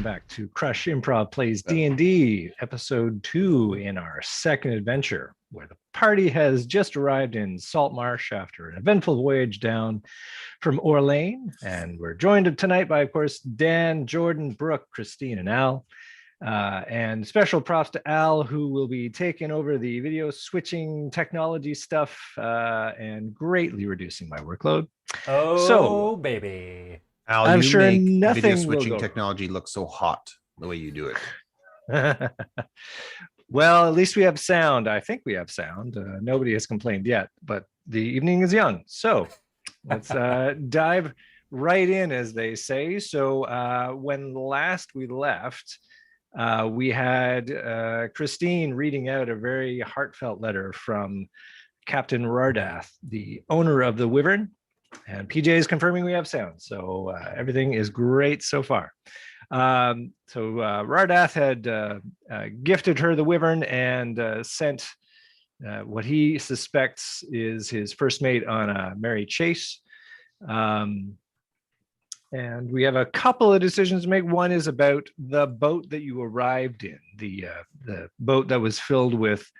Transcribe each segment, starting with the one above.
back to Crush Improv Plays D&D, episode 2 in our second adventure, where the party has just arrived in Saltmarsh after an eventful voyage down from Orlane. And we're joined tonight by, of course, Dan, Jordan, Brooke, Christine, and Al. And special props to Al, who will be taking over the video switching technology stuff and greatly reducing my workload. Oh, baby. Al, I'm you sure make nothing video will switching go technology look so hot the way you do it. Well, at least we have sound. I think we have sound. Nobody has complained yet, but the evening is young. So let's dive right in, as they say. So when last we left, we had Christine reading out a very heartfelt letter from Captain Rardath, the owner of the Wyvern. And PJ is confirming we have sound. So everything is great so far. Rardath had gifted her the Wyvern and sent what he suspects is his first mate on a merry chase. And we have a couple of decisions to make. One is about the boat that you arrived in, the boat that was filled with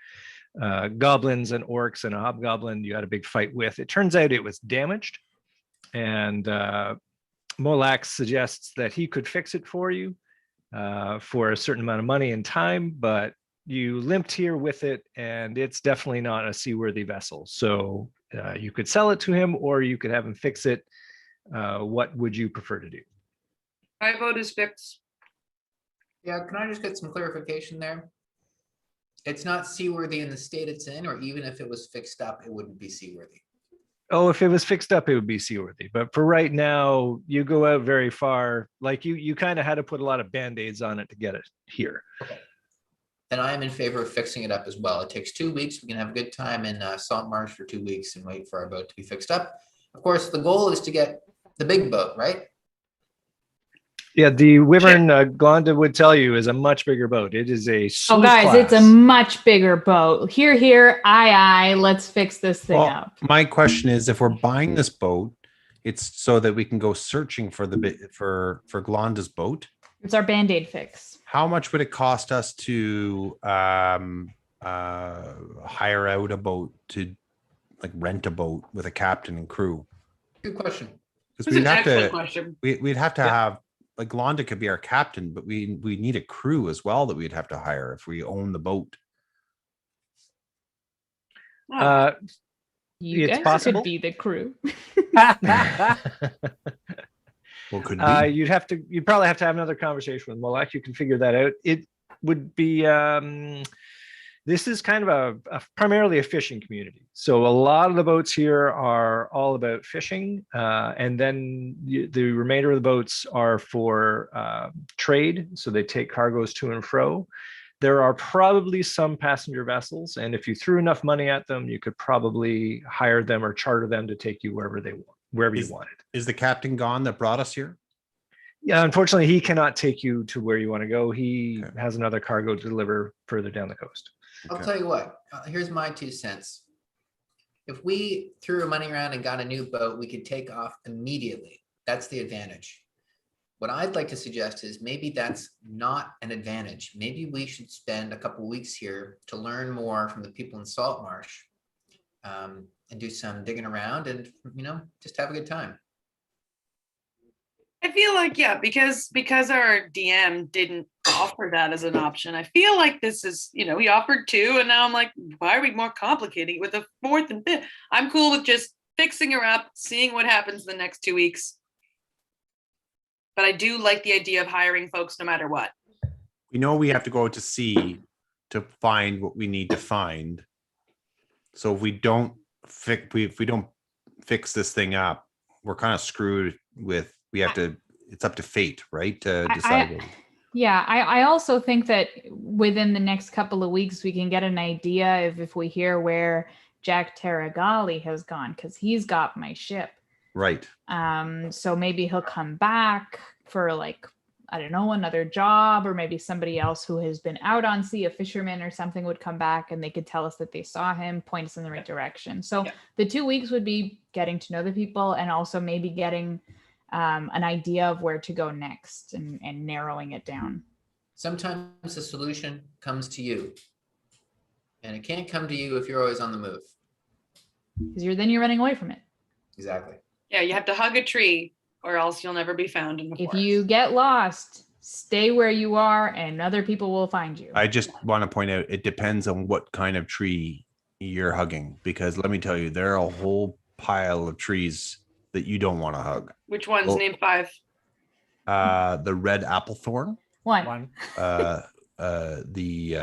goblins and orcs and a hobgoblin you had a big fight with. It turns out it was damaged, and Molax suggests that he could fix it for you for a certain amount of money and time, but you limped here with it, and it's definitely not a seaworthy vessel. So you could sell it to him, or you could have him fix it. What would you prefer to do? My vote is fixed. Yeah, can I just get some clarification there? It's not seaworthy in the state it's in, or even if it was fixed up, it wouldn't be seaworthy. Oh, if it was fixed up, it would be seaworthy. But for right now, you go out very far. Like you kind of had to put a lot of band-aids on it to get it here. Okay. Then I am in favor of fixing it up as well. It takes 2 weeks. We can have a good time in Saltmarsh for 2 weeks and wait for our boat to be fixed up. Of course, the goal is to get the big boat, right? Yeah, the Wyvern, Glonda would tell you, is a much bigger boat. It is a Oh, guys, class. it's a much bigger boat. Here, aye, let's fix this thing up. My question is, if we're buying this boat, it's so that we can go searching for for Glonda's boat. It's our Band-Aid fix. How much would it cost us to hire out a boat, to like rent a boat with a captain and crew? Good question. Because That's an excellent question. we'd have to have, like, Glonda could be our captain, but we need a crew as well that we'd have to hire if we own the boat. You It's guys possible. could be the crew. Well, could be. You'd probably have to have another conversation with Molek. You can figure that out. It would be this is kind of primarily a fishing community. So a lot of the boats here are all about fishing, and then the remainder of the boats are for trade. So they take cargoes to and fro. There are probably some passenger vessels, and if you threw enough money at them, you could probably hire them or charter them to take you wherever you wanted. Is the captain gone that brought us here? Yeah, unfortunately, he cannot take you to where you want to go. He has another cargo to deliver further down the coast. I'll tell you what, here's my 2 cents. If we threw money around and got a new boat, we could take off immediately. That's the advantage. What I'd like to suggest is maybe that's not an advantage. Maybe we should spend a couple weeks here to learn more from the people in Saltmarsh, and do some digging around and, just have a good time. I feel like, yeah, because our DM didn't offer that as an option. I feel like this is, he offered 2, and now I'm like, why are we more complicating with a 4th and 5th? I'm cool with just fixing her up, seeing what happens the next 2 weeks. But I do like the idea of hiring folks no matter what. We know we have to go out to sea to find what we need to find. So if we don't fix this thing up, we're kind of screwed with. It's up to fate, right? To decide. I also think that within the next couple of weeks, we can get an idea if we hear where Jack Terragali has gone, because he's got my ship. Right. So maybe he'll come back for, like, I don't know, another job, or maybe somebody else who has been out on sea, a fisherman or something, would come back and they could tell us that they saw him, point us in the right direction. So the 2 weeks would be getting to know the people, and also maybe getting an idea of where to go next and narrowing it down. Sometimes the solution comes to you. And it can't come to you if you're always on the move. Because then you're running away from it. Exactly. Yeah, you have to hug a tree or else you'll never be found in the If forest. you get lost, stay where you are and other people will find you. I just want to point out it depends on what kind of tree you're hugging, because let me tell you, there are a whole pile of trees that you don't want to hug. Which ones? Well- Name 5. The red applethorn, One. the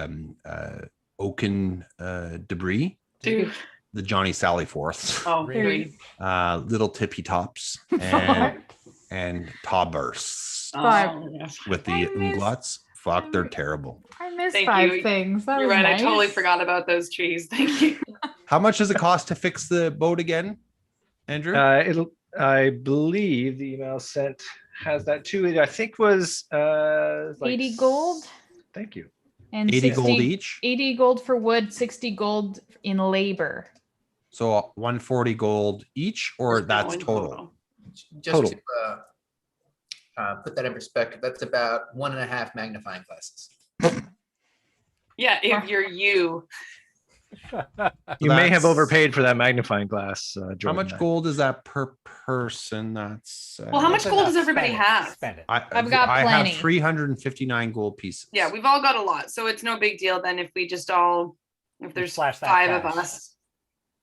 oaken debris, 2. the Johnny Sally Fourths, Oh, Three. 3. little tippy tops, Four. and taubursts Five. Oh, yeah. with the I miss- umglauts. Fuck, they're terrible. I missed Thank 5 you. things. That You're was right. nice. I totally forgot about those trees. Thank you. How much does it cost to fix the boat again, Andrew? I believe the email sent has that too. It I think was like 80 gold Thank you. and 80 60 gold each. 80 gold for wood, 60 gold in labor. So 140 gold each, or that's One total. Just Total. to put that in perspective, that's about 1.5 magnifying glasses. Yeah, if you're you. You may have That's- overpaid for that magnifying glass. How Jordan. much gold is that per person? That's Well, how much That's gold enough. does everybody Spend it. have? Spend it. I've got I plenty. have 359 gold pieces. Yeah, we've all got a lot. So it's no big deal then if we just all, if there's Slash that 5 of cash. us.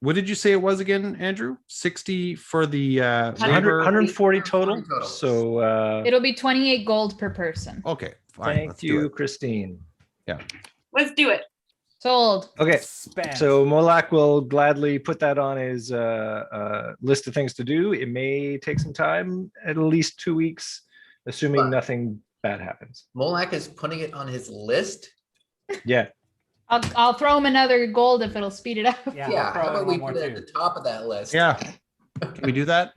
What did you say it was again, Andrew? 60 for the 100, labor? 140 total. 140 total. So It'll be 28 gold per person. Okay, fine. thank let's do you, it. Christine. Let's do it. Sold. Okay. Spend. So Molak will gladly put that on his list of things to do. It may take some time, at least 2 weeks, assuming But- nothing bad happens. Molak is putting it on his list. Yeah. I'll throw him another gold if it'll speed it up. Yeah, Yeah, I'll throw how in about we one more put it at too. the top of that list? Yeah. Can we do that?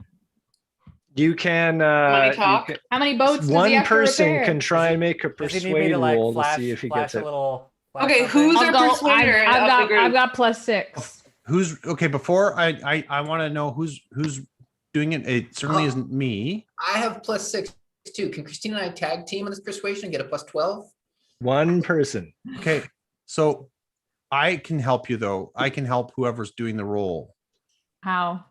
You can. Money you talk? can- How many boats does he one have to person repair? can try and make a Does he need me persuade to like roll to flash, see if he flash gets a it. little? flash Okay, something? who's I'll our go. persuader I've of the got group? +6. Who's okay? Before I want to know who's doing it. It certainly isn't me. I have +6 too. Can Christine and I tag team on this persuasion and get a +12? One person. Okay, so I can help you though. I can help whoever's doing the roll. How?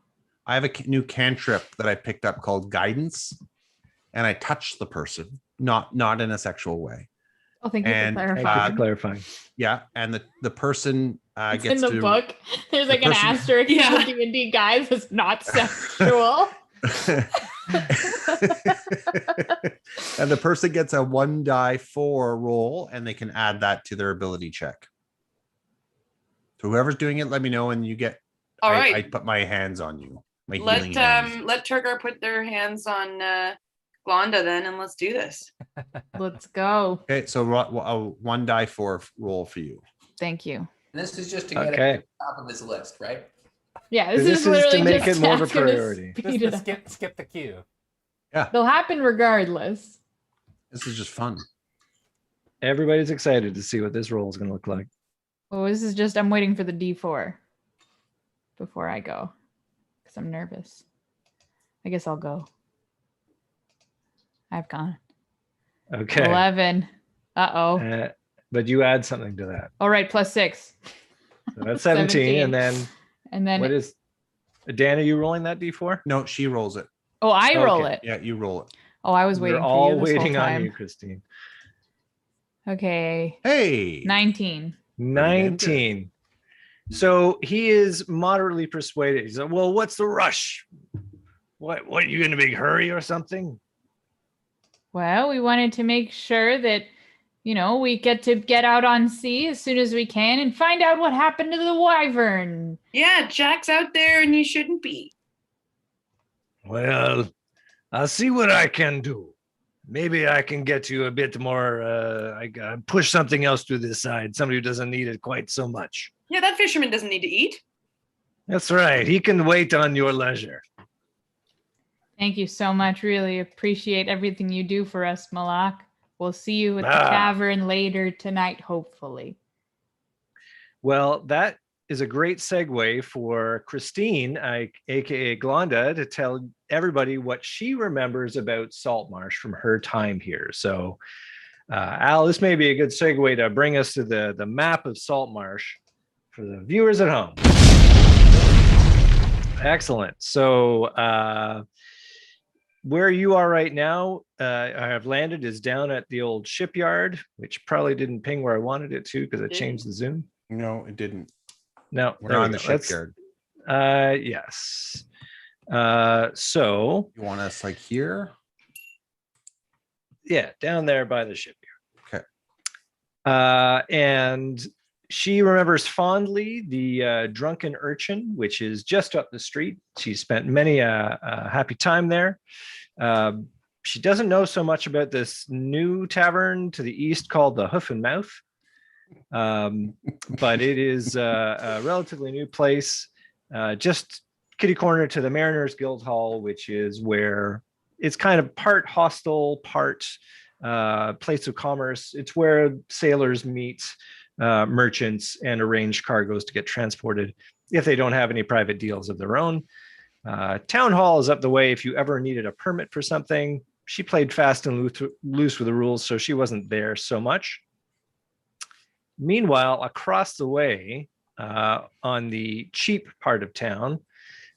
I have a new cantrip that I picked up called Guidance, and I touch the person, not in a sexual way. Oh, thank you And, for Thank you clarifying. for clarifying. Yeah, and the person It's gets in the to book. There's like an person- asterisk Yeah. in the D&D guys. It's not sexual. and the person gets a 1d4 roll, and they can add that to their ability check. So whoever's doing it, let me know, and you get. All I right. put my hands on you. My Let healing hands. let Turgar put their hands on Glonda then, and let's do this. Let's go. Okay, so a 1d4 roll for you. Thank you. And this is just to get it Okay. to the top of his list, right? Yeah, this, This is is to literally make just it more of a ask him to priority. speed Just it to up. skip the queue. They'll happen regardless. This is just fun. Everybody's excited to see what this roll is going to look like. Oh, this is just, I'm waiting for the D4 before I go because I'm nervous. I guess I'll go. I've gone. Okay. 11. Uh-oh. But you add something to that. All right, +6. So that's 17. And then And then, what is Dan, are you rolling that D4? No, she rolls it. oh, I roll Okay. it. Yeah, you roll it. Oh, I was We're waiting all for you this waiting whole on time. you, Christine. Okay. Hey. 19. 19. So he is moderately persuaded. He's like, well, what's the rush? What are you in a big hurry or something? Well, we wanted to make sure that, you know, we get out on sea as soon as we can and find out what happened to the wyvern. Yeah, Jack's out there, and you shouldn't be. Well, I'll see what I can do. Maybe I can get you a bit more, I push something else to this side, somebody who doesn't need it quite so much. Yeah, that fisherman doesn't need to eat. That's right. He can wait on your leisure. Thank you so much. Really appreciate everything you do for us, Malak. We'll see you at the Ah. tavern later tonight, hopefully. Well, that is a great segue for Christine, aka Glonda, to tell everybody what she remembers about Saltmarsh from her time here. So, Al, this may be a good segue to bring us to the map of Saltmarsh for the viewers at home. Excellent. So, where you are right now, I have landed is down at the old shipyard, which probably didn't ping where I wanted it to because I changed the zoom. No, it didn't. No, We're there not we on the go. Let's- shipyard. Yes. So You want us like here? yeah, down there by the shipyard. Okay. And she remembers fondly the drunken urchin, which is just up the street. She spent many a happy time there. She doesn't know so much about this new tavern to the east called the Hoof and Mouth, but it is a relatively new place, just kitty corner to the Mariners Guild Hall, which is where it's kind of part hostel, part place of commerce. It's where sailors meet merchants and arrange cargoes to get transported if they don't have any private deals of their own. Town hall is up the way if you ever needed a permit for something. She played fast and loose with the rules, so she wasn't there so much. Meanwhile, across the way, on the cheap part of town,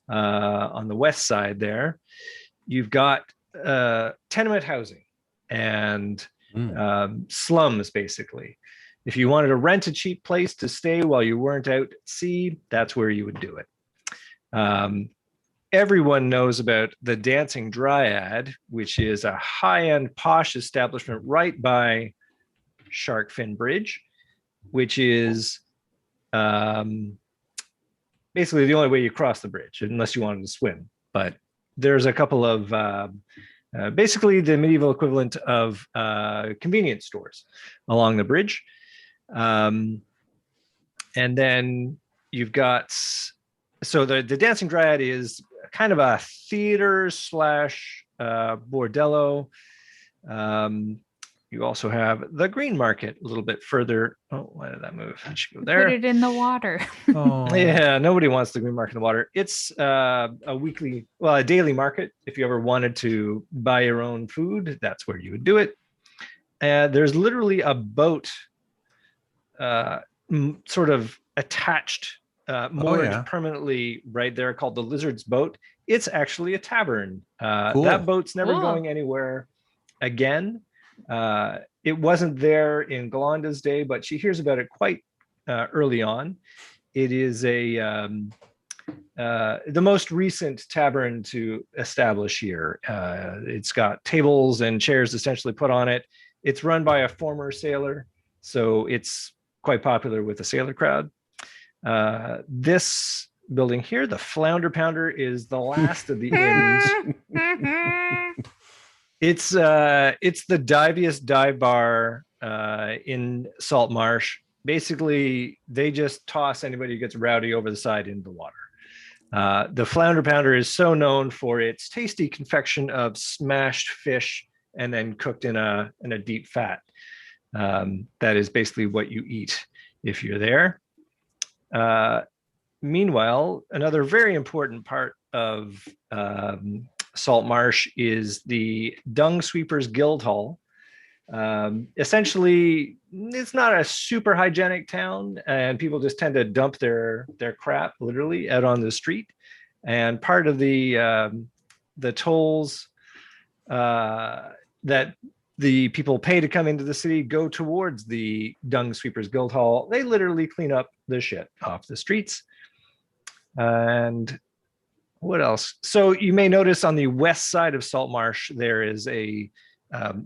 on the west side there, you've got tenement housing and slums, basically. If you wanted to rent a cheap place to stay while you weren't out at sea, that's where you would do it. Everyone knows about the Dancing Dryad, which is a high-end posh establishment right by Shark Fin Bridge, which is basically the only way you cross the bridge, unless you wanted to swim. But there's a couple of basically the medieval equivalent of convenience stores along the bridge. And then you've got, so the Dancing Dryad is kind of a theater slash bordello. You also have the Green Market a little bit further. Oh, why did that move? I should go there. Put it in the water. Oh, Yeah, nobody wants the Green Market in the water. It's a daily market. If you ever wanted to buy your own food, that's where you would do it. And there's literally a boat sort of attached, moored permanently right there, called the Lizard's Boat. It's actually a tavern. Cool. That boat's never Cool. going anywhere again. It wasn't there in Glonda's day, but she hears about it quite early on. It is the most recent tavern to establish here. It's got tables and chairs essentially put on it. It's run by a former sailor, so it's quite popular with the sailor crowd. This building here, the Flounder Pounder, is the last of the inns. It's the diviest dive bar in Saltmarsh. Basically, they just toss anybody who gets rowdy over the side into the water. The Flounder Pounder is so known for its tasty confection of smashed fish and then cooked in a deep fat. That is basically what you eat if you're there. Meanwhile, another very important part of Saltmarsh is the Dung Sweepers Guild Hall. Essentially, it's not a super hygienic town, and people just tend to dump their crap literally out on the street. And part of the tolls that the people pay to come into the city go towards the Dung Sweepers Guild Hall. They literally clean up the shit off the streets. And what else? So you may notice on the west side of Saltmarsh, there is a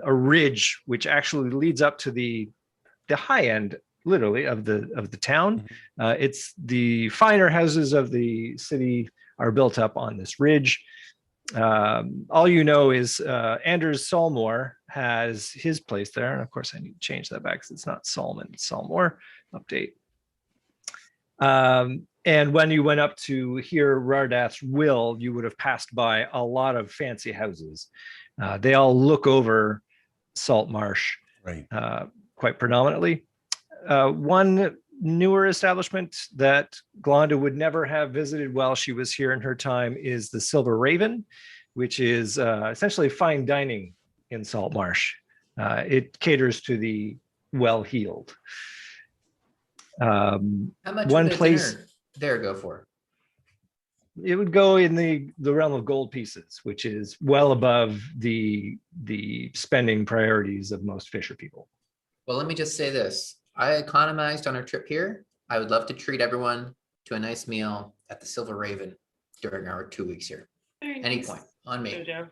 ridge which actually leads up to the high end, literally, of the town. It's the finer houses of the city are built up on this ridge. All you know is Anders Salmore has his place there, and of course I need to change that back because it's not Salmon, it's Salmore. Update. And when you went up to hear Rardath's will, you would have passed by a lot of fancy houses. They all look over Saltmarsh, right. Quite predominantly. One newer establishment that Glonda would never have visited while she was here in her time is the Silver Raven, which is essentially fine dining in Salt Marsh. It caters to the well-heeled. How much One would a place- dinner there go for? It would go in the realm of gold pieces, which is well above the spending priorities of most fisher people. Well, let me just say this. I economized on our trip here. I would love to treat everyone to a nice meal at the Silver Raven during our 2 weeks here. Very Any nice. point on me. Jojo.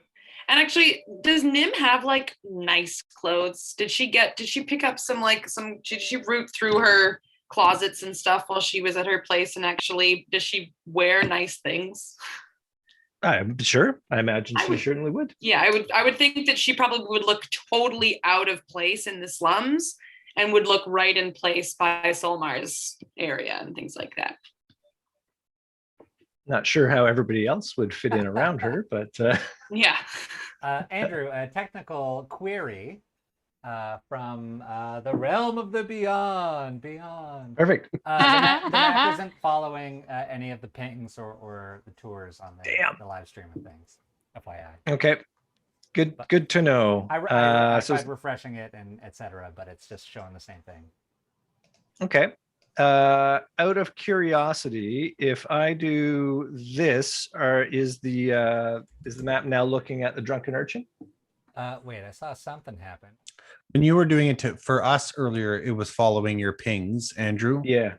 And actually, does Nim have like nice clothes? Did she pick up did she root through her closets and stuff while she was at her place, and actually does she wear nice things? I'm sure. I imagine she certainly would. Yeah, I would think that she probably would look totally out of place in the slums and would look right in place by Solmar's area and things like that. Not sure how everybody else would fit in around her, but Yeah. Andrew, a technical query from the realm of the beyond. perfect. The map isn't following any of the pings or the tours on the live stream of things. FYI. Okay, good to know. I So tried refreshing it and etc., but it's just showing the same thing. okay. Out of curiosity, if I do this, is the map now looking at the drunken urchin? Wait, I saw something happen. When you were doing it for us earlier, it was following your pings, Andrew. Yeah.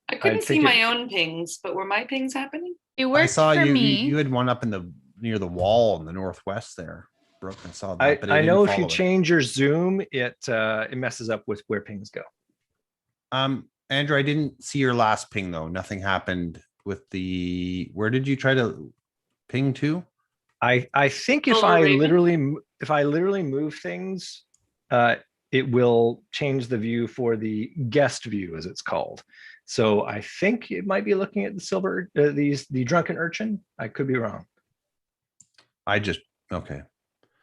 I couldn't see think my own pings, but were my pings happening? It I worked saw for you. me. You had one up near the wall in the northwest there, Brooke. I saw that. But I didn't know if you follow it. change your zoom, it messes up with where pings go. Andrew, I didn't see your last ping though. Nothing happened with the. Where did you try to ping to? I think if Silver I Raven? literally move things, it will change the view for the guest view, as it's called. So I think it might be looking at the drunken urchin. I could be wrong. Okay.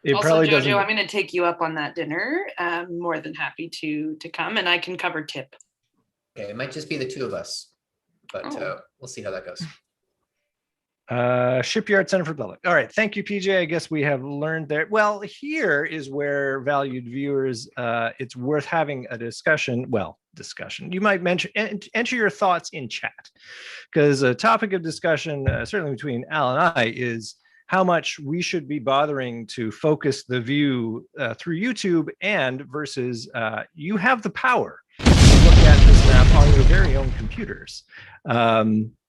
It Also, probably Jojo, doesn't. I'm going to take you up on that dinner. I'm more than happy to come, and I can cover tip. Okay, it might just be the two of us, but Oh. we'll see how that goes. Shipyard Center for Public. All right. Thank you, PJ. I guess we have learned there. Well, here is where, valued viewers, it's worth having a discussion. Well, discussion. You might enter your thoughts in chat, because a topic of discussion, certainly between Al and I, is how much we should be bothering to focus the view through YouTube and versus you have the power to look at this map on your very own computers.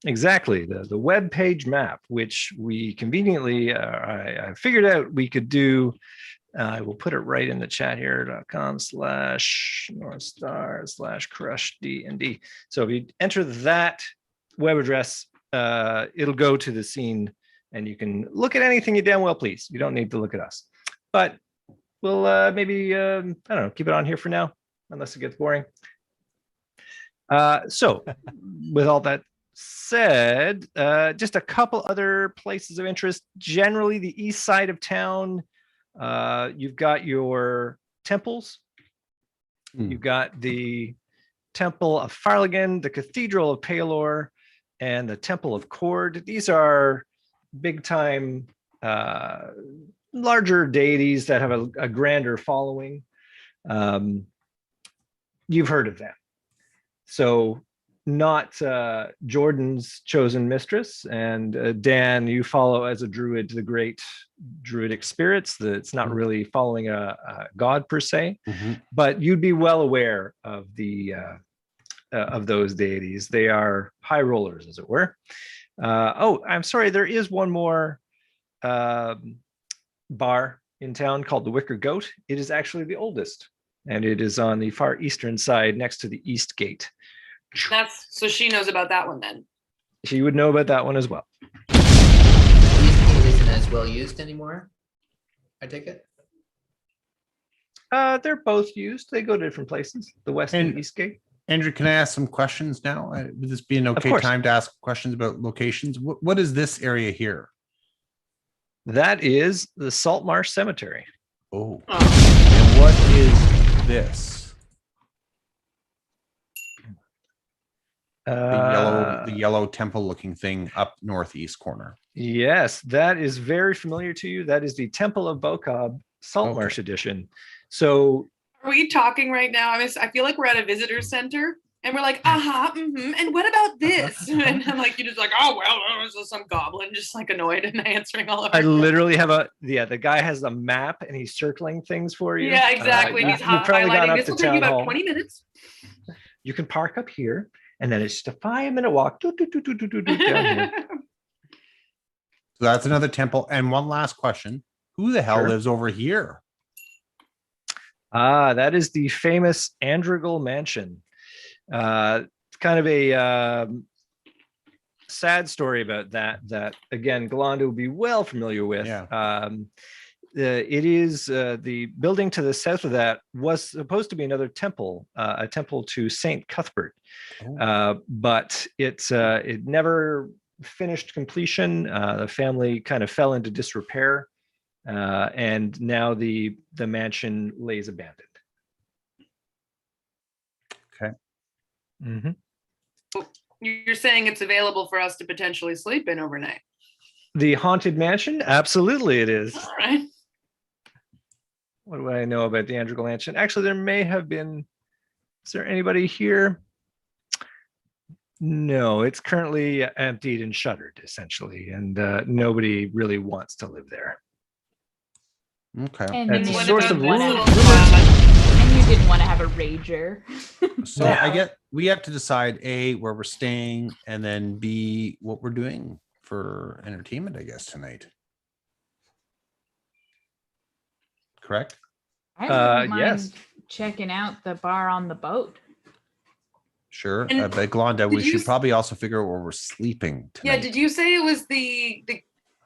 Exactly, the web page map, which we conveniently, I figured out we could do. I will put it right in the chat here, .com/northstar/crush D&D. So if you enter that web address, it'll go to the scene and you can look at anything you damn well please. You don't need to look at us, but we'll maybe, I don't know, keep it on here for now, unless it gets boring. So with all that said, just a couple other places of interest. Generally, the east side of town, you've got your temples. You've got the Temple of Farligan, the Cathedral of Palor, and the Temple of Cord. These are big time, larger deities that have a grander following. You've heard of them. So not Jordan's chosen mistress, and Dan, you follow as a druid the great druidic spirits. It's not really following a god per se, but you'd be well aware of those deities. They are high rollers, as it were. Oh, I'm sorry. There is one more bar in town called the Wicker Goat. It is actually the oldest, and it is on the far eastern side next to the East Gate. So she knows about that one then. She would know about that one as well. Eastgate isn't as well used anymore, I take it. They're both used. They go to different places, the West and East Gate. Andrew, can I ask some questions now? Would this be an okay course. time to ask questions about locations? What is this area here? That is the Salt Marsh Cemetery. Oh. And what is this? The yellow temple looking thing up northeast corner. Yes, that is very familiar to you. That is the Temple of Bokob Saltmarsh Okay. edition. So Are we talking right now? I feel like we're at a visitor center and we're like, and what about this? And I'm like, you're just like, oh, well, it's just some goblin just like annoyed and answering all of I our literally have the guy has a map and he's circling things for you. Yeah, exactly. And he's You've probably gone highlighting. up This to will take you town about hall. 20 minutes. You can park up here, and then it's just a 5-minute walk down here. So that's another temple. And one last question. Who the hell Sure. lives over here? That is the famous Andrigal Mansion. It's kind of a sad story about that again, Galanda will be well familiar with. Yeah. It is the building to the south of that was supposed to be another temple, a temple to Saint Cuthbert, but it never finished completion. The family kind of fell into disrepair, and now the mansion lays abandoned. Okay. Mm-hmm. You're saying it's available for us to potentially sleep in overnight. The haunted mansion? Absolutely, it is. All right. What do I know about the Andrigal Mansion? Actually, there may have been. Is there anybody here? No, it's currently emptied and shuttered, essentially, and nobody really wants to live there. Okay. And That's you a What source about of this rumor. little rumors. spot? And you didn't want to have a rager. So Yeah. I get we have to decide A, where we're staying, and then B, what we're doing for entertainment, I guess, tonight. Correct? I wouldn't mind Yes. checking out the bar on the boat. Sure. And But Glonda, we did you should s- probably also figure out where we're sleeping tonight. Yeah, did you say it was the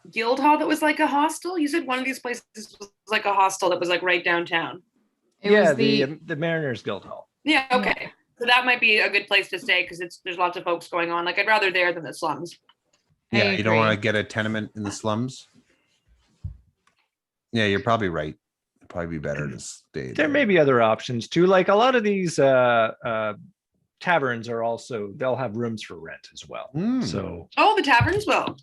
guild hall that was like a hostel? You said one of these places was like a hostel that was like right downtown. It Yeah, was the Mariners Guild Hall. Yeah, okay. So that might be a good place to stay because there's lots of folks going on. Like I'd rather there than the slums. I Yeah, you don't want to agree. get a tenement in the slums. Yeah, you're probably right. It'd probably be better to stay There may be other options too. Like a lot of these taverns are also, they'll have rooms for rent as well. Hmm. So, Oh, the taverns will.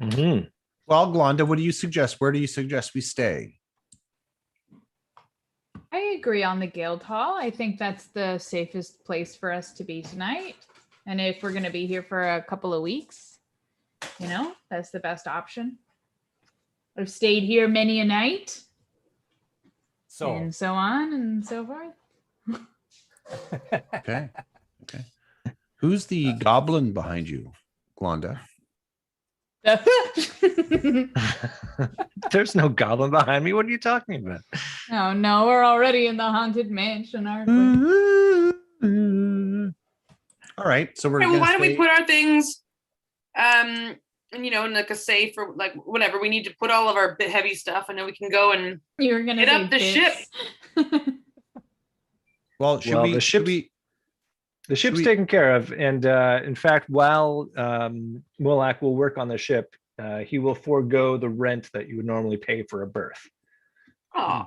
mhm. Well, Glonda, what do you suggest? Where do you suggest we stay? I agree on the guild hall. I think that's the safest place for us to be tonight. And if we're going to be here for a couple of weeks, that's the best option. I've stayed here many a night So and so on and so forth. Okay. Okay. Who's the goblin behind you, Glonda? There's no goblin behind me. What are you talking about? Oh no, we're already in the haunted mansion, aren't we? All right. So we're Okay, well, gonna why don't we stay- put our things, in like a safe or like whatever. We need to put all of our heavy stuff, and then we can go and You were gonna Get up say the ship. bits. Well, should Well, we? the should ship's- we? The ship's we- taken care of. And in fact, while Mulak will work on the ship, he will forego the rent that you would normally pay for a berth. oh.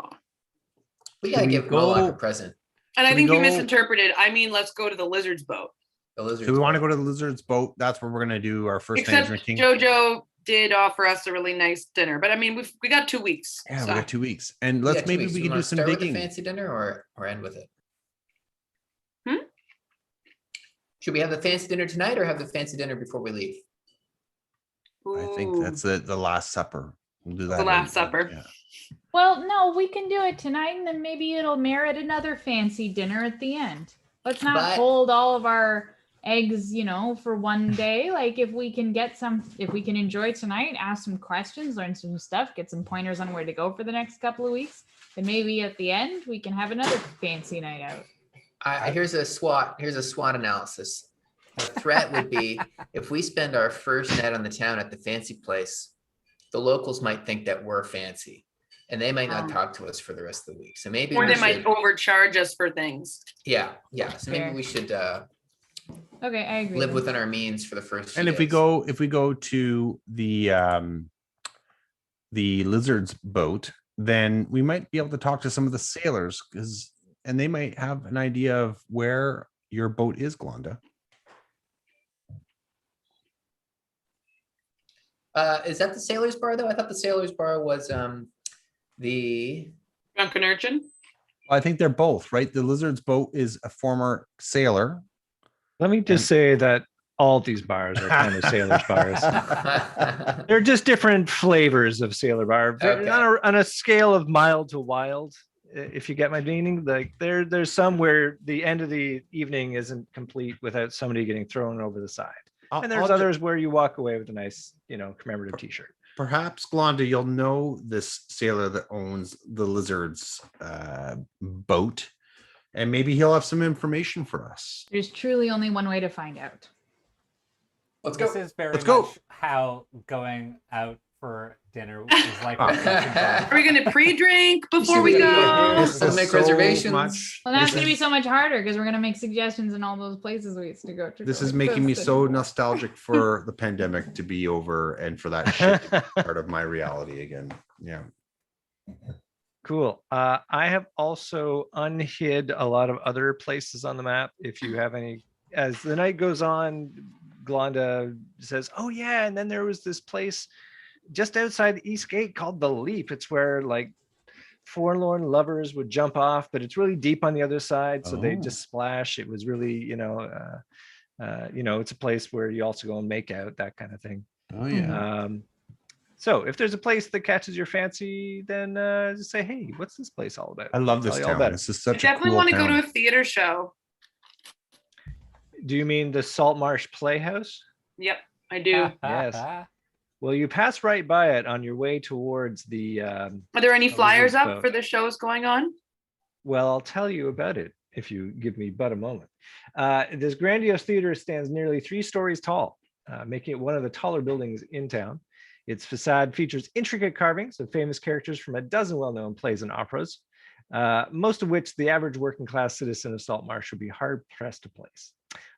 We gotta we give Moloch a go- present. And I Should we think you go- misinterpreted. I mean, let's go to the lizard's boat. The lizards. Do we want to go to the lizard's boat? That's where we're gonna do our first night Except drinking. JoJo did offer us a really nice dinner, but I mean, we got 2 weeks. Yeah, so. we got 2 weeks, and Yeah, let's 2 maybe weeks. we You can wanna do some start with digging. the fancy dinner or end with it? Hmm? Should we have the fancy dinner tonight or have the fancy dinner before we leave? I think Ooh. that's the Last Supper. We'll do that. Last Supper. Yeah. Well, no, we can do it tonight, and then maybe it'll merit another fancy dinner at the end. Let's not But- hold all of our eggs, for one day. Like if we can enjoy tonight, ask some questions, learn some stuff, get some pointers on where to go for the next couple of weeks, then maybe at the end we can have another fancy night out. Here's a SWOT analysis. The threat would be if we spend our first night on the town at the fancy place, the locals might think that we're fancy and they might not Oh. talk to us for the rest of the week. So maybe Or we they might should, overcharge us for things. yeah. So maybe Fair. we should Okay, I agree. live within our means for the first few And if we days. go to the lizard's boat, then we might be able to talk to some of the sailors and they might have an idea of where your boat is, Glonda. Is that the Sailor's Bar though? I thought the Sailor's Bar was the Drunken urchin. I think they're both, right? The Lizard's boat is a former sailor. Let me just say that all these bars are kind of sailors bars. They're just different flavors of sailor bar. Okay. On a scale of mild to wild, if you get my meaning. Like there's some where the end of the evening isn't complete without somebody getting thrown over the side. And there's others where you walk away with a nice, commemorative t-shirt. Perhaps, Glonda, you'll know this sailor that owns the Lizard's boat, and maybe he'll have some information for us. There's truly only one way to find out. Let's go. This is very Let's much go. how going out for dinner is like. with Crush Improv. Are we going to pre-drink before we we go? gotta This We'll is make so reservations. much- Well, that's this going to be is- so much harder because we're going to make suggestions in all those places we used to go to. This for is making me breakfast so and- nostalgic for the pandemic to be over and for that shit to be part of my reality again. Yeah. Cool. I have also unhid a lot of other places on the map. If you have any, as the night goes on, Glonda says, "Oh yeah," and then there was this place just outside the East Gate called the Leap. It's where like forlorn lovers would jump off, but it's really deep on the other side, so they Oh. just splash. It was really, it's a place where you also go and make out, that kind of thing. Oh yeah. So if there's a place that catches your fancy, then just say, "Hey, what's this place all about?" I love this Tell you all town. about it. This is I such a definitely cool want to go town. to a theater show. Do you mean the Salt Marsh Playhouse? Yep, I do. Yes. Well, you pass right by it on your way towards the. Are there any Oh, flyers this is up for the shows going on? Well, I'll tell you about it if you give me but a moment. This grandiose theater stands nearly 3 stories tall, making it one of the taller buildings in town. Its facade features intricate carvings of famous characters from a dozen well-known plays and operas, most of which the average working class citizen of Saltmarsh would be hard-pressed to place.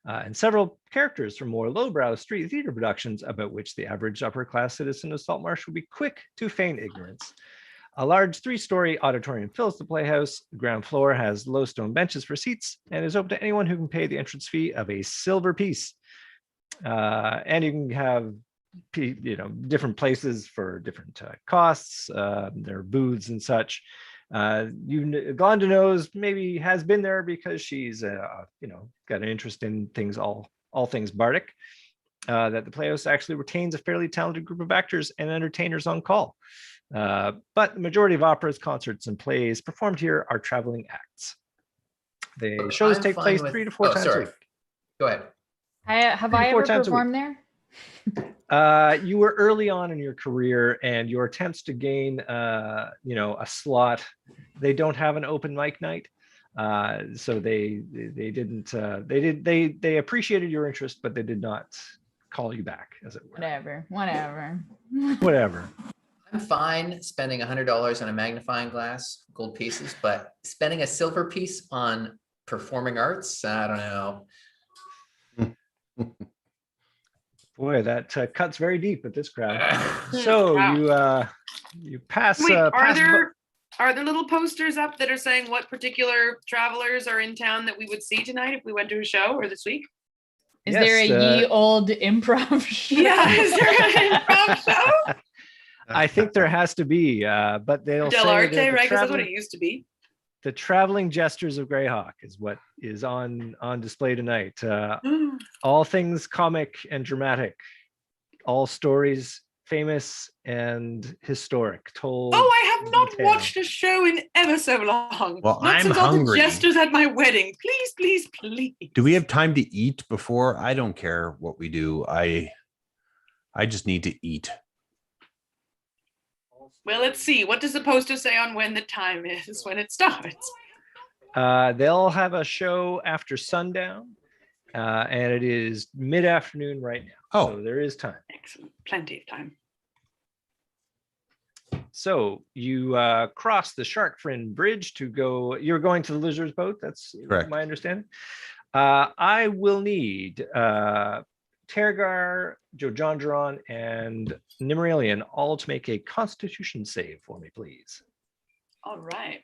And several characters from more lowbrow street theater productions about which the average upper-class citizen of Saltmarsh would be quick to feign ignorance. A large 3-story auditorium fills the playhouse. The ground floor has low stone benches for seats and is open to anyone who can pay the entrance fee of a silver piece. And you can have different places for different costs. There are booths and such. Glonda knows, maybe has been there because she's got an interest in things, all things bardic. That the Playhouse actually retains a fairly talented group of actors and entertainers on call. But the majority of operas, concerts, and plays performed here are traveling acts. The shows I'm take fine place with- 3 to 4 oh, times sorry. a week. Go ahead. Have 3 to I 4 ever times a week. performed there? You were early on in your career, and your attempts to gain, a slot. They don't have an open mic night, so they didn't. They appreciated your interest, but they did not call you back, as it were. Whatever. Whatever. I'm fine spending $100 on a magnifying glass, gold pieces, but spending a silver piece on performing arts, I don't know. Boy, that cuts very deep at this crowd. So Wow. you pass. Wait, are pass there little posters up that are saying what particular travelers are in town that we would see tonight if we went to a show or this week? Is Yes, there a ye old improv show? Yeah, is there an improv show? I think there has to be, but they'll Del say Arte, that right? Because that's what it used to be. the traveling gestures of Greyhawk is what is on display tonight. All things comic and dramatic, all stories famous and historic, told. Oh, I have not detail. watched a show in ever so long. Well, Not I'm since all the hungry. jesters at my wedding. Please, please, please. Do we have time to eat before? I don't care what we do. I just need to eat. Well, let's see. What does the poster say on when the time is when it starts? They'll have a show after sundown, and it is mid-afternoon right now. Oh. So there is time. Excellent. Plenty of time. So you cross the Shark Fin Bridge to go. You're going to the Lizard's Boat. That's Correct. my understanding. I will need Tergar, Jojandron, and Nimmeralian all to make a Constitution save for me, please. All right.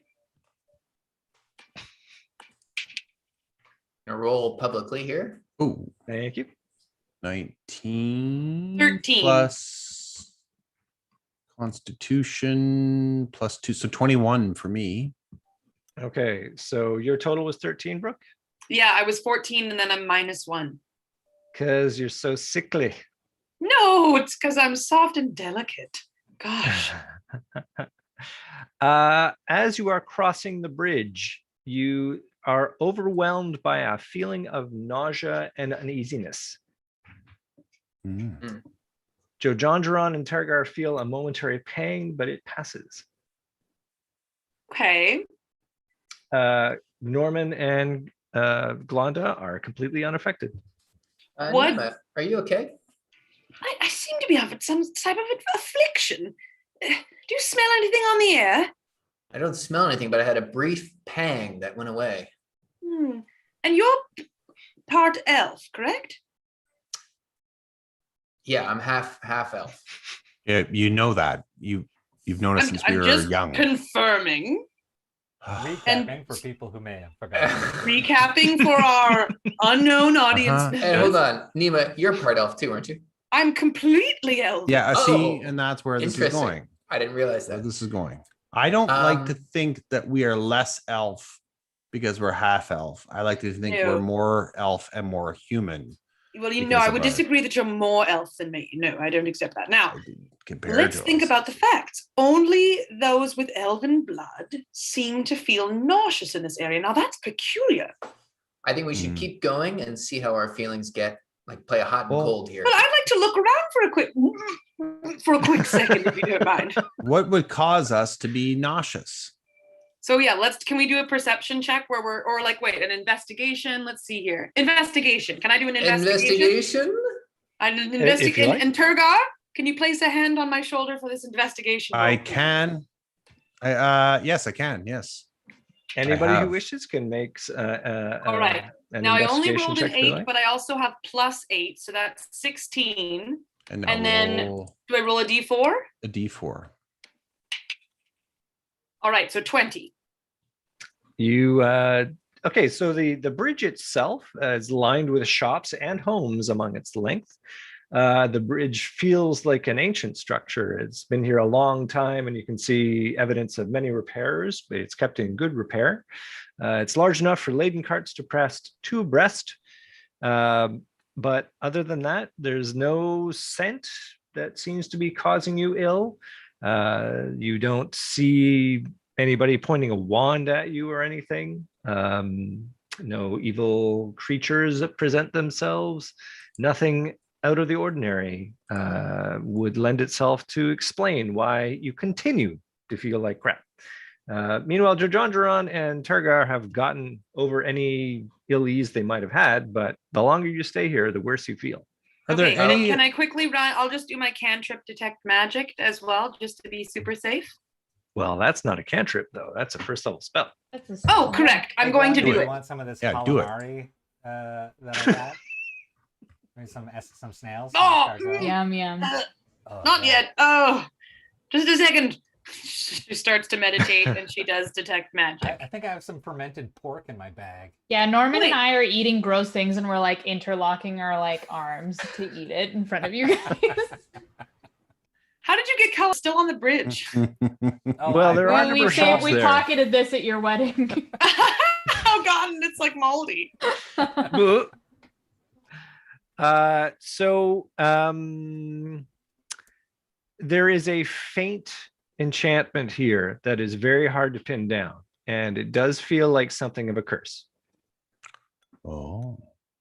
Gonna roll publicly here. Oh, Thank you. 19 13. plus Constitution +2, so 21 for me. Okay, so your total was 13, Brooke, Yeah, I was 14 and then I'm -1. because you're so sickly. No, it's because I'm soft and delicate. Gosh. As you are crossing the bridge, you are overwhelmed by a feeling of nausea and uneasiness. Jojongeron and Targar feel a momentary pang, but it passes. Okay. Norman and Glonda are completely unaffected. What? Nima, are you okay? I seem to be having some type of affliction. Do you smell anything on the air? I don't smell anything, but I had a brief pang that went away. And you're part elf, correct? Yeah, I'm half elf. Yeah, you know that. You've known us since we were just young. confirming. Recapping for people who may have forgotten. Recapping for our unknown audience. And hold on, Nima, you're part elf too, aren't you? I'm completely elf. Yeah, Oh, see, and that's where this is interesting. going. I didn't realize Where that. this is going. I don't like to Um, think that we are less elf because we're half elf. I like to think No. we're more elf and more human. Well, you know, because I of would our- disagree that you're more elf than me. No, I don't accept that. Now, Compared let's to think us. about the facts. Only those with elven blood seem to feel nauseous in this area. Now, that's peculiar. I think we should keep going and see how our feelings get. Like play a hot and Well- cold here. Well, I'd like to look around for a quick second, if you don't mind. What would cause us to be nauseous? So yeah, can we do a perception check where an investigation? Let's see here. Investigation. Can I do an investigation? An If you investigation. like. And Turgar, can you place a hand on my shoulder for this investigation? I roll, please? can. Yes, I can. Yes. Anybody who have. wishes can make All right. an Now I only investigation rolled check an if they 8, like. but I also have +8, so that's 16. And, And then- Do I roll a d4? a D4. All right, so 20. You okay, so the bridge itself is lined with shops and homes among its length. The bridge feels like an ancient structure. It's been here a long time, and you can see evidence of many repairs, but it's kept in good repair. It's large enough for laden carts to press two abreast. But other than that, there's no scent that seems to be causing you ill. You don't see anybody pointing a wand at you or anything. No evil creatures that present themselves. Nothing out of the ordinary would lend itself to explain why you continue to feel like crap. Meanwhile, Jojongeron and Turgar have gotten over any ill ease they might have had, but the longer you stay here, the worse you feel. Are there Okay, any? can I quickly run? I'll just do my cantrip detect magic as well, just to be super safe. Well, that's not a cantrip, though. That's a first level spell. That's a Oh, spell. correct. I'm Hey, going to Glenn, do you it. want some of this Yeah, do it. calamari that I got? Maybe some snails. some Oh, escargot? Yum yum. Oh, Not yeah. yet. Oh, just a second. She starts to meditate and she does detect magic. I think I have some fermented pork in my bag. Yeah, Norman Wait. and I are eating gross things and we're like interlocking our like arms to eat it in front of you guys. How did you get color still on the bridge? Oh, Well, there are we number shops we there. pocketed this at your wedding. Oh god, and it's like moldy. There is a faint enchantment here that is very hard to pin down, and it does feel like something of a curse. Oh.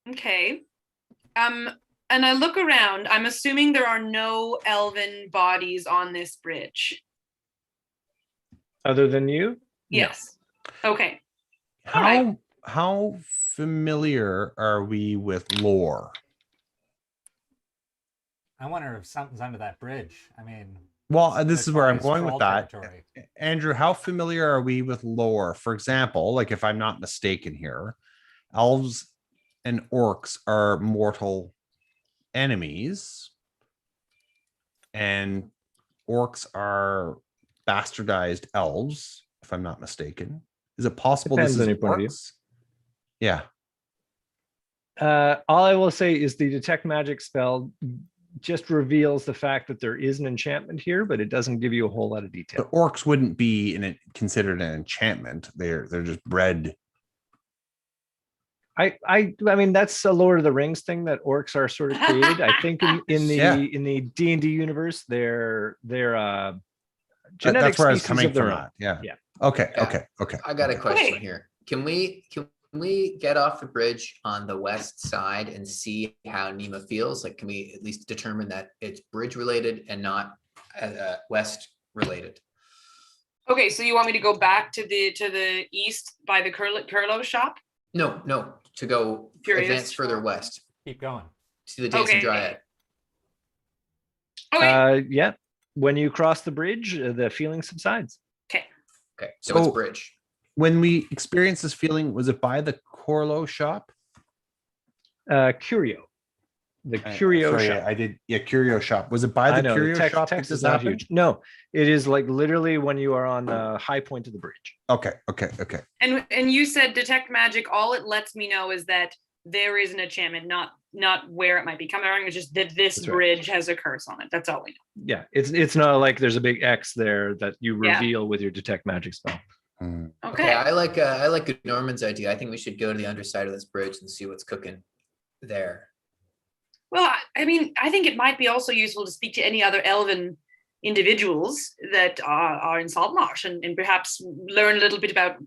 Okay. And I look around. I'm assuming there are no elven bodies on this bridge. Other than you? No. Yes. Okay. All right. How familiar are we with lore? I wonder if something's under that bridge. I mean, Well, as this is far where I'm as going with troll that. territory. Andrew, how familiar are we with lore? For example, like if I'm not mistaken here, elves and orcs are mortal enemies, and orcs are bastardized elves, if I'm not mistaken. Is it possible Depends this on is your point of view. orcs? Yeah. All I will say is the detect magic spell just reveals the fact that there is an enchantment here, but it doesn't give you a whole lot of The detail. orcs wouldn't be considered an enchantment. They're just bred. I mean, that's a Lord of the Rings thing that orcs are sort of created. I think in the Yeah. in the D&D universe, they're genetic That's where I was species coming of their from. own. At. Yeah. Yeah. Okay. Yeah. Okay. I got a question Okay. here. Can we get off the bridge on the west side and see how Nema feels? Like, can we at least determine that it's bridge related and not west related? Okay, so you want me to go back to the east by the Curlo shop? No, to go Curious. advance further west Keep going. to the Dancing Okay. Dryad. Okay. Yeah. When you cross the bridge, the feeling subsides. Okay, so it's So- bridge. When we experienced this feeling, was it by the Corlo shop? Curio. The Curio Sorry, shop. I did. Yeah, Curio shop. Was it by I the know, Curio shop? text that is this not happened? huge. No, it is like literally when you are on the high point of the bridge. Okay. And you said detect magic. All it lets me know is that there is an enchantment, not where it might be coming from. It's just that this That's right. bridge has a curse on it. That's all we know. Yeah, it's not like there's a big X there that you Yeah. reveal with your detect magic spell. Hmm. Okay, I like Norman's idea. I think we should go to the underside of this bridge and see what's cooking there. Well, I mean, I think it might be also useful to speak to any other elven individuals that are in Saltmarsh and perhaps learn a little bit about.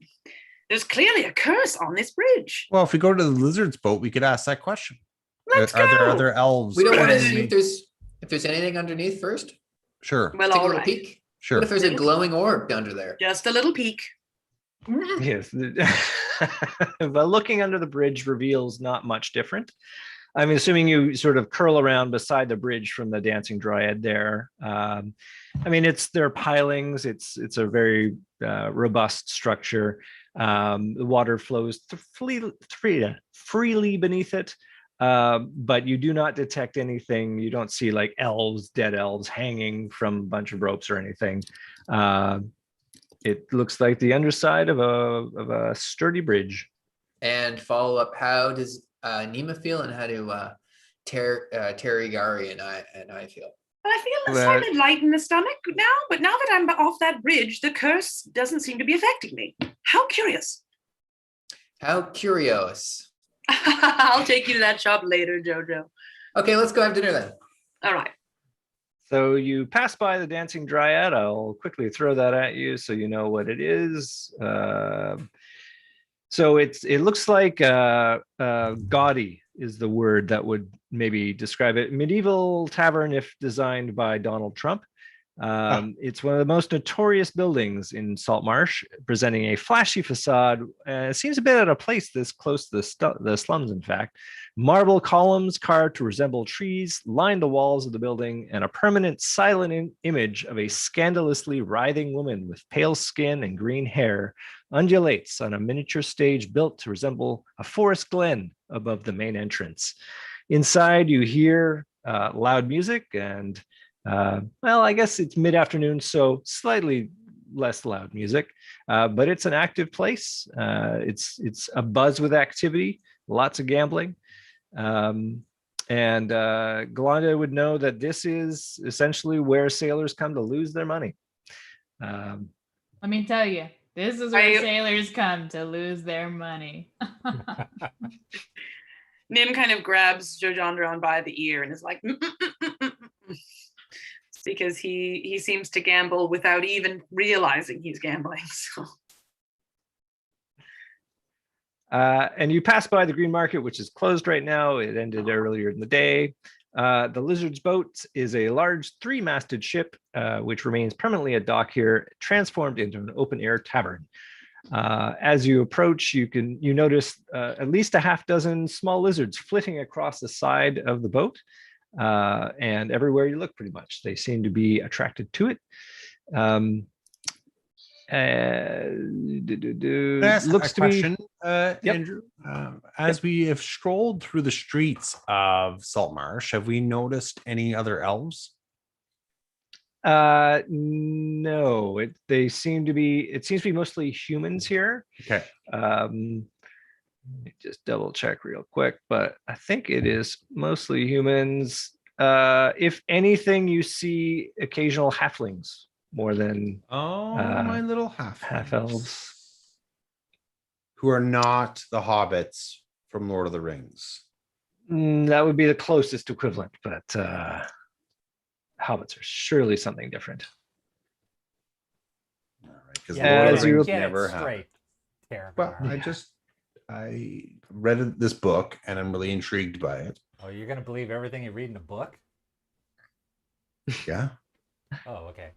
There's clearly a curse on this bridge. Well, if we go to the lizard's boat, we could ask that question. Let's Are there go. other elves? We don't want to can see we- if there's anything underneath first. Sure. Well, Take a all little right. peek. Sure. What if there's a glowing orb under there? Just a little peek. Yes. But looking under the bridge reveals not much different. I'm assuming you sort of curl around beside the bridge from the Dancing Dryad there. I mean, there are pilings. It's a very robust structure. The water flows freely beneath it, but you do not detect anything. You don't see like dead elves hanging from a bunch of ropes or anything. It looks like the underside of a sturdy bridge. And follow up, how does Nema feel, and how do Terry Gary and I feel? I feel Well- slightly light in the stomach now, but now that I'm off that bridge, the curse doesn't seem to be affecting me. How curious. How curious. I'll take you to that shop later, Jojo. Okay, let's go have dinner then. All right. So you pass by the Dancing Dryad. I'll quickly throw that at you so you know what it is. So it looks like gaudy is the word that would maybe describe it. Medieval tavern, if designed by Donald Trump. It's one of the most notorious buildings in Saltmarsh, presenting a flashy facade. It seems a bit out of place this close to the slums, in fact. Marble columns carved to resemble trees line the walls of the building, and a permanent silent image of a scandalously writhing woman with pale skin and green hair undulates on a miniature stage built to resemble a forest glen above the main entrance. Inside, you hear loud music and well, I guess it's mid-afternoon, so slightly less loud music, but it's an active place. It's a buzz with activity, lots of gambling. And Galanda would know that this is essentially where sailors come to lose their money. Let me tell you, this is where I- sailors come to lose their money. Nim kind of grabs Jojandron by the ear and is like, because he seems to gamble without even realizing he's gambling. So And you pass by the Green Market, which is closed right now. It ended earlier in the day. The Lizard's Boat is a large 3-masted ship, which remains permanently at dock here, transformed into an open-air tavern. As you approach, you notice at least a half dozen small lizards flitting across the side of the boat. And everywhere you look, pretty much, they seem to be attracted to it. Can I ask Looks a to be question, Andrew? As we have strolled through the streets of Saltmarsh, have we noticed any other elves? no. It seems to be mostly humans here. Okay. Let me just double check real quick, but I think it is mostly humans. If anything, you see occasional halflings more than Oh, my little half elves. who are not the hobbits from Lord of the Rings. That would be the closest equivalent, but hobbits are surely something different. All right, because Yeah, Lord of as the you- Rings get it never straight. happened. Terrible. Well, I read this book and I'm really intrigued by it. Oh, you're gonna believe everything you read in a book? Yeah. Oh, okay.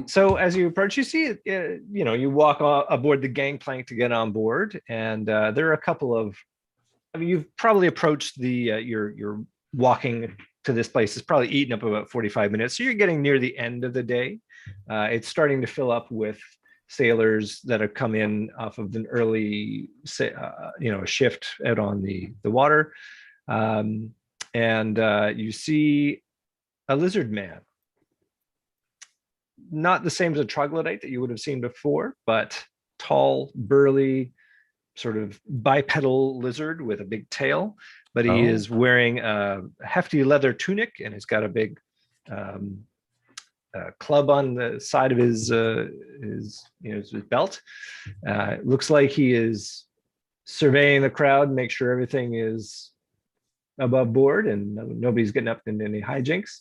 So as you approach, you see, you walk aboard the gangplank to get on board, and there are a couple of. I mean, you've probably approached the you're walking to this place. It's probably eaten up about 45 minutes. So you're getting near the end of the day. It's starting to fill up with sailors that have come in off of an early, shift out on the water, and you see a lizard man. Not the same as a troglodyte that you would have seen before, but tall, burly, sort of bipedal lizard with a big tail. But he is wearing a hefty leather tunic, and he's got a big club on the side of his belt. It looks like he is surveying the crowd, make sure everything is above board and nobody's getting up into any hijinks.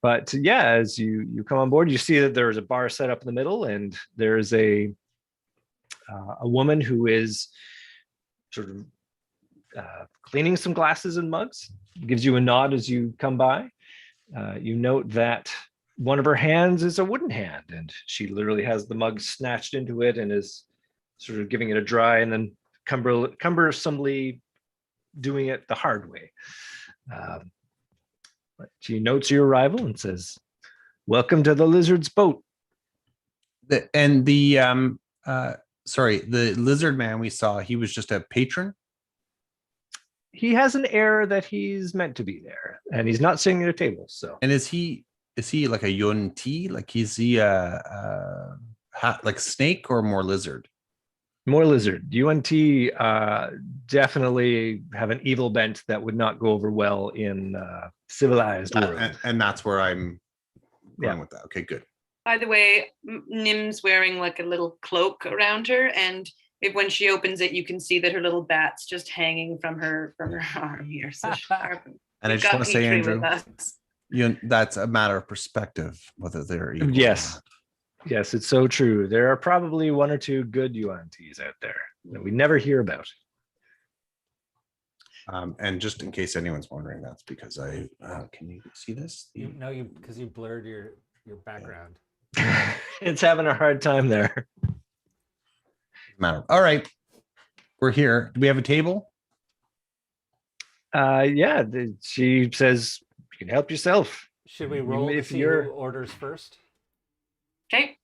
But yeah, as you come on board, you see that there is a bar set up in the middle, and there's a woman who is sort of cleaning some glasses and mugs. Gives you a nod as you come by. You note that one of her hands is a wooden hand, and she literally has the mug snatched into it and is sort of giving it a dry, and then cumbersomely doing it the hard way. But she notes your arrival and says, "Welcome to the Lizard's boat." The lizard man we saw, he was just a patron. He has an air that he's meant to be there, and he's not sitting at a table. So, And is he like a Yun Ti? Like is he like snake or more lizard? more lizard. UNT definitely have an evil bent that would not go over well in civilized world. And that's where I'm going Yeah. with that. Okay, good. By the way, Nim's wearing like a little cloak around her, and when she opens it, you can see that her little bat's just hanging from her arm here. So And I just want to say, Andrew, that's a matter of perspective whether they're evil. Yes. Yes, it's so true. There are probably one or two good UNTs out there that we never hear about. And just in case anyone's wondering, that's because I can you see this? Because you blurred your background. It's having a hard time there. Matter. All right, we're here. Do we have a table? Yeah, she says you can help yourself. Should we roll to if see you're- who orders first? Okay.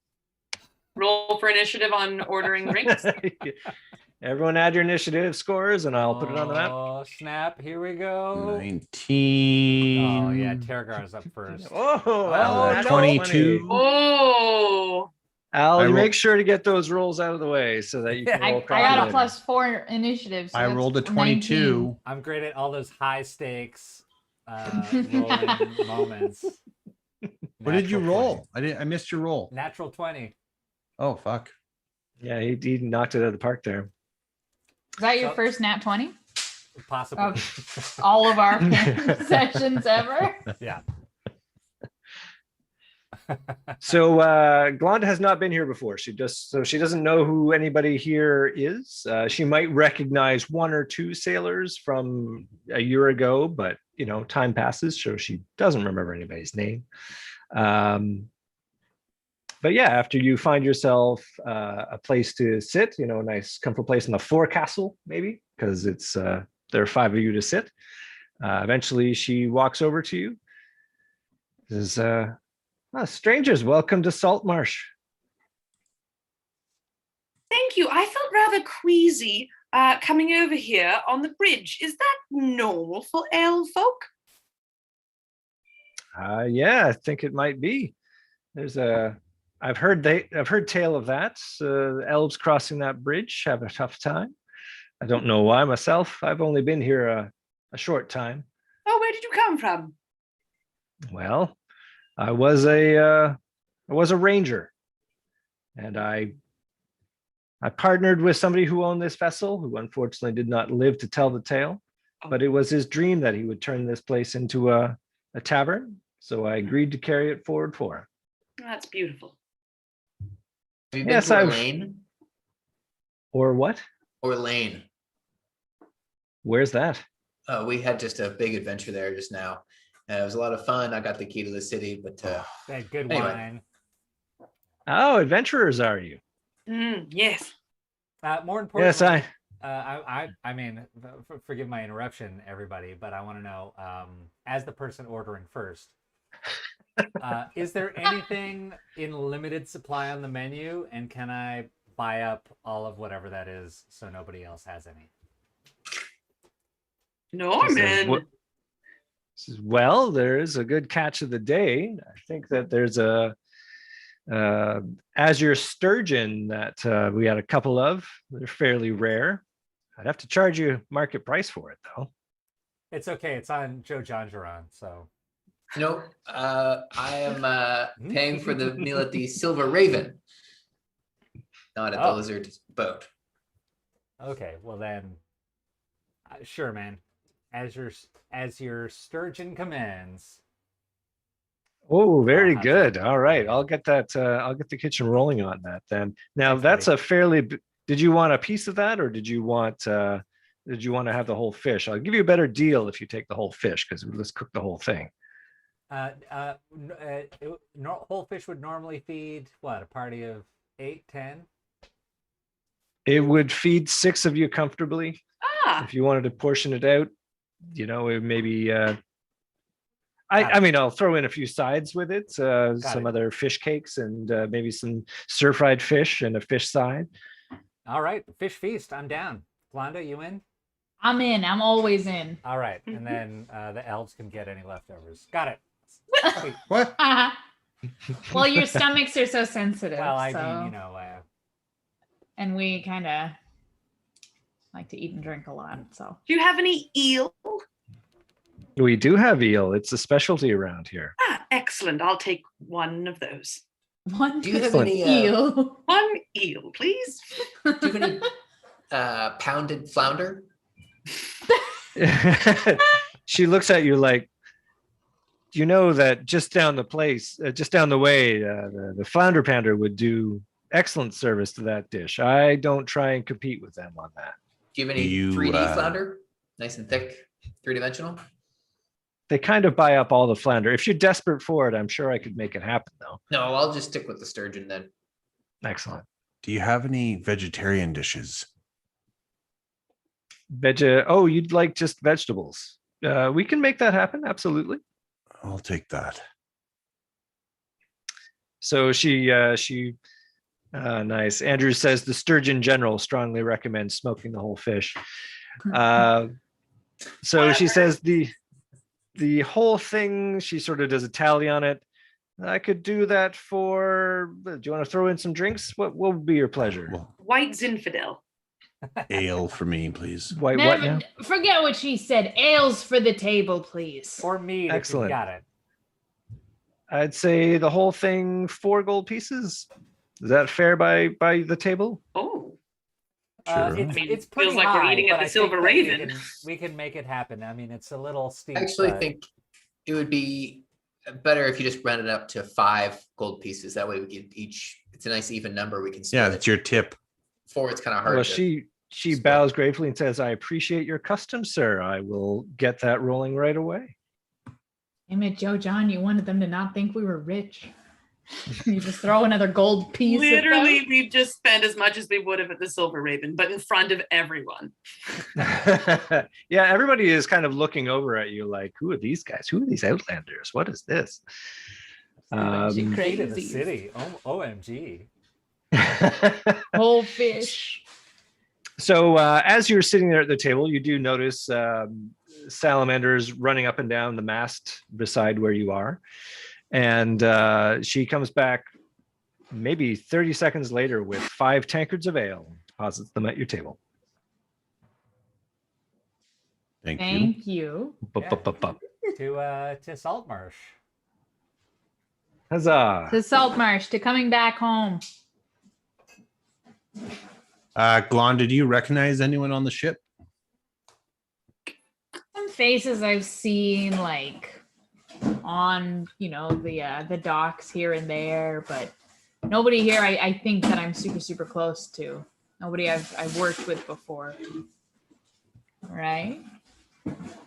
Roll for initiative on ordering drinks. Everyone add your initiative scores and I'll put it on the map. Oh, snap. Here we go. 19. Oh, yeah. Tergar's up first. Oh, Al, that's 22. Oh, Al, I you roll- make sure to get those rolls out of the way so that you can I roll got a confident. +4 initiative. So I that's rolled a 19. 22. I'm great at all those high stakes rolling moments. What did you Natural roll? I missed your roll. 20. Natural 20. Oh fuck. Yeah, he knocked it out of the park there. Is that your So- first nat 20 Possibly. of all of our sessions ever? Yeah. So Glonda has not been here before. She doesn't know who anybody here is. She might recognize one or two sailors from a year ago, but time passes, so she doesn't remember anybody's name. But yeah, after you find yourself a place to sit, a nice comfortable place in the forecastle, maybe, because it's there are 5 of you to sit. Eventually she walks over to you. Says, strangers, welcome to Saltmarsh. thank you. I felt rather queasy coming over here on the bridge. Is that normal for elf folk? Yeah, I think it might be. I've heard tale of that. Elves crossing that bridge have a tough time. I don't know why myself. I've only been here a short time. Oh, where did you come from? Well, I was a ranger, and I partnered with somebody who owned this vessel, who unfortunately did not live to tell the tale. But it was his dream that he would turn this place into a tavern. So I agreed to carry it forward for him. That's beautiful. Have you been Yes, to I've- Orlane? Or what? Orlane. Where's that? We had just a big adventure there just now. It was a lot of fun. I got the key to the city, but They had good Anyway. wine. Oh, adventurers are you? Yes. More importantly, Yes, I mean, forgive my interruption, everybody, but I want to know, as the person ordering first, is there anything in limited supply on the menu, and can I buy up all of whatever that is so nobody else has any? Norman. says, well, there is a good catch of the day. I think that there's a azure sturgeon that we had a couple of. They're fairly rare. I'd have to charge you market price for it, though. It's okay. It's on Joe Jongeron, so. no, I am paying for the meal at the Silver Raven, not at the Oh. Lizard Boat. Okay, well then, sure, man. As your sturgeon commands. Oh, very have good. some. All right, I'll get that. I'll get the kitchen rolling on that then. Now Thanks, that's buddy. a fairly. Did you want a piece of that, or did you want to have the whole fish? I'll give you a better deal if you take the whole fish, because let's cook the whole thing. Whole fish would normally feed what, a party of 8, 10? It would feed 6 of you comfortably. Ah, If you wanted to portion it out, it maybe. Got I it. mean, I'll throw in a few sides with it. Some it. other fish cakes and maybe some stir-fried fish and a fish side. All right, fish feast. I'm down. Flanda, you in? I'm in. I'm always in. All right, and then the elves can get any leftovers. Got it. Sweet. What? Well, your stomachs are so sensitive. Well, I so- mean, and we kind of like to eat and drink a lot. So do you have any eel? We do have eel. It's a specialty around here. Ah, excellent. I'll take one of those. one Do you have percent any, eel. One eel, please. Do you have any pounded flounder? She looks at you like, you know that just down the way, the flounder pounder would do excellent service to that dish. I don't try and compete with them on that. Do you have any You, 3D flounder? Nice and thick, 3-dimensional? They kind of buy up all the flounder. If you're desperate for it, I'm sure I could make it happen, though. No, I'll just stick with the sturgeon then. Excellent. Do you have any vegetarian dishes? Oh, you'd like just vegetables? We can make that happen. Absolutely. I'll take that. So nice. Andrew says the Sturgeon General strongly recommends smoking the whole fish. So she says the whole thing, she sort of does a tally on it. I could do that for, do you want to throw in some drinks? What would be your pleasure? Well, White Zinfandel. ale for me, please. What Never, now? forget what she said. Ales for the table, please. or meat. Excellent. If you got it. I'd say the whole thing, 4 gold pieces. Is that fair by the table? Oh, Sure. It's, I mean, it's feels pretty like we're high, eating at but the I think Silver that Raven. we can make it happen. I mean, it's a little steep. I actually but- think it would be better if you just rounded up to 5 gold pieces. That way we get each, it's a nice even number. We can split Yeah, it. that's your tip. 4, it's kind of hard. Well, to- she split. bows gratefully and says, I appreciate your custom, sir. I will get that rolling right away. Damn it, Joe John, you wanted them to not think we were rich. You just throw another gold piece. at them. literally, we've just spent as much as we would have at the Silver Raven, but in front of everyone. Yeah, everybody is kind of looking over at you like, who are these guys? Who are these outlanders? What is this? She Fate of the crazies. city. OMG. Whole fish. So as you're sitting there at the table, you do notice salamanders running up and down the mast beside where you are. And she comes back maybe 30 seconds later with 5 tankards of ale, deposits them at your table. Thank you. Thank you. Bup. To Saltmarsh. Huzzah. To Saltmarsh, to coming back home. Glon, did you recognize anyone on the ship? Some faces I've seen like on, the docks here and there, but nobody here I think that I'm super, super close to. Nobody I've worked with before. Right?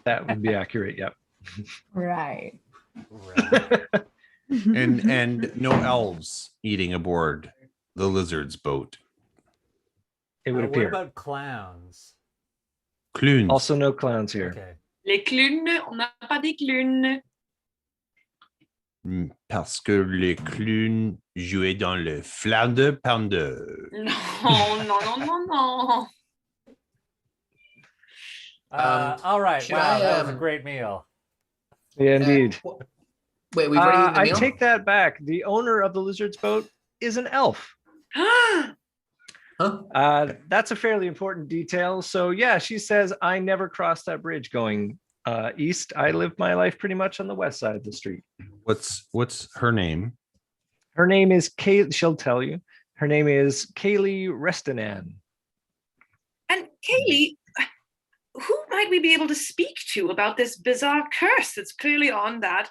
That would be accurate. Yep. Right. Right. And no elves eating aboard the lizard's boat. It would What appear. about clowns? Clunes. Also, no clowns here. Okay. Les clowns, on n'a pas des clowns. Parce que les clowns jouaient dans le Flandre Pounder. No. All right. should Wow, I, that was a great meal. Yeah, indeed. Wait, we've already eaten the I meal? take that back. The owner of the lizard's boat is an elf. Huh? That's a fairly important detail. So yeah, she says I never crossed that bridge going east. I lived my life pretty much on the west side of the street. What's her name? Her name is Kay. She'll tell you. Her name is Kaylee Restinan. And Kaylee, who might we be able to speak to about this bizarre curse that's clearly on that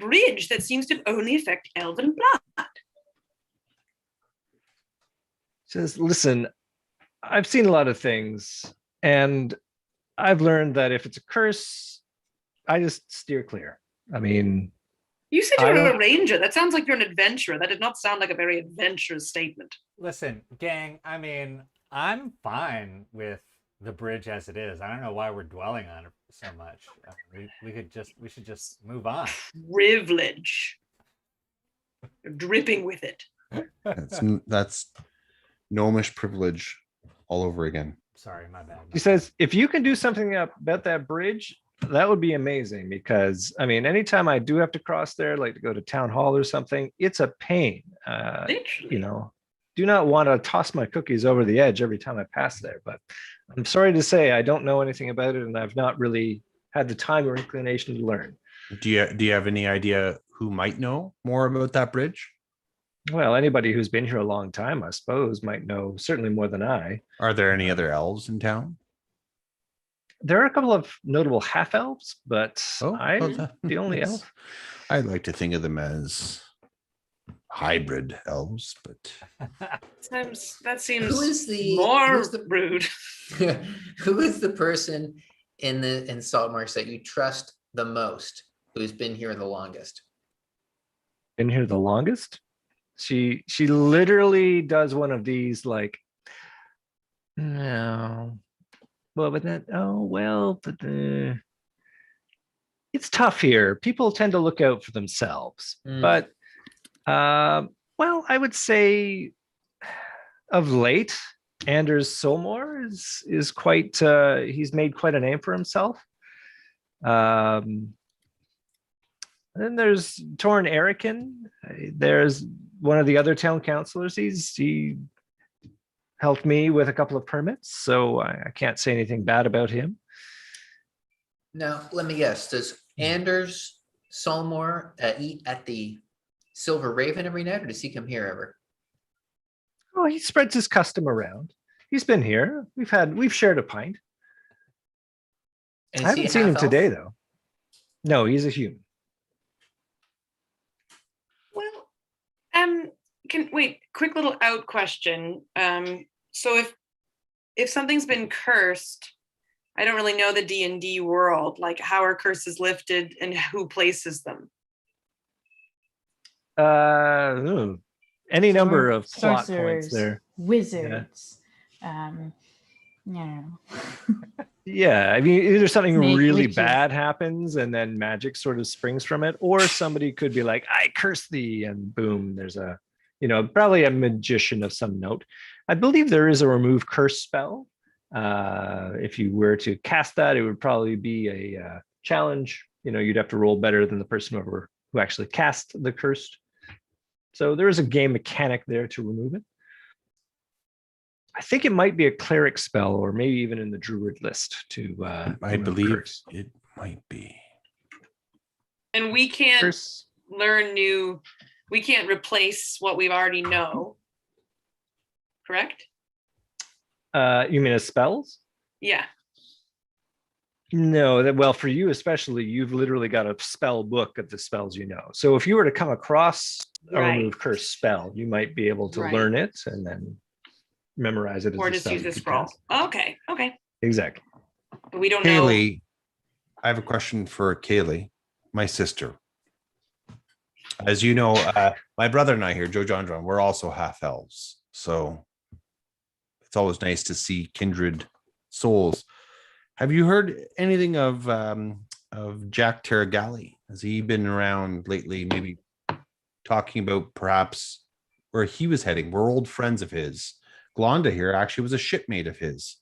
bridge that seems to only affect elven blood? Says, listen, I've seen a lot of things, and I've learned that if it's a curse, I just steer clear. I mean, You said I you were don't- a ranger. That sounds like you're an adventurer. That did not sound like a very adventurous statement. Listen, gang, I mean, I'm fine with the bridge as it is. I don't know why we're dwelling on it so much. We should just move on. Privilege. You're dripping with it. That's gnomish privilege all over again. Sorry, my bad. She says, if you can do something about that bridge, that would be amazing, because I mean, anytime I do have to cross there, like to go to town hall or something, it's a pain. Literally. Do not want to toss my cookies over the edge every time I pass there. But I'm sorry to say I don't know anything about it, and I've not really had the time or inclination to learn. Do you have any idea who might know more about that bridge? Well, anybody who's been here a long time, I suppose, might know certainly more than I. Are there any other elves in town? There are a couple of notable half elves, but I'm that- the only yes. elf. I like to think of them as hybrid elves, but That seems Who is the- more who's the- rude. Who is the person in Saltmarsh that you trust the most, who's been here the longest? Been here the longest. She literally does one of these like, no, well, but that, oh well, but it's tough here. People tend to look out for themselves. But well, I would say of late, Anders Solmore is quite he's made quite a name for himself. Then there's Torn Erikin. There's one of the other town councilors. He helped me with a couple of permits, so I can't say anything bad about him. Now, let me guess. Does Anders Solmore eat at the Silver Raven every night, or does he come here ever? Oh, he spreads his custom around. He's been here. We've shared a pint. And I is he haven't a seen him half-elf? today though. No, he's a human. Well, quick little out question. So if something's been cursed, I don't really know the D&D world. Like, how are curses lifted and who places them? Any number of plot Sorcerers, points there. wizards. I don't know. Yeah, I mean, either something Snake really witches. bad happens and then magic sort of springs from it, or somebody could be like, I curse thee, and boom, there's probably a magician of some note. I believe there is a remove curse spell. If you were to cast that, it would probably be a challenge. You'd have to roll better than the person who actually cast the cursed. So there is a game mechanic there to remove it. I think it might be a cleric spell, or maybe even in the druid list to. I remove believe curse. it might be. And we can't Curse. learn new. We can't replace what we already know. Correct? You mean as spells? Yeah. No, well, for you especially, you've literally got a spell book of the spells you know. So if you were to come across a Right. remove curse spell, you might be able to Right. learn it and then memorize it as Or a just spell use you the could scroll. cast. Okay. Okay. Exactly. But we don't know. Kaylee, I have a question for Kaylee, my sister. As you know, my brother and I here, Joe John, we're also half elves. So it's always nice to see kindred souls. Have you heard anything of Jack Terragalli? Has he been around lately? Maybe talking about perhaps where he was heading. We're old friends of his. Glonda here actually was a shipmate of his.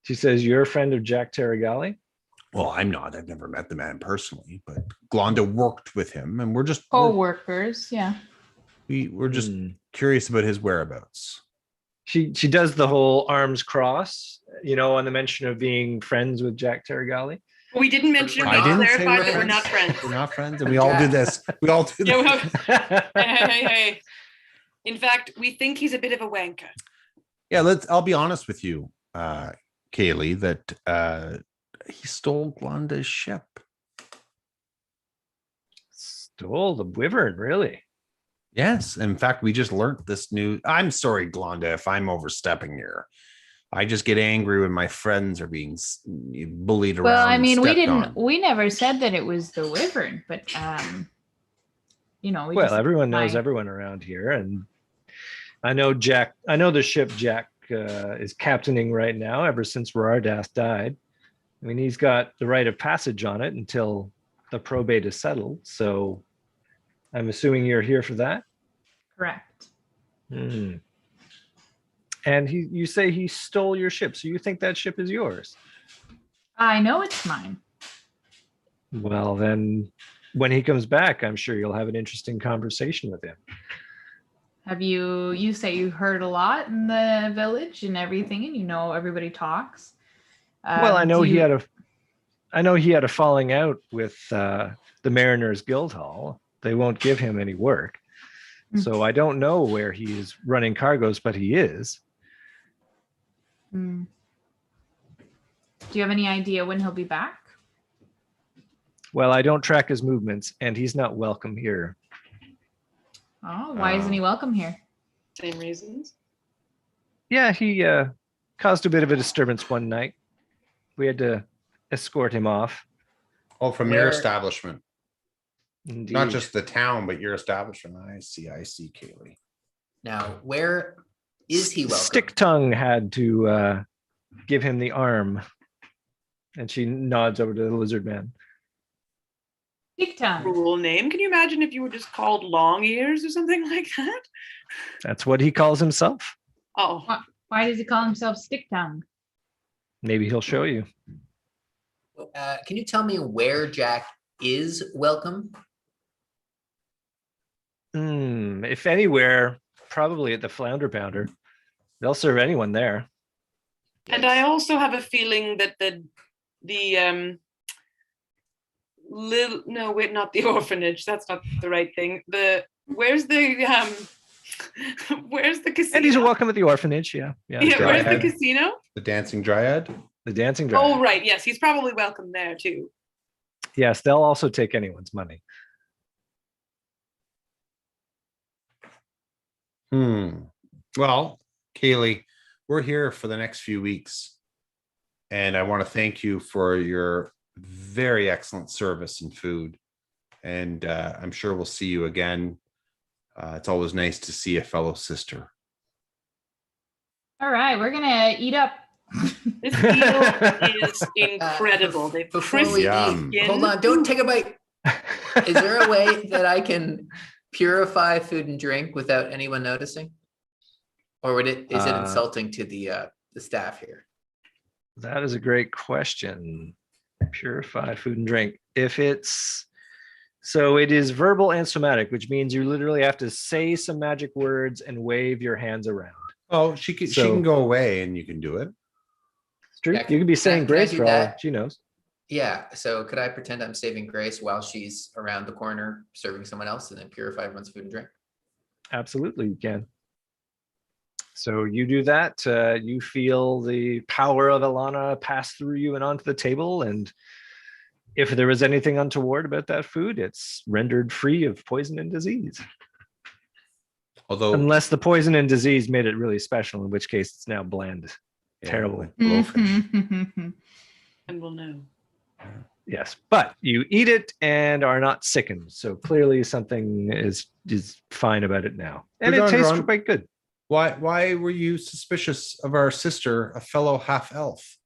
She says, you're a friend of Jack Terragalli? Well, I'm not. I've never met the man personally, but Glonda worked with him, and we're Co-workers, yeah. we're just Hmm. curious about his whereabouts. She does the whole arms cross, on the mention of being friends with Jack Terragalli. We didn't mention. I We didn't say clarified we're that we're not friends. friends. We're not friends, and we all do this. We all do Yeah, this. hey. In fact, we think he's a bit of a wanker. Yeah, I'll be honest with you, Kaylee, that he stole Glonda's ship. Stole the wyvern, really? Yes. In fact, we just learned this new. I'm sorry, Glonda, if I'm overstepping here. I just get angry when my friends are being bullied around. Well, I and mean, stepped on. we never said that it was the wyvern, but we Well, just everyone knows might- everyone around here, and I know the ship Jack is captaining right now ever since Rardas died. I mean, he's got the right of passage on it until the probate is settled. So I'm assuming you're here for that. Correct. Hmm. And you say he stole your ship. So you think that ship is yours? I know it's mine. Well, then when he comes back, I'm sure you'll have an interesting conversation with him. Have you say you heard a lot in the village and everything, and everybody talks. Well, I know do you- he had a falling out with the Mariners Guildhall. They won't give him any work. So I don't know where he is running cargoes, but he is. Hmm. Do you have any idea when he'll be back? Well, I don't track his movements, and he's not welcome here. Oh, why isn't he welcome here? Same reasons. Yeah, he caused a bit of a disturbance one night. We had to escort him off. Oh, from Where- your establishment, Indeed. not just the town, but your establishment. I see, Kaylee. Now, where is he welcome? Stick Tongue had to give him the arm. And she nods over to the lizard man. Big time. Cool name. Can you imagine if you were just called Long Ears or something like that? That's what he calls himself. Oh, Why does he call himself Stick Tongue? Maybe he'll show you. Can you tell me where Jack is welcome? If anywhere, probably at the Flounder Pounder. They'll serve anyone there. and I also have a feeling that no, wait, not the orphanage. That's not the right thing. Where's the casino? And he's welcome at the orphanage. Yeah. Yeah, where's the Dryad. casino? The dancing dryad. The Dancing Dragon. Oh, right. Yes, he's probably welcome there too. Yes, they'll also take anyone's money. Well, Kaylee, we're here for the next few weeks. And I want to thank you for your very excellent service and food. And I'm sure we'll see you again. It's always nice to see a fellow sister. All right, we're gonna eat up. This deal is incredible. They've Before we crispy Yum. eat, skin. hold on, don't take a bite. Is there a way that I can purify food and drink without anyone noticing? Or is it insulting to the staff here? That is a great question. Purify food and drink. It is verbal and somatic, which means you literally have to say some magic words and wave your hands around. Oh, she can So- go away and you can do it. It's true. Yeah, You could be saying can I grace do for all that? she knows. Yeah, so could I pretend I'm saving grace while she's around the corner serving someone else and then purify everyone's food and drink? Absolutely, you can. So you do that. You feel the power of Alana pass through you and onto the table. And if there was anything untoward about that food, it's rendered free of poison and disease. Although Unless the poison and disease made it really special, in which case it's now bland. yeah, Terrible. like blowfish. And we'll know. Yes, but you eat it and are not sickened. So clearly something is fine about it now. And it tastes John, quite good. Why were you suspicious of our sister, a fellow half elf?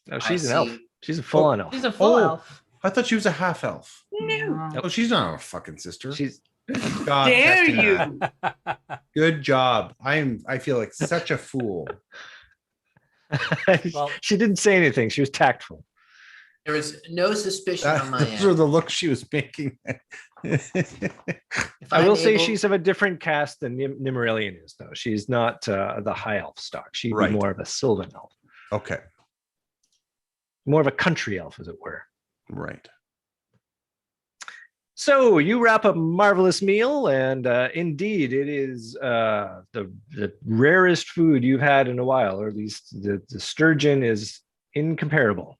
No, I she's an elf. see. She's a full-on elf. She's a full Oh. elf. I thought she was a half elf. No. Oh, she's not our fucking sister. She's God, Dare testing you? that. Good job. I feel like such a fool. Well- she didn't say anything. She was tactful. There was no suspicion on my Those were end. the looks she was making. If I will I'm say able- she's of a different caste than Nimmerilian is, though. She's not the high elf stock. She'd Right. be more of a Sylvan elf, Okay, more of a country elf, as it were. right. So you wrap up a marvelous meal, and indeed, it is the rarest food you've had in a while, or at least the sturgeon is incomparable.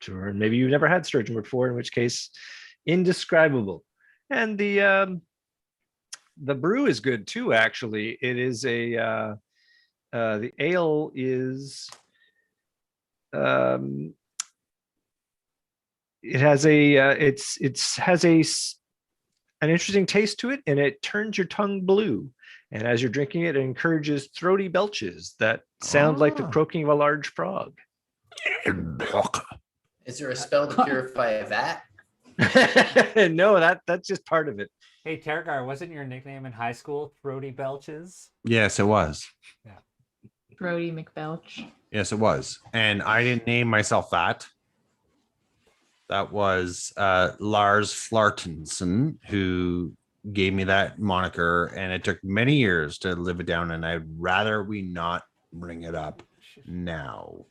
Or maybe you've never had sturgeon before, in which case, indescribable. And the brew is good too. Actually, it is the ale is. It has an interesting taste to it, and it turns your tongue blue. And as you're drinking it, it encourages throaty belches that sound like the Ah. croaking of a large frog. Is there a spell to purify a vat? No, that's just part of it. Hey, Tergar, wasn't your nickname in high school Throaty Belches? Yes, it was. Brody McBelch. Yes, it was. And I didn't name myself that. That was Lars Flartenson who gave me that moniker, and it took many years to live it down. And I'd rather we not bring it up now.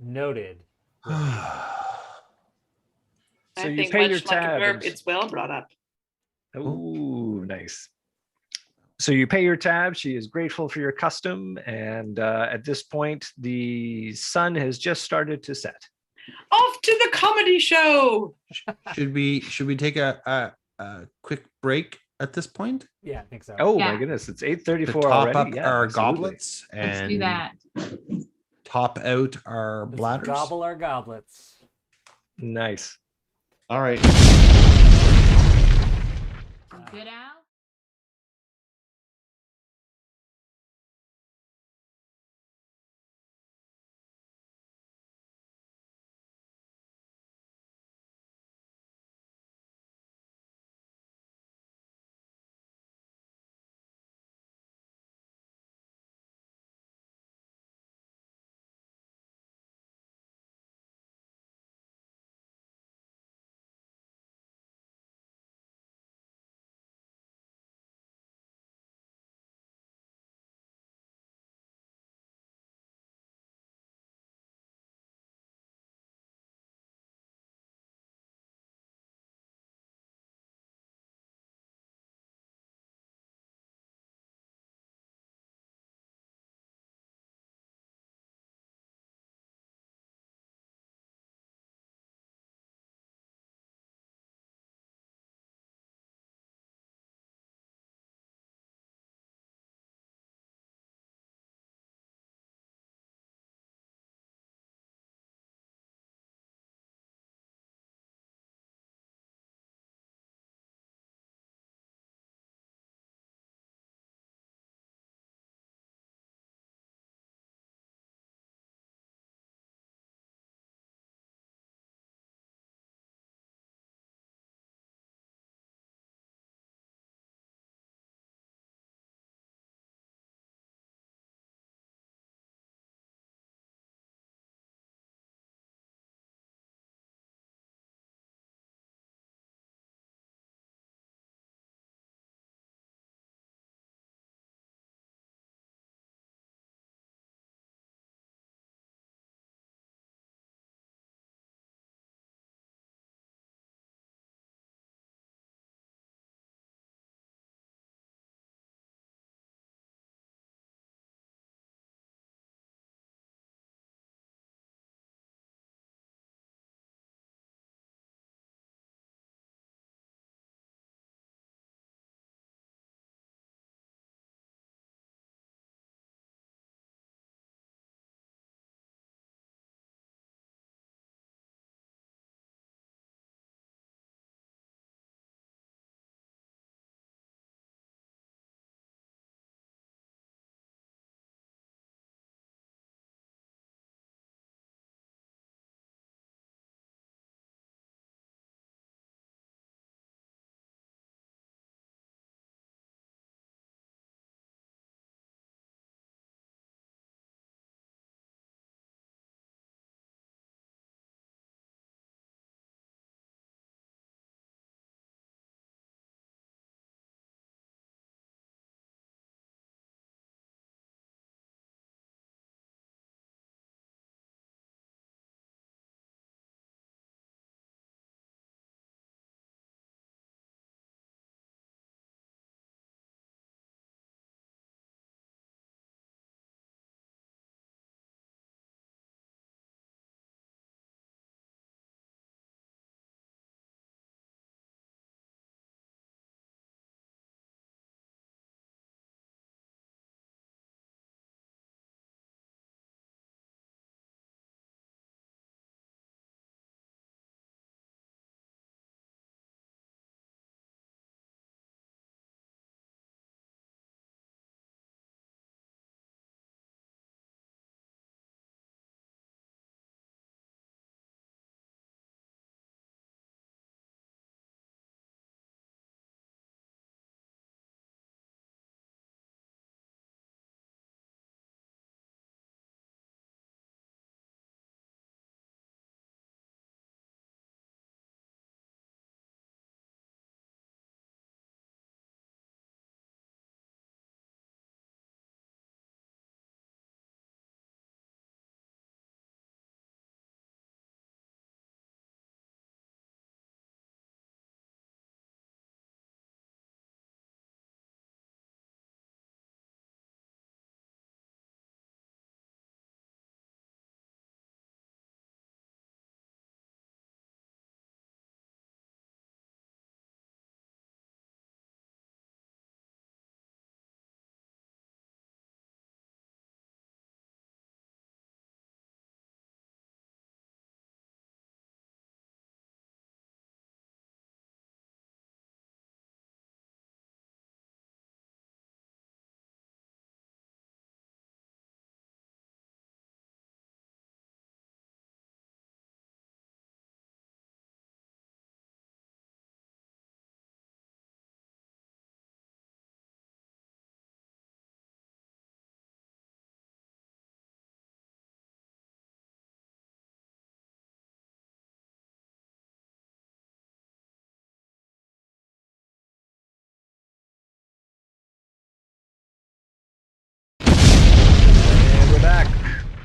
Noted. So I you think pay much your like a tab. verb, and- it's well brought up. Ooh, nice. So you pay your tab. She is grateful for your custom, and at this point, the sun has just started to set. Off to the comedy show. Should we take a quick break at this point Yeah, I think so. Oh Yeah. my goodness, it's to 8:34 top already. up Yeah, our absolutely. goblets Let's and do that. top out our Let's bladders? gobble our goblets. Nice. All right. Good out.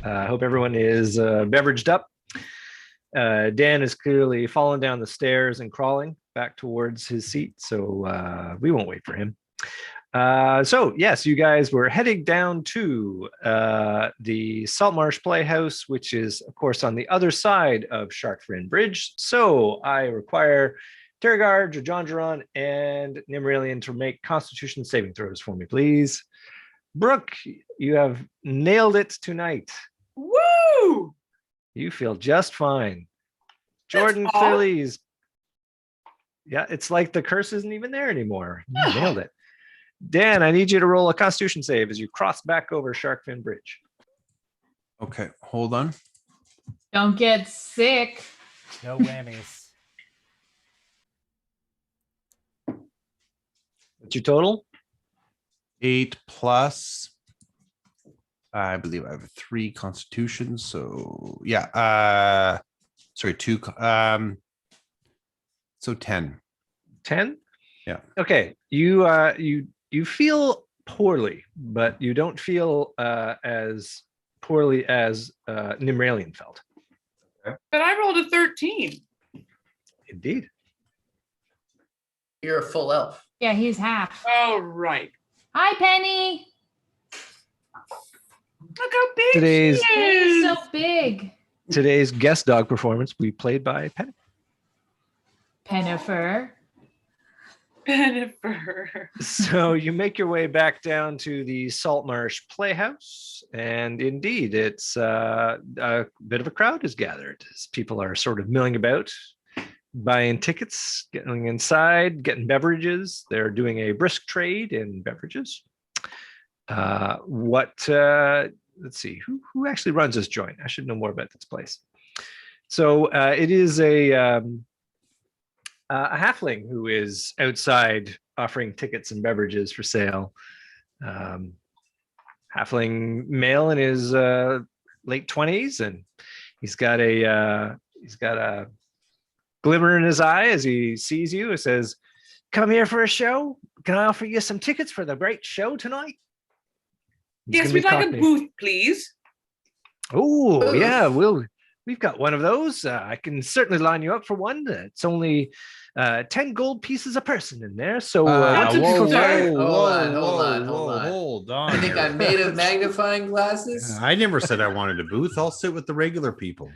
I hope everyone is beveraged up. Dan is clearly falling down the stairs and crawling back towards his seat, so we won't wait for him. So yes, you guys were heading down to the Saltmarsh Playhouse, which is, of course, on the other side of Sharkfin Bridge. So I require Terragar, Jajandron, and Nimralian to make Constitution saving throws for me, please. Brooke, you have nailed it tonight. Woo! You feel just fine. Jordan That's odd. clearly is. Yeah, it's like the curse isn't even there anymore. You nailed it. Dan, I need you to roll a Constitution save as you cross back over Sharkfin Bridge. Okay, hold on. Don't get sick. No whammies. What's your total? 8 plus. I believe I have 3 constitutions. So yeah. Sorry, 2. So 10. 10? Yeah. Okay. You feel poorly, but you don't feel as poorly as Nimralian felt. But I rolled a 13. Indeed. You're a full elf. Yeah, he's half. Oh, right. Hi, Penny. Look how big Today's- she Penny's is. so big. Today's guest dog performance we played by Penny. Pennifer. Jennifer. So you make your way back down to the Saltmarsh Playhouse, and indeed, it's a bit of a crowd is gathered as people are sort of milling about, buying tickets, getting inside, getting beverages. They're doing a brisk trade in beverages. Let's see, who actually runs this joint? I should know more about this place. So it is a halfling who is outside offering tickets and beverages for sale. Halfling male in his late 20s, and he's got a glimmer in his eye as he sees you. It says, "Come here for a show? Can I offer you some tickets for the great show tonight?" He's Yes, gonna we'd be like a Cockney. booth, please. Oh, Booth. yeah, we've got one of those. I can certainly line you up for one. It's only 10 gold pieces a person in there. So That's a whoa, concern. Hold on. hold on. I think here. I'm made of magnifying glasses. I never said I wanted a booth. I'll sit with the regular people.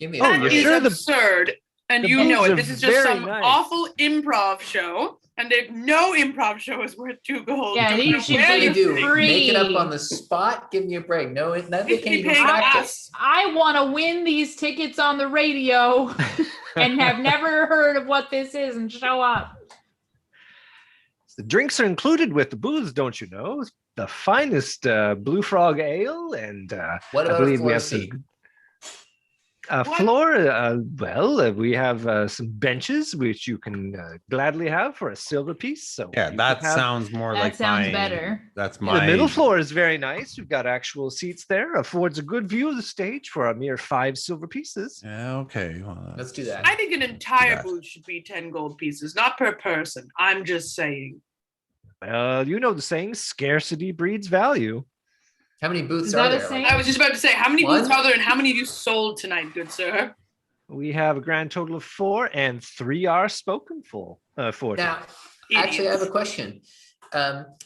Give me Oh, That you're is sure the- absurd. And the you know booths it. are This is just very some nice. awful improv show. And no improv show is worth 2 gold. Yeah, Don't these know should where What do be you you do? think. free. Make it up on the spot? Give me a break. No, none of You it can should be even paying practice. us. I want to win these tickets on the radio and have never heard of what this is and show up. The drinks are included with the booths, don't you know? The finest Blue Frog Ale, and What I about a believe we floor have seat? some What? floor. We have some benches which you can gladly have for a silver piece. So Yeah, you that can have- sounds more That like sounds my, better. That's The my middle floor is very nice. We've got actual seats there. Affords a good view of the stage for a mere 5 silver pieces. Yeah, okay. Well, Let's do that. I think an entire that. booth should be 10 gold pieces, not per person. I'm just saying. Well, you know the saying, scarcity breeds value. How many booths Is are that a there? saying? I was just about to say, how many One? booths are there and how many have you sold tonight, good sir? We have a grand total of 4, and 3 are spoken for. Now, actually, I have a question.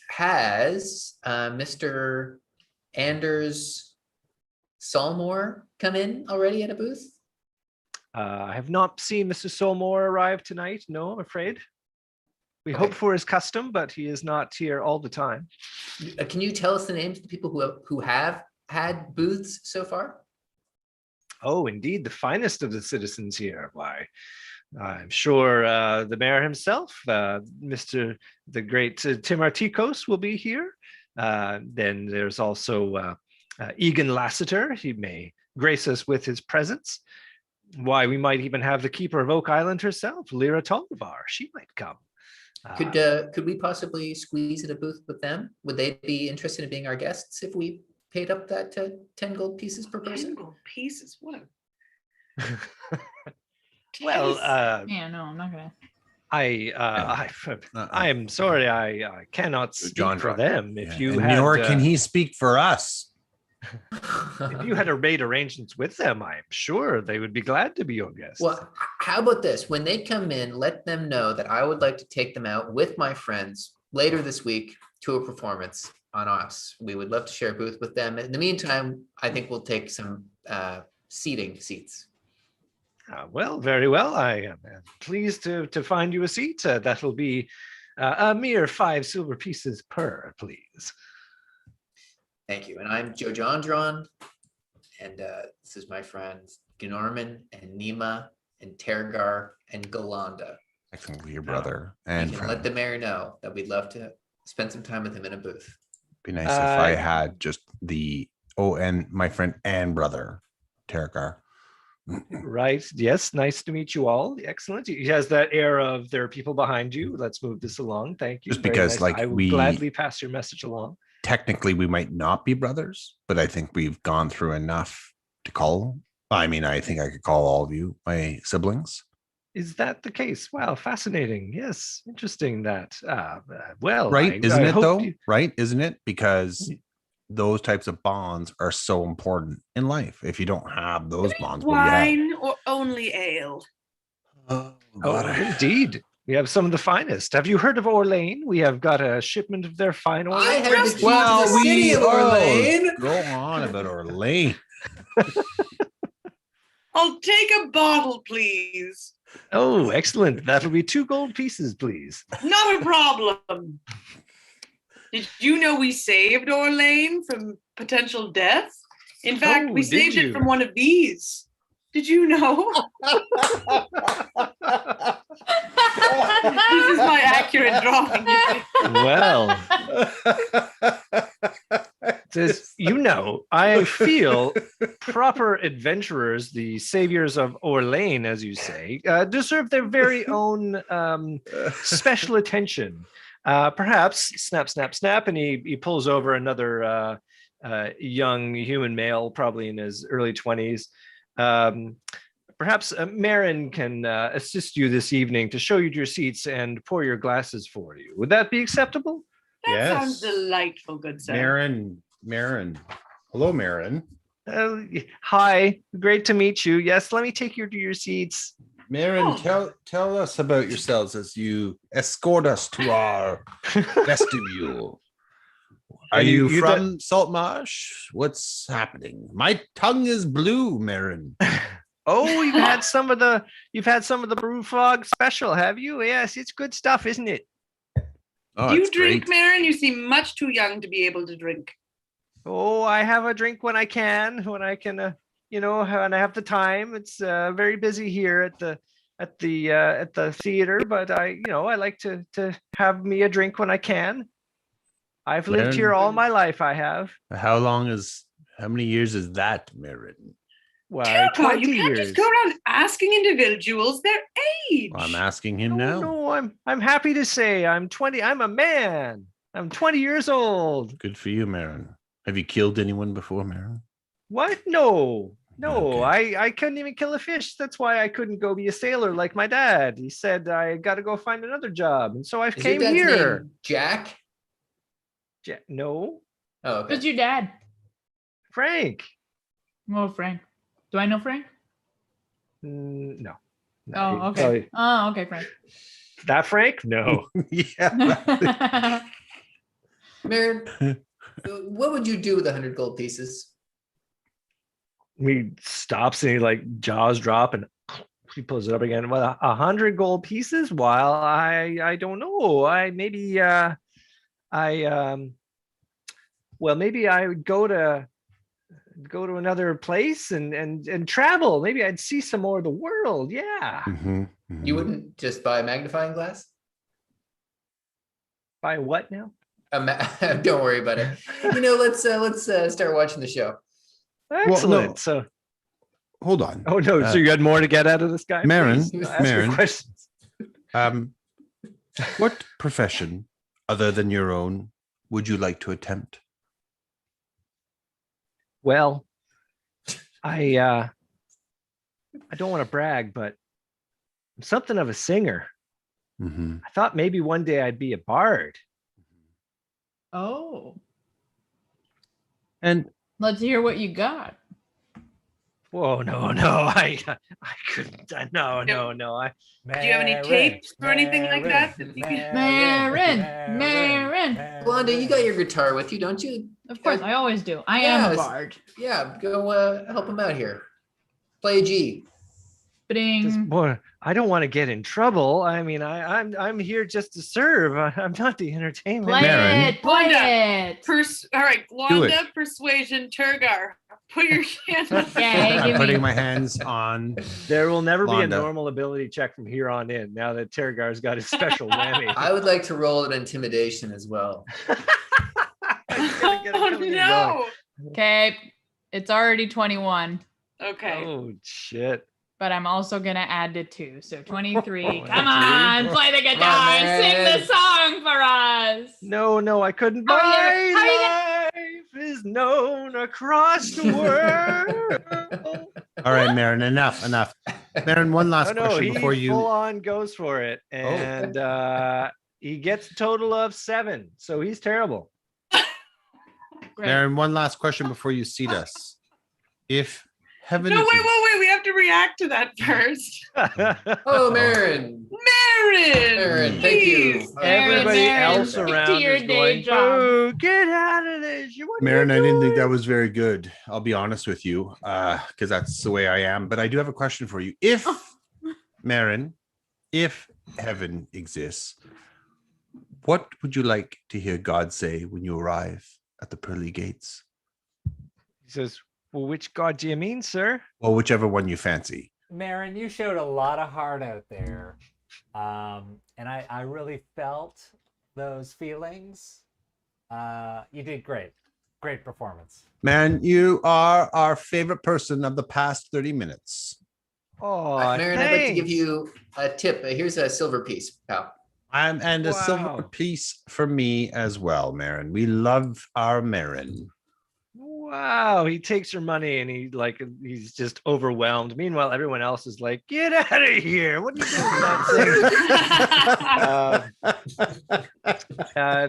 Has Mr. Anders Solmore come in already at a booth? I have not seen Mr. Solmore arrive tonight. No, I'm afraid. We Okay. hope for his custom, but he is not here all the time. Can you tell us the names of the people who have had booths so far? Oh, indeed, the finest of the citizens here. Why, I'm sure the mayor himself, Mr. the great Tim Artikos, will be here. Then there's also Egan Lassiter. He may grace us with his presence. Why, we might even have the keeper of Oak Island herself, Lyra Tolvar. She might come. Could we possibly squeeze at a booth with them? Would they be interested in being our guests if we paid up that 10 gold pieces per 10 person? gold pieces. What a Well, Yeah, no, I'm not gonna. I am sorry, I cannot speak John for Rock. them. If Yeah, you and had, nor can he speak for us. If you had made arrangements with them, I'm sure they would be glad to be your guests. Well, how about this? When they come in, let them know that I would like to take them out with my friends later this week to a performance on us. We would love to share a booth with them. In the meantime, I think we'll take some seats. Well, very well. I am pleased to find you a seat. That'll be a mere 5 silver pieces per, please. Thank you. And I'm Joe Jondron, and this is my friends Gnorman and Nima and Tergar and Galanda. Technically your brother You and can friend. let the mayor know that we'd love to spend some time with him in a booth. Be nice if I had just and my friend and brother, Tergar. Right. Yes. Nice to meet you all. Excellent. He has that air of there are people behind you. Let's move this along. Thank you. Just Very because, nice. like, I will we- gladly pass your message along. Technically, we might not be brothers, but I think we've gone through enough to call. I mean, I think I could call all of you my siblings. Is that the case? Wow, fascinating. Yes, interesting. That. Well, Right? I Isn't it hope though? you- Right? Isn't it? Because those types of bonds are so important in life. If you don't have those bonds, what do you have? Wine or only ale? Oh, Oh, indeed. We have some of the finest. Have you heard of Orlane? We have got a shipment of their fine oil. I heard the key Well, to the city of Orlane. Go on about Orlane. I'll take a bottle, please. Oh, excellent. That'll be 2 gold pieces, please. Not a problem. Did you know we saved Orlane from potential death? In fact, Oh, we did saved you? it from one of these. Did you know? This is my accurate drawing. Well, says, I feel proper adventurers, the saviors of Orlane, as you say, deserve their very own special attention. Perhaps snap, snap, snap, and he pulls over another young human male, probably in his early 20s. Perhaps Marin can assist you this evening to show you your seats and pour your glasses for you. Would that be acceptable? That sounds delightful, good sir. Marin. Hello, Marin. Hi, great to meet you. Yes, let me take you to your seats. Marin, Oh. tell us about yourselves as you escort us to our vestibule. Are And you you from Saltmarsh? What's happening? My tongue is blue, Marin. Oh, you've had some of the brew fog special, have you? Yes, it's good stuff, isn't it? Oh, Do you it's drink, great. Marin? You seem much too young to be able to drink. Oh, I have a drink when I can, when I can, when I have the time. It's very busy here at the theater, but I like to have me a drink when I can. I've lived here all my life. I have. How many years is that, Marin? Well, Terpa, 20 you can't years. just go around asking individuals their age. Well, I'm asking him No, now. no, I'm happy to say I'm 20. I'm a man. I'm 20 years old. Good for you, Marin. Have you killed anyone before, Marin? What? No. Okay. I couldn't even kill a fish. That's why I couldn't go be a sailor like my dad. He said I got to go find another job, and so I Is your came dad's here. name Jack? No, Oh, okay. Who's your dad? Frank. Oh, Frank. Do I know Frank? No. Oh, he okay. probably- Oh, okay, Frank. That Frank? No. Yeah. Marin, what would you do with 100 gold pieces? He stops and he like jaws drop and he pulls it up again. Well, 100 gold pieces. While I don't know. Maybe I would go to another place and travel. Maybe I'd see some more of the world. Yeah. Mhm, mhm. You wouldn't just buy a magnifying glass? By what now? Don't worry about it. Let's start watching the show. Excellent. no. So, Hold on. oh no, so you had more to get out of this guy? Marin, Please, ask your Marin. questions. What profession other than your own would you like to attempt? Well, I don't want to brag, but I'm something of a singer. Mhm. I thought maybe one day I'd be a bard. Oh. And Let's hear what you got. Whoa, no, I couldn't. No. I Do you have any tapes or anything like that? Marin. Glenda, you got your guitar with you, don't you? Of course, I always do. I am a Yes. bard. Yeah, go help him out here. Play a G. Bing. boy, I don't want to get in trouble. I mean, I'm here just to serve. I'm not the entertainment. Play Marin. it. Play it. All right, Do it. Wanda, Persuasion, Turgar. Put your hand up. Okay, I'm give putting me. my hands on. There will never be a Wanda. normal ability check from here on in. Now that Tergar's got his special whammy. I would like to roll an intimidation as well. Oh no. Okay, it's already 21, Okay. Oh shit! but I'm also gonna add to 2, so 23. 23. Come on, play the guitar, sing man. the song for us. No, I couldn't. How are My you life is known across the world. All right, Marin, enough. Marin, one last Oh no, question he before you. full on goes for it, and he gets a total of 7. So he's terrible. Great. Marin, one last question before you seat us. If heaven. No, wait. We have to react to that first. Oh, Marin. Marin, thank you. please. Everybody Marin, else stick to around your is day going, job. "Oh, get out of this! What are Marin, you I didn't think doing?" that was very good. I'll be honest with you, because that's the way I am. But I do have a question for you. If Marin, if heaven exists, what would you like to hear God say when you arrive at the pearly gates? He says, "Well, which god do you mean, sir?" Well, whichever one you fancy. Marin, you showed a lot of heart out there. And I really felt those feelings. You did great. Great performance. Man, you are our favorite person of the past 30 minutes. Oh, Marin, I'd like to give thanks. you a tip. Here's a silver piece, pal. And a silver Wow. piece for me as well, Marin. We love our Marin. Wow, he takes your money and he's just overwhelmed. Meanwhile, everyone else is like, "Get out of here! What are you doing?"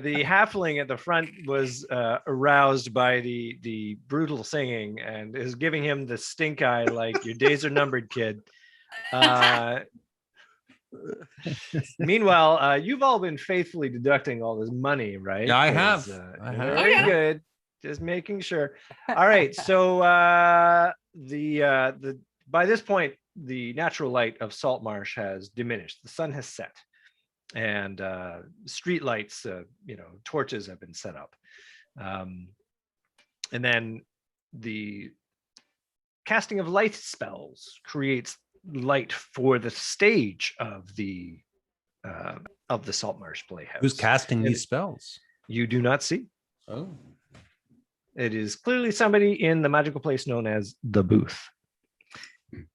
The halfling at the front was aroused by the brutal singing and is giving him the stink eye, like, "Your days are numbered, kid." Meanwhile, you've all been faithfully deducting all this money, right? Yeah, I 'Cause, have. I have. Very Oh, yeah. good. Just making sure. All right. So the by this point, the natural light of Salt Marsh has diminished. The sun has set, and street lights, torches have been set up, and then the casting of light spells creates light for the stage of the Salt Marsh Playhouse. Who's casting these spells? You do not see. Oh. It is clearly somebody in the magical place known as the booth.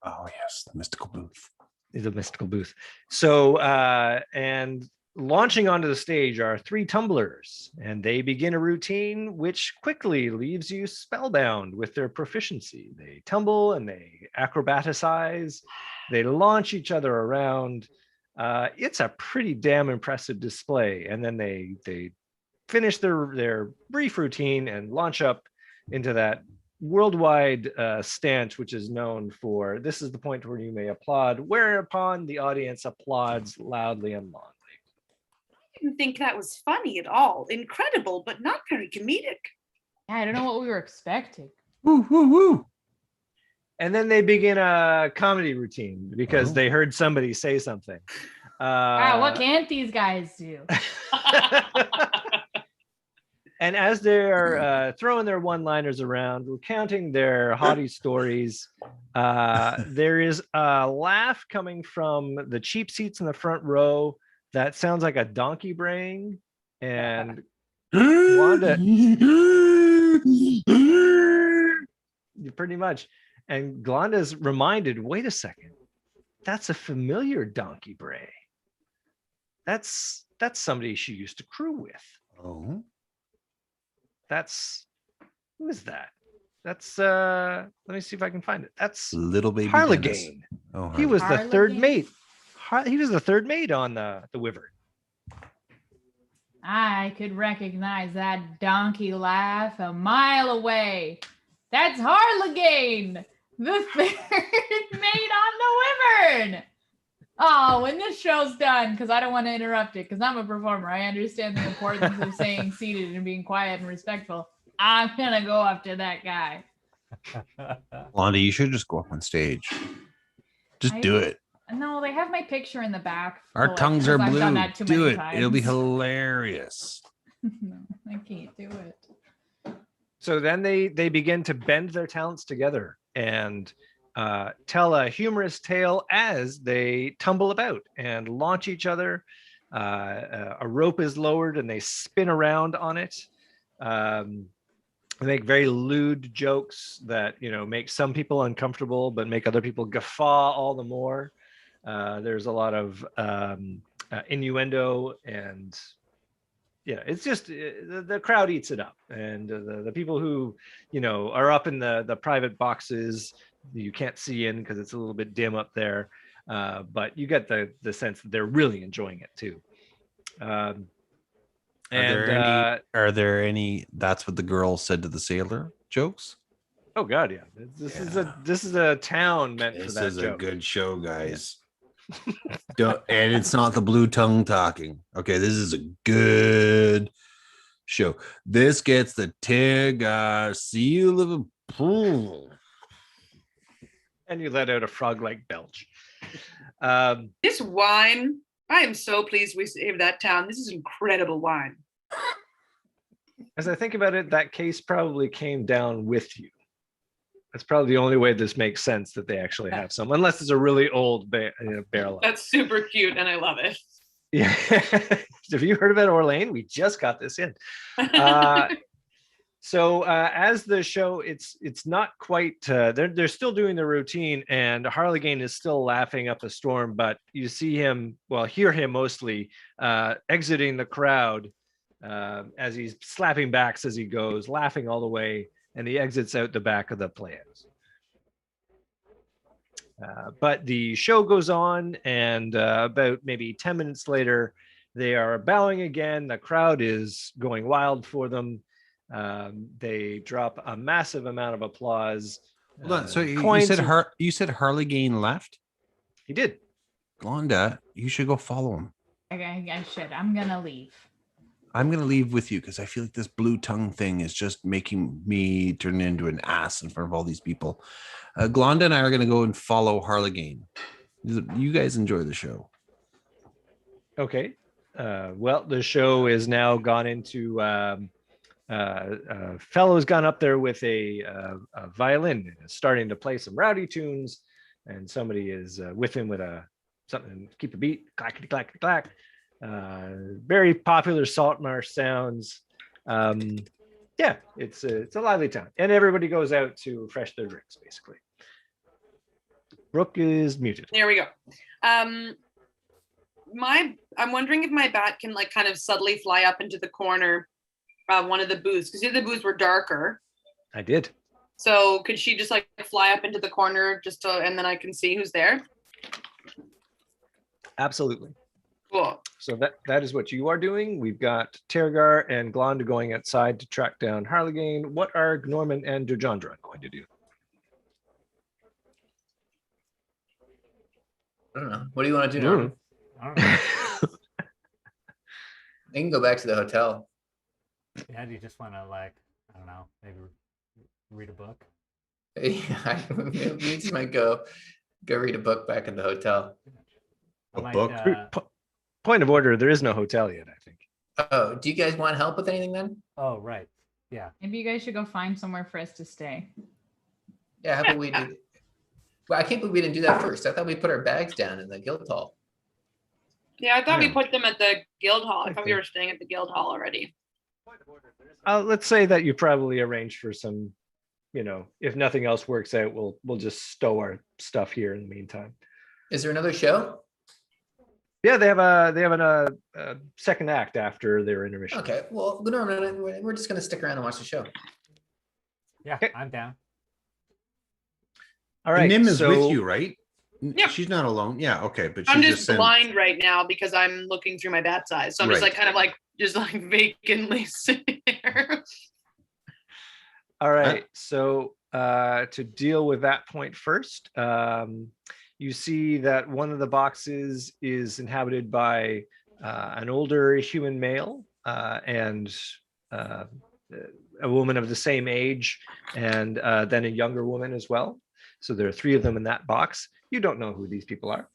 Oh, yes, the mystical booth. The mystical booth. So, and launching onto the stage are 3 tumblers, and they begin a routine which quickly leaves you spellbound with their proficiency. They tumble and they acrobatize. They launch each other around. It's a pretty damn impressive display. And then they finish their brief routine and launch up into that worldwide stance, which is known for, "This is the point where you may applaud," whereupon the audience applauds loudly and longly. I didn't think that was funny at all. Incredible, but not very comedic. Yeah, I don't know what we were expecting. Woo, woo, woo. And then they begin a comedy routine because Oh. they heard somebody say something. Wow, what can't these guys do? And as they're throwing their one-liners around, recounting their haughty stories, there is a laugh coming from the cheap seats in the front row that sounds like a donkey braying. And Wanda, pretty much. And Glanda's reminded, "Wait a second, that's a familiar donkey bray. That's somebody she used to crew with. Oh. Who is that? That's let me see if I can find it. That's Little baby Dennis. Harlegane. Oh, He was the third Harlegane? mate. He was the third mate on the Wyvern. I could recognize that donkey laugh a mile away. That's Harlequin, the third mate on the Wyvern. Oh, when this show's done, because I don't want to interrupt it, because I'm a performer. I understand the importance of staying seated and being quiet and respectful. I'm gonna go up to that guy. Blondie, you should just go up on stage. Just do it. No, they have my picture in the back. Our tongues are I've blue. done that too Do many it. times. It'll be hilarious. No, I can't do it. So then they begin to bend their talents together and tell a humorous tale as they tumble about and launch each other. A rope is lowered and they spin around on it. They make very lewd jokes that, you know, make some people uncomfortable, but make other people guffaw all the more. There's a lot of innuendo, and yeah, it's just the crowd eats it up. And the people who, you know, are up in the private boxes, you can't see in because it's a little bit dim up there. But you get the sense that they're really enjoying it too. Are there any that's what the girl said to the sailor jokes? Oh God, yeah. This is a town meant for that This is a joke. good show, guys. And it's not the blue tongue talking. Okay, this is a good show. This gets the Tig seal of approval. And you let out a frog-like belch. This wine, I am so pleased we saved that town. This is incredible wine. As I think about it, that case probably came down with you. That's probably the only way this makes sense, that they actually have some, unless it's a really old barrel. That's super cute and I love it. Yeah. Have you heard of it, Orlane? We just got this in. So as the show, it's not quite, they're still doing the routine, and Harlequin is still laughing up a storm, but you see him, well, hear him mostly exiting the crowd as he's slapping backs as he goes, laughing all the way, and he exits out the back of the playhouse. But the show goes on, and about maybe 10 minutes later, they are bowing again. The crowd is going wild for them. They drop a massive amount of applause. Hold on. So you coins said and- you said Harlequin left? He did. Glonda, you should go follow him. I should. I'm gonna leave. I'm gonna leave with you because I feel like this blue tongue thing is just making me turn into an ass in front of all these people. Glonda and I are gonna go and follow Harlequin. You guys enjoy the show. Okay. Well, the show is now gone into fellow's gone up there with a violin, starting to play some rowdy tunes, and somebody is with him with something to keep a beat, clackety clackety clack. Very popular Saltmarsh sounds. Yeah, it's a lively town, and everybody goes out to refresh their drinks. Basically, Brooke is muted. There we go. I'm wondering if my bat can like kind of subtly fly up into the corner of one of the booths, because the other booths were darker. I did. So could she just like fly up into the corner and then I can see who's there? Absolutely. Cool. So that is what you are doing. We've got Tergar and Glonda going outside to track down Harlequin. What are Norman and Dujandra going to do? I don't know. What do you want to do, Norman? I don't know. I can go back to the hotel. Yeah, do you just want to like, I don't know, maybe read a book? Yeah, we just might go read a book back in the hotel. I might, book? Point of order, there is no hotel yet, I think. Oh, do you guys want help with anything then? oh, right. Yeah. Maybe you guys should go find somewhere for us to stay. Yeah, how about we do? Well, I can't believe we didn't do that first. I thought we put our bags down in the guild hall. Yeah, I thought we Yeah. put them at the guild hall. I thought we were staying at the guild hall already. Let's say that you probably arranged for some, you know, if nothing else works out, we'll just stow our stuff here in the meantime. Is there another show? Yeah, they have a second act after their intermission. Okay, well, Norman, we're just gonna stick around and watch the show. Yeah, Okay. I'm down. All right. Nim is so with you, right? Yeah. She's not alone. Yeah, okay, but I'm she's just sent- blind right now because I'm looking through my bat's eyes. So I'm just Right. like kind of like just like vacantly sitting there. All right. So to deal with that point first. You see that one of the boxes is inhabited by an older human male and a woman of the same age, and then a younger woman as well. So there are three of them in that box. You don't know who these people are,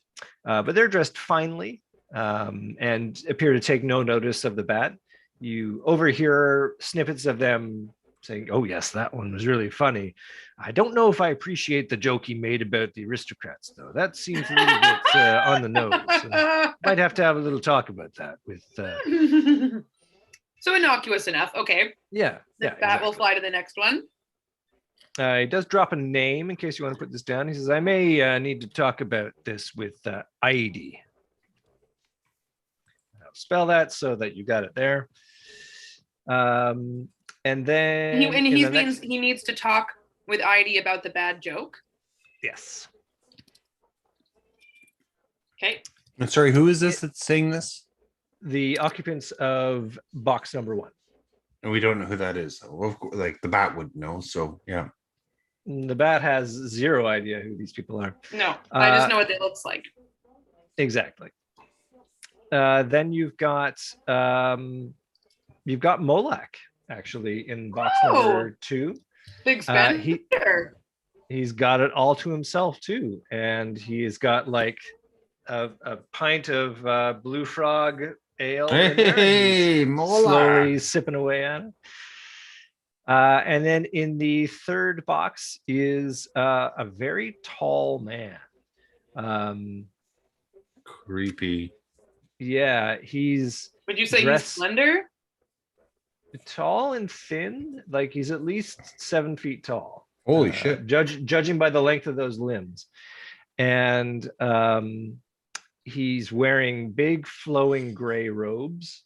but they're dressed finely and appear to take no notice of the bat. You overhear snippets of them saying, "Oh yes, that one was really funny. I don't know if I appreciate the joke he made about the aristocrats, though. That seems a little bit on the nose. Might have to have a little talk about that with." So innocuous enough. Okay. Yeah, The yeah. bat Exactly. will fly to the next one. He does drop a name in case you want to put this down. He says, "I may need to talk about this with Heidi." I'll spell that so that you got it there. And then He needs to talk with Heidi about the bad joke. yes. Okay. I'm sorry, who is this that's saying this? The occupants of box number 1. And we don't know who that is. Like the bat would know. So yeah. The bat has zero idea who these people are. No, I just know what they looks like. Exactly. Then you've got Molak actually in box number 2. Big spender. He's got it all to himself too, and he's got like a pint of Blue Frog ale. Hey, Molak. Slowly sipping away at it. And then in the third box is a very tall man. Creepy. Yeah, he's Would you say dressed- he's slender? tall and thin. Like he's at least 7 feet tall. Holy shit. Judging by the length of those limbs. And he's wearing big flowing gray robes.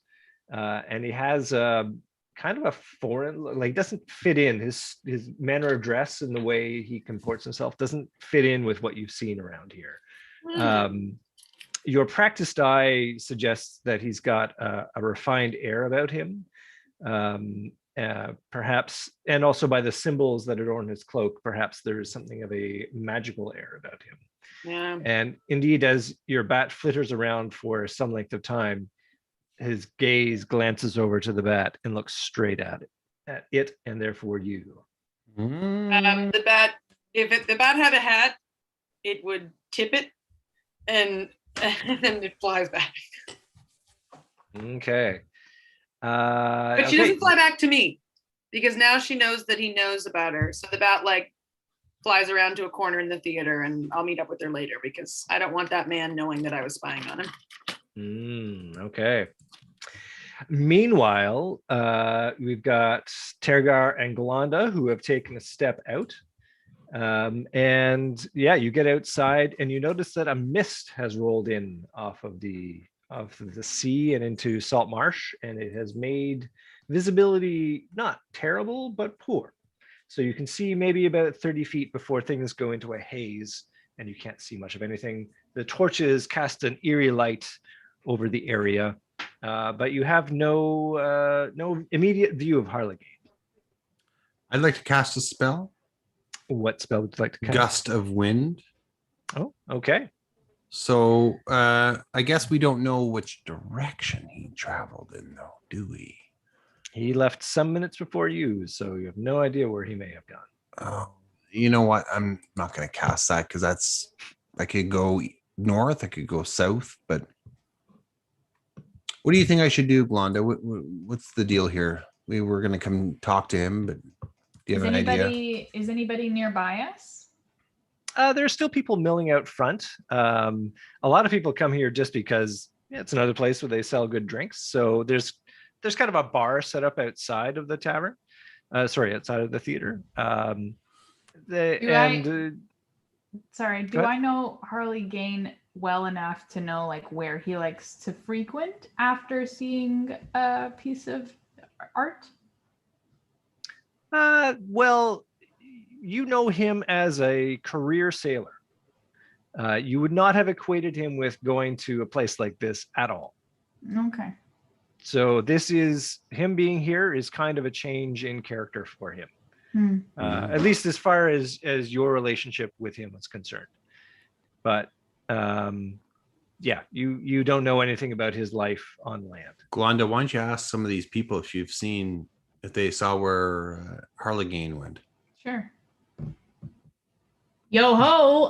And he has a kind of a foreign, like doesn't fit in. His manner of dress and the way he comports himself doesn't fit in with what you've seen around here. Your practiced eye suggests that he's got a refined air about him, perhaps, and also by the symbols that adorn his cloak, perhaps there's something of a magical air about him. Yeah. And indeed, as your bat flitters around for some length of time, his gaze glances over to the bat and looks straight at it, and therefore you. The bat, the bat had a hat, it would tip it, and then it flies back. Okay. But she doesn't fly back to me because now she knows that he knows about her. So the bat like flies around to a corner in the theater, and I'll meet up with her later because I don't want that man knowing that I was spying on him. Okay. Meanwhile, we've got Tergar and Galanda who have taken a step out. And yeah, you get outside and you notice that a mist has rolled in off of the sea and into salt marsh, and it has made visibility not terrible but poor. So you can see maybe about 30 feet before things go into a haze and you can't see much of anything. The torches cast an eerie light over the area, but you have no immediate view of Harligate. I'd like to cast a spell. What spell would you like to cast? Gust of wind. Oh, okay. So I guess we don't know which direction he traveled in, though, do we? He left some minutes before you, so you have no idea where he may have gone. Oh, you know what? I'm not going to cast that because I could go north, I could go south, but what do you think I should do, Glonda? What's the deal here? We were going to come talk to him, but do you have an idea? Is anybody nearby us? There's still people milling out front. A lot of people come here just because it's another place where they sell good drinks. So there's kind of a bar set up outside of the tavern. Outside of the theater. Do I know Harley Gain well enough to know like where he likes to frequent after seeing a piece of art? Well, you know him as a career sailor. You would not have equated him with going to a place like this at all. Okay. So this is him being here is kind of a change in character for him. At least as far as your relationship with him was concerned. But yeah, you don't know anything about his life on land. Glenda, why don't you ask some of these people if they saw where Harlegane went? Sure. Yo ho.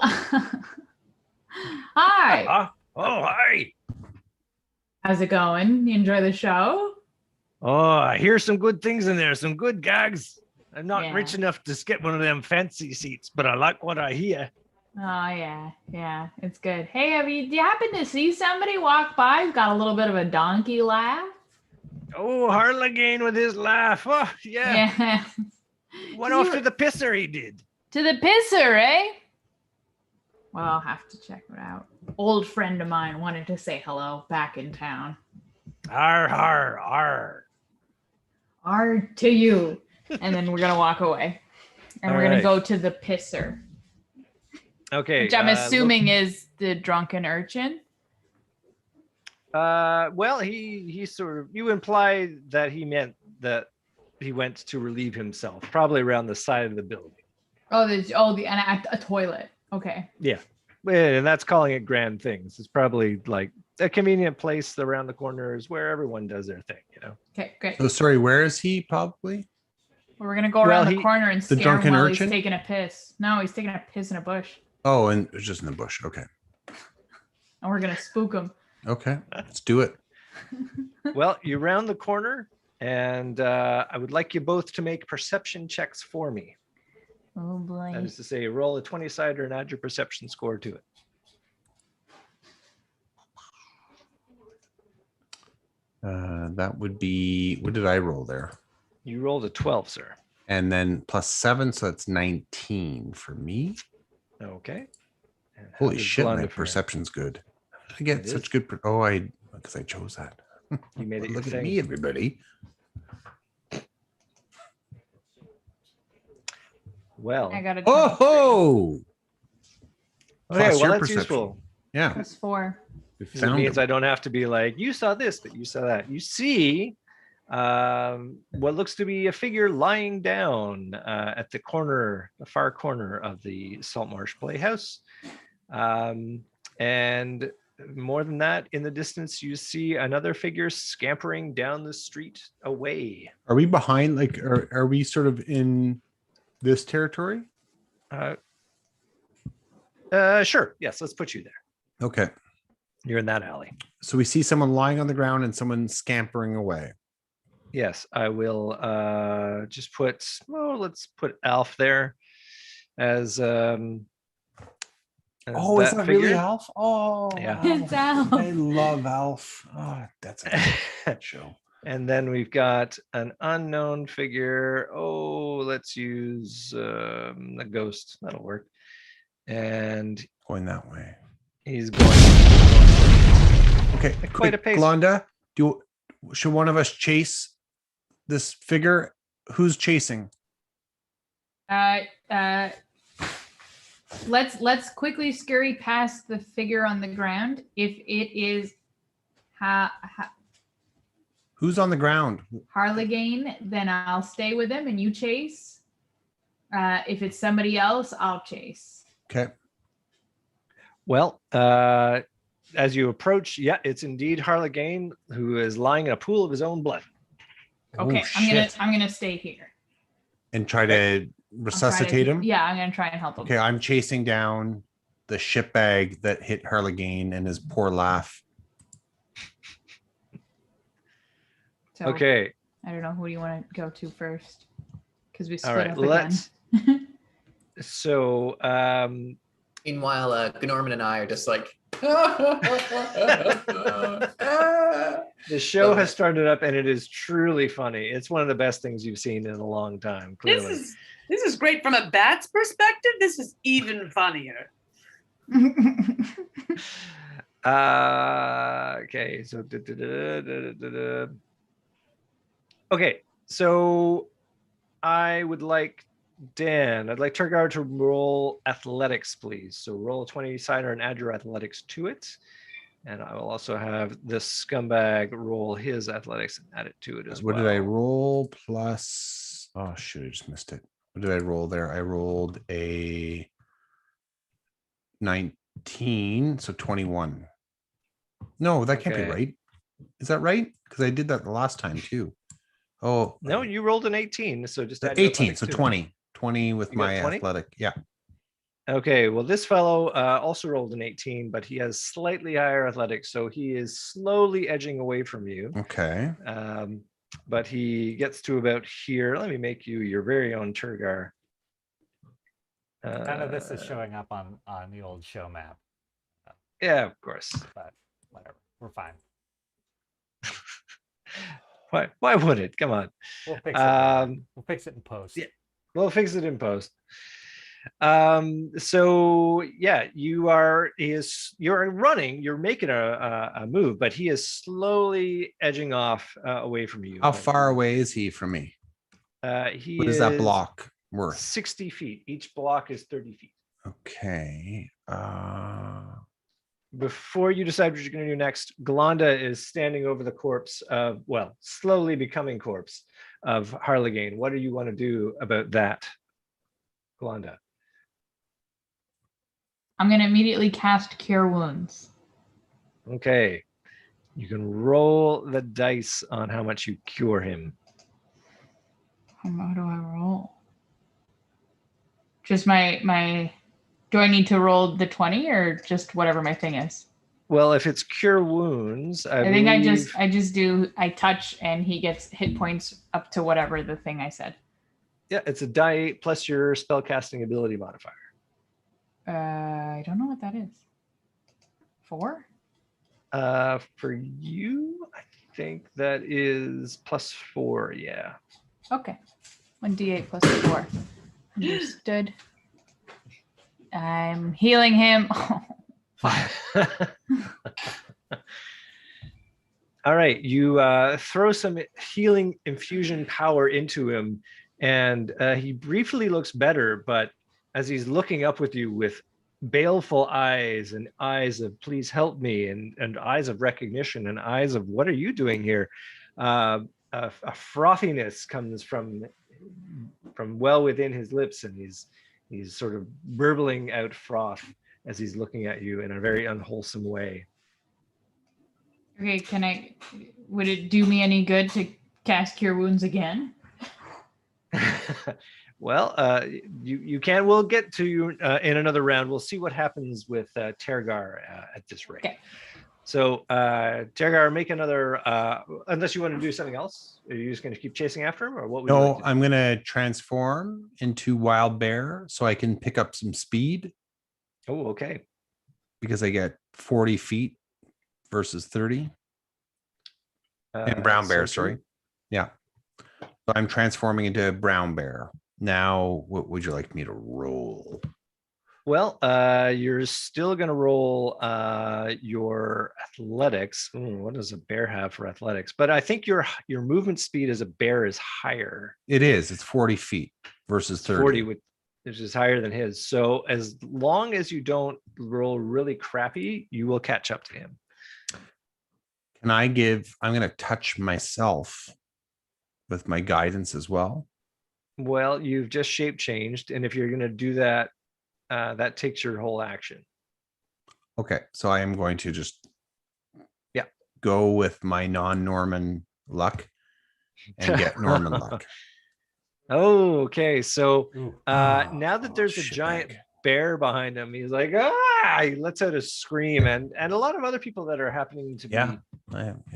Hi. Oh, hi. How's it going? You enjoy the show? Oh, I hear some good things in there, some good gags. I'm not Yeah. rich enough to get one of them fancy seats, but I like what I hear. Oh yeah, it's good. Hey, do you happen to see somebody walk by who's got a little bit of a donkey laugh? Oh, Harlegane with his laugh. Oh, yeah. Yeah. Went off to the pisser, he did. To the pisser, eh? Well, I'll have to check it out. Old friend of mine wanted to say hello back in town. Arr, arr, arr. R to you. And then we're gonna walk away. And we're gonna Alright. go to the pisser. Okay. Which I'm assuming is the drunken urchin. Well, he sort of, you imply that he meant that he went to relieve himself, probably around the side of the building. And a toilet. Okay. Yeah. And that's calling it grand things. It's probably like a convenient place around the corner is where everyone does their thing, you know? Okay, great. So sorry, where is he probably? We're gonna go around Well, the corner and the scare him drunken while urchin? he's taking a piss. No, he's taking a piss in a bush. Oh, and it's just in the bush. Okay. And we're gonna spook him. Okay. Let's do it. Well, you round the corner, and I would like you both to make perception checks for me. Oh boy. That is to say, roll a 20-sider and add your perception score to it. That would be, what did I roll there? You rolled a 12, sir. And then +7, so that's 19 for me. Okay. And how Holy did shit, my Blonda fare? perception's good. I get It such is. good. Because I chose that. You made it your Look at thing. me, everybody. Well, I got a Oh, okay, Plus well, your that's perception. useful. yeah. +4. We Because it found means him. I don't have to be like, you saw this, but you saw that. You see what looks to be a figure lying down at the far corner of the Saltmarsh Playhouse. And more than that, in the distance, you see another figure scampering down the street away. Are we behind? Like, are we sort of in this territory? Sure. Yes, let's put you there. Okay. You're in that alley. So we see someone lying on the ground and someone scampering away. Yes, I will just let's put Alf there as Oh, is that figure. really Alf? Oh, Yeah. It's Alf. I love Alf. Oh, that's a good show. And then we've got an unknown figure. Oh, let's use a ghost. That'll work. And Going that way. he's going Okay. At quite a pace. Glonda, should one of us chase this figure? Who's chasing? Let's quickly scurry past the figure on the ground. If it is Who's on the ground? Harlegane, then I'll stay with him and you chase. If it's somebody else, I'll chase. Okay. Well, as you approach, yeah, it's indeed Harlegane, who is lying in a pool of his own blood. Okay, Oh, I'm gonna stay here. And try to resuscitate him. Yeah, I'm gonna try and help him. Okay, I'm chasing down the shit bag that hit Harlegane and his poor laugh. So, Okay. I don't know, who do you want to go to first? Because we All split right. up Let's. again. So, Meanwhile, Gnorman and I are just like, the show Love has it. started up, and it is truly funny. It's one of the best things you've seen in a long time. Clearly. This is great from a bat's perspective. This is even funnier. Okay, so okay, so I would like I'd like Turgar to roll athletics, please. So roll a 20-sider and add your athletics to it. And I will also have the scumbag roll his athletics and add it to it as What well. did I roll? Plus, oh shit, I just missed it. What did I roll there? I rolled a 19, so 21. No, that can't be Okay. right. Is that right? Because I did that the last time too. Oh, No, you rolled an 18, so just add 18, your athletics so to it. 20. 20 with You got my 20? athletic. Yeah. Okay, well, this fellow also rolled an 18, but he has slightly higher athletics, so he is slowly edging away from you. Okay. But he gets to about here. Let me make you your very own Turgar. None of this is showing up on the old show map, Yeah, of course. but whatever. We're fine. Why would it? Come on. We'll fix it later. We'll fix it in post. Yeah. We'll fix it in post. So yeah, you're running, you're making a move, but he is slowly edging off away from you. How far away is he from me? He What is that block worth? 60 feet. Each block is 30 feet. Okay. Before you decide what you're going to do next, Glanda is standing over the corpse of, well, slowly becoming corpse of Harligane. What do you want to do about that, Glanda? I'm going to immediately cast Cure Wounds. Okay. You can roll the dice on how much you cure him. How do I roll? Just my. Do I need to roll the 20 or just whatever my thing is? Well, if it's cure wounds, I think believe... I just do, I touch and he gets hit points up to whatever the thing I said. Yeah, it's a die 8 plus your spellcasting ability modifier. I don't know what that is. 4? For you, I think that is +4. Yeah. Okay. 1d8 plus 4. Understood. I'm healing him. Fine. All right. You throw some healing infusion power into him, and he briefly looks better, but as he's looking up with you with baleful eyes and eyes of please help me and eyes of recognition and eyes of what are you doing here, a frothiness comes from well within his lips, and he's sort of burbling out froth as he's looking at you in a very unwholesome way. Okay, would it do me any good to cast Cure Wounds again? Well, you can. We'll get to you in another round. We'll see what happens with Tergar at this rate. Okay. So, Tergar, make another. Unless you want to do something else, are you just going to keep chasing after him, or what? No, I'm going to transform into Wild Bear so I can pick up some speed. Oh, okay. Because I get 40 feet versus 30. And Brown Bear, sorry. Yeah. So I'm transforming into a Brown Bear. Now, what would you like me to roll? Well, you're still going to roll your athletics. What does a bear have for athletics? But I think your movement speed as a bear is higher. It is. It's 40 feet versus 30. 40, which is higher than his. So as long as you don't roll really crappy, you will catch up to him. I'm going to touch myself with my guidance as well. Well, you've just shape changed. And if you're going to do that, that takes your whole action. Okay. So I am going to just go with my non-Norman luck and get Norman luck. Oh, okay. So now that there's a giant bear behind him, he's like, he lets out a scream, and a lot of other people that are happening to be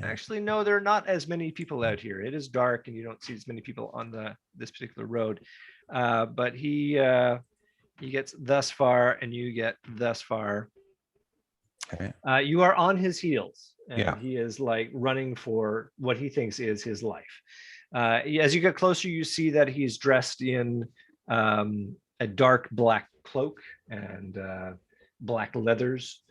actually, no, there are not as many people out here. It is dark and you don't see as many people on this particular road. But he gets thus far and you get thus far. Okay. You are on his heels, and he is like running for what he thinks is his life. As you get closer, you see that he's dressed in a dark black cloak and black leathers.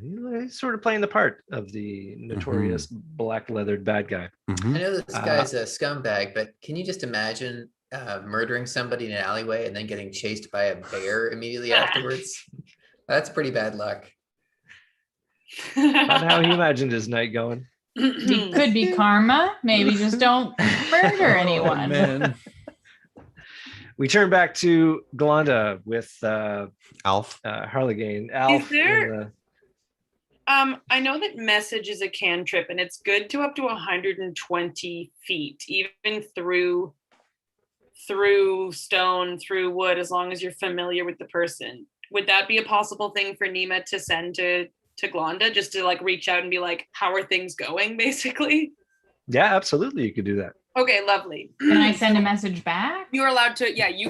He's sort of playing the part of the notorious black leathered bad guy. I know this guy's a scumbag, but can you just imagine murdering somebody in an alleyway and then getting chased by a bear immediately afterwards? That's pretty bad luck. Not how he imagined his night going. It could be karma. Maybe just don't murder anyone. Man. we turn back to Glenda with Alf. Harley Alf. there- I know that message is a cantrip and it's good to up to 120 feet, even through stone, through wood, as long as you're familiar with the person. Would that be a possible thing for Nima to send to Glonda, just to like reach out and be like, how are things going, basically? Yeah, absolutely. You could do that. Okay, lovely. Can I send a message back? You're allowed to, yeah, you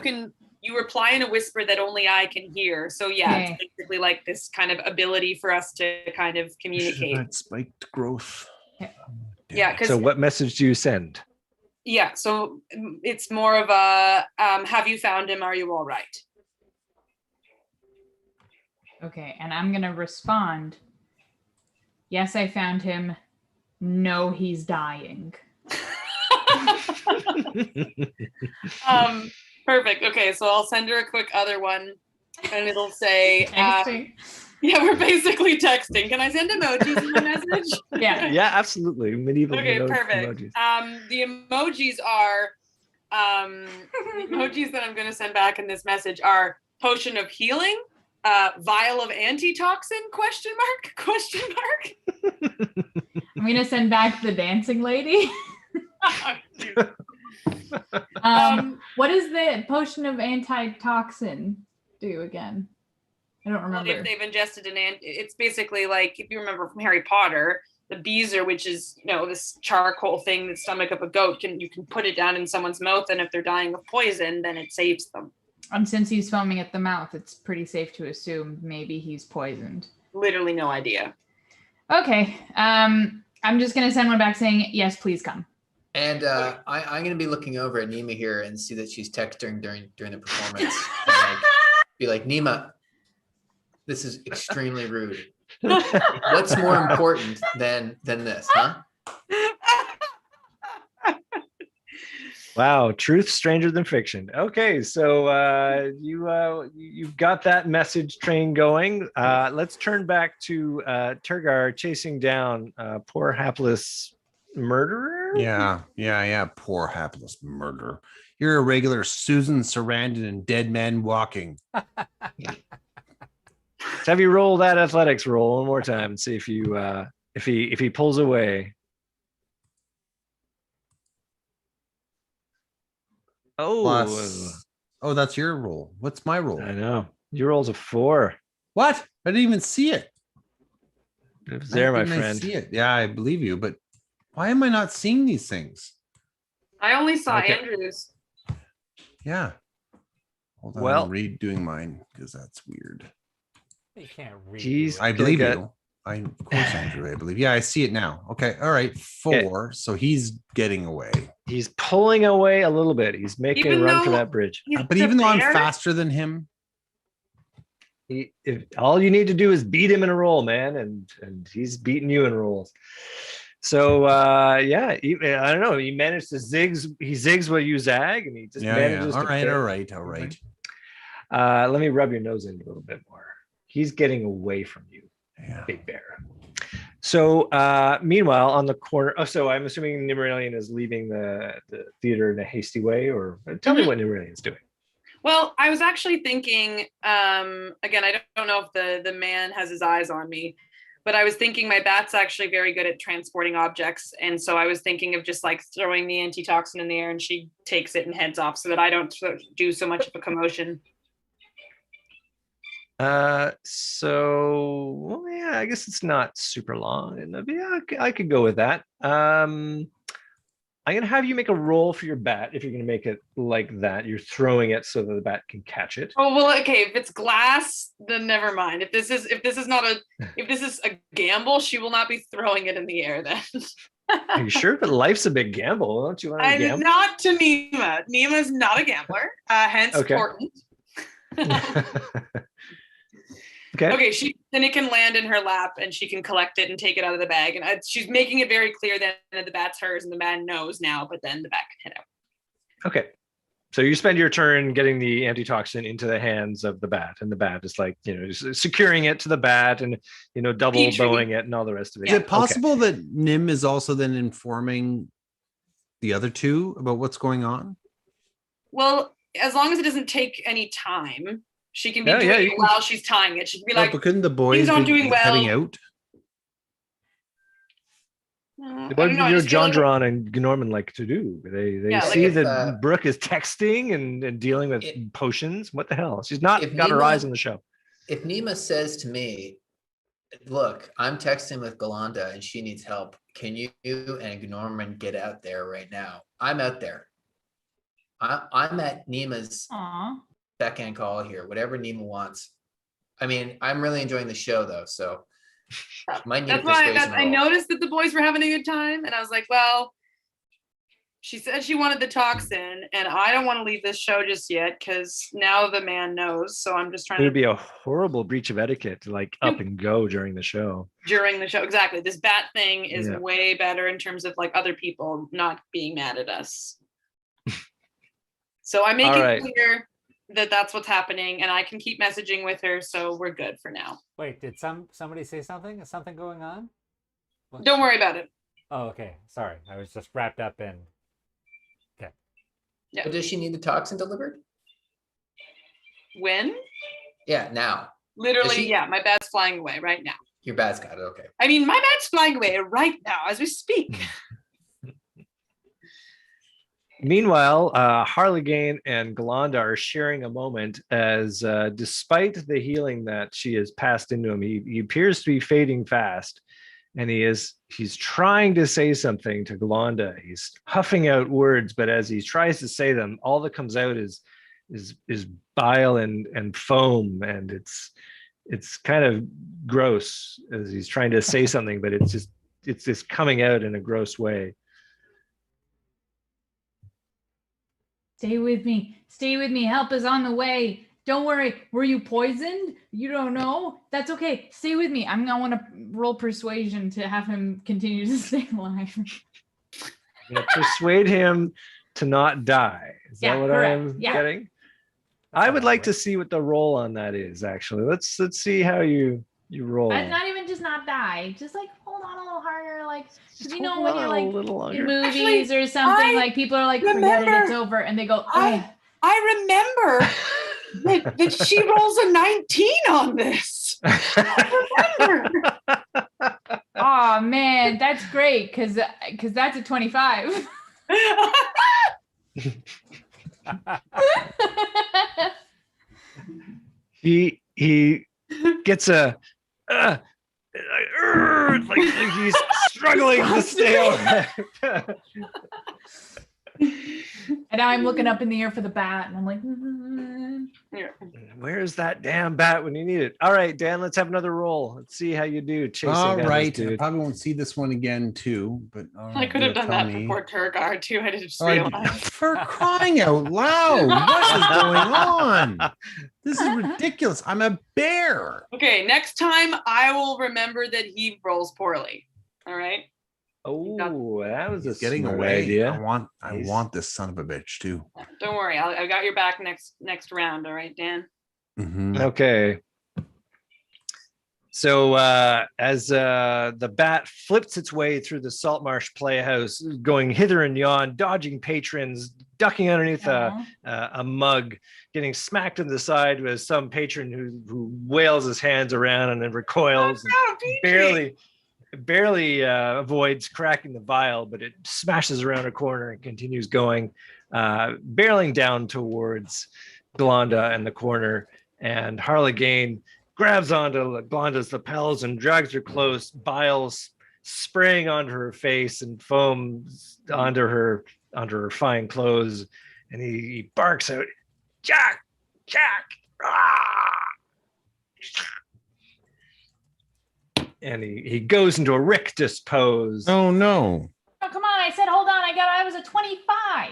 reply in a whisper that only I can hear. So yeah, Okay. it's basically like this kind of ability for us to kind of communicate. That spiked growth. Yeah, because So what message do you send? yeah, so it's more of a have you found him? Are you all right? Okay, and I'm gonna respond. Yes, I found him. No, he's dying. Perfect. Okay, so I'll send her a quick other one, and it'll say, Texting. yeah, we're basically texting. Can I send emojis in the message? Yeah. Yeah, absolutely. Medieval Okay, emo- perfect. emojis. The emojis are the emojis that I'm going to send back in this message are potion of healing, vial of antitoxin, question mark. I'm gonna send back the dancing lady. What does the potion of antitoxin do again? I don't Well, remember. if they've ingested it's basically like, if you remember from Harry Potter, the beezer, which is, this charcoal thing, the stomach of a goat, you can put it down in someone's mouth, and if they're dying of poison, then it saves them. And since he's foaming at the mouth, it's pretty safe to assume maybe he's poisoned. Literally no idea. Okay. I'm just gonna send one back saying, yes, please come. And I'm gonna be looking over at Nima here and see that she's texting during the performance. And be like, Nima, this is extremely rude. What's more important than this, huh? Wow, truth stranger than fiction. Okay, so you've got that message train going. Let's turn back to Turgar chasing down poor hapless murderer. Yeah. Poor hapless murderer. You're a regular Susan Sarandon and Dead Man Walking. Let's have you roll that athletics roll one more time and see if you if he pulls away. Oh, that's your roll. What's my roll? I know. Your roll's a 4. What? I didn't even see it. It was there, my Didn't I friend. see it? Yeah, I believe you, but why am I not seeing these things? I only saw Okay. Andrew's. Yeah. Hold on, Well- I'm redoing mine because that's weird. You can't read. He's- I Good, believe good. you. Of course, Andrew, I believe. Yeah, I see it now. Okay. All right. 4. So he's getting away. He's pulling away a little bit. He's making Even a run for though- that bridge. He's But even though I'm there. faster than him, If all you need to do is beat him in a roll, man, and he's beating you in rolls. So yeah, I don't know. He managed to zigs. He zigs while you zag, and he just yeah. manages. All to right. fit. All right. Let me rub your nose in a little bit more. He's getting away from you, Yeah. Big Bear. So meanwhile, on the corner. Oh, so I'm assuming Nimralian is leaving the theater in a hasty way, or tell me what Nimralian's doing. Well, I was actually thinking, again, I don't know if the man has his eyes on me, but I was thinking my bat's actually very good at transporting objects. And so I was thinking of just like throwing the antitoxin in the air and she takes it and heads off so that I don't do so much of a commotion. So well, yeah, I guess it's not super long. And yeah, I could go with that. I'm gonna have you make a roll for your bat if you're gonna make it like that. You're throwing it so that the bat can catch it. Oh, well, okay. If it's glass, then never mind. If this is a gamble, she will not be throwing it in the air then. Are you sure? But life's a big gamble. Don't you want to And gamble? not to Nima. Nima's not a gambler, hence Okay. important. Okay. Okay, then it can land in her lap and she can collect it and take it out of the bag. And she's making it very clear that the bat's hers and the man knows now, but then the bat can head out. Okay. So you spend your turn getting the antitoxin into the hands of the bat, and the bat is like, just securing it to the bat and, double Petri. bowing it and all the rest of it. Is Yeah, it possible that Nim is also then informing the other two about what's going on? Well, as long as it doesn't take any time, she can be Yeah, doing yeah, it you can- while she's tying it. She can be like, but couldn't the boys aren't be doing heading well. out? I What don't know. I do just feel like John and Norman like to do? They Yeah, like see if, that Brooke is texting and dealing with potions. What the hell? She's not if got her Nima- eyes on the show. If Nima says to me, look, I'm texting with Galanda and she needs help. Can you and Norman get out there right now? I'm out there. I'm at Nima's Aw. beck and call here, whatever Nima wants. I mean, I'm really enjoying the show though, so might need a that's why persuasion I roll. noticed that the boys were having a good time, and I was like, well, she said she wanted the toxin, and I don't want to leave this show just yet because now the man knows. So I'm just It trying would to be a horrible breach of etiquette to like up and go during the show. during the show. Exactly. This bat thing is Yeah. way better in terms of like other people not being mad at us. So I make All it right. clear that that's what's happening, and I can keep messaging with her, so we're good for now. Wait, did somebody say something? Is something going on? What? Don't worry about it. Oh, okay. Sorry, I was just wrapped up in. But does she need the toxin delivered? When? Yeah, now. Literally, she- yeah, my bat's flying away right now. Your bad's got it. Okay. I mean, my bat's flying away right now as we speak. Meanwhile, Harley and Galanda are sharing a moment as, despite the healing that she has passed into him, he appears to be fading fast, and he's trying to say something to Galanda. He's huffing out words, but as he tries to say them, all that comes out is bile and foam, and it's kind of gross as he's trying to say something, but it's just coming out in a gross way. Stay with me. Stay with me. Help is on the way. Don't worry. Were you poisoned? You don't know? That's okay. Stay with me. I'm going to roll persuasion to have him continue to stay alive. You know, persuade him to not die. Is Yeah, that what correct. I'm Yeah. getting? I would like to see what the roll on that is. Actually, let's see how you roll. Not even just not die. Just like hold on a little harder. Like, 'cause you know Hold when on you're a like little longer. in movies or something, I like people are like, forget it, it's remember- over, and they go, I remember that she rolls a 19 on this. I remember. oh man, that's great because that's a 25. he gets a like he's struggling to stay alive. And now I'm looking up in the air for the bat, and I'm like, Where's that damn bat when you need it? All right, Dan, let's have another roll. Let's see how you do chasing All down right. this I dude. probably won't see this one again too, but all I right, could have you'll done that tell me. before Turgar too. I just All right, realized. for crying out loud, what is going on? This is ridiculous. I'm a bear. Okay, next time I will remember that he rolls poorly. All right. Oh, that was a He's getting smart away. idea. I He's- want this son of a bitch too. Don't worry. I got your back next round. All right, Dan. Mhm. Okay. So as the bat flips its way through the Saltmarsh Playhouse, going hither and yon, dodging patrons, ducking underneath a mug, getting smacked in the side with some patron who wails his hands around and then recoils and Oh, Petrie. barely avoids cracking the vial, but it smashes around a corner and continues going, barreling down towards Glonda and the corner. And Harley grabs onto Glonda's lapels and drags her close, biles spraying onto her face and foam onto her fine clothes. And he barks out, Jack, ah! And he goes into a rictus pose. Oh no. Oh, come on. I said, hold on. I was a 25.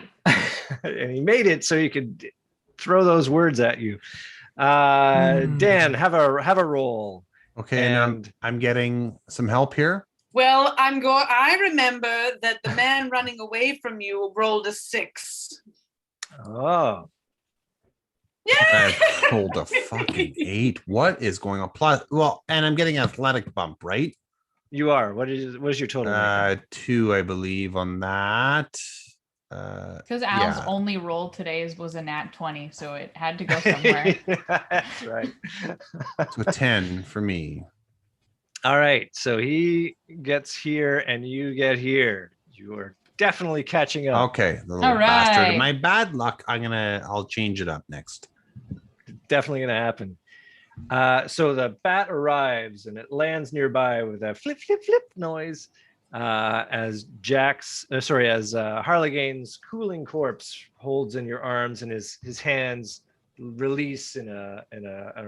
And he made it so he could throw those words at you. Dan, have a roll. Okay, and I'm getting some help here. Well, I remember that the man running away from you rolled a 6. Oh, I rolled a fucking 8. What is going on? Plus, well, and I'm getting athletic bump, right? you are. What is your total? Nathan? 2, I believe, on that. Because Al's yeah. only roll today was a nat 20, so it had to go somewhere. That's right. So 10 for me. All right. So he gets here and you get here. You are definitely catching up. Okay, the little All bastard. right. My bad luck. I'll change it up next. Definitely going to happen. So the bat arrives and it lands nearby with a flip, flip, flip noise as Harlegane's cooling corpse holds in your arms, and his hands release in a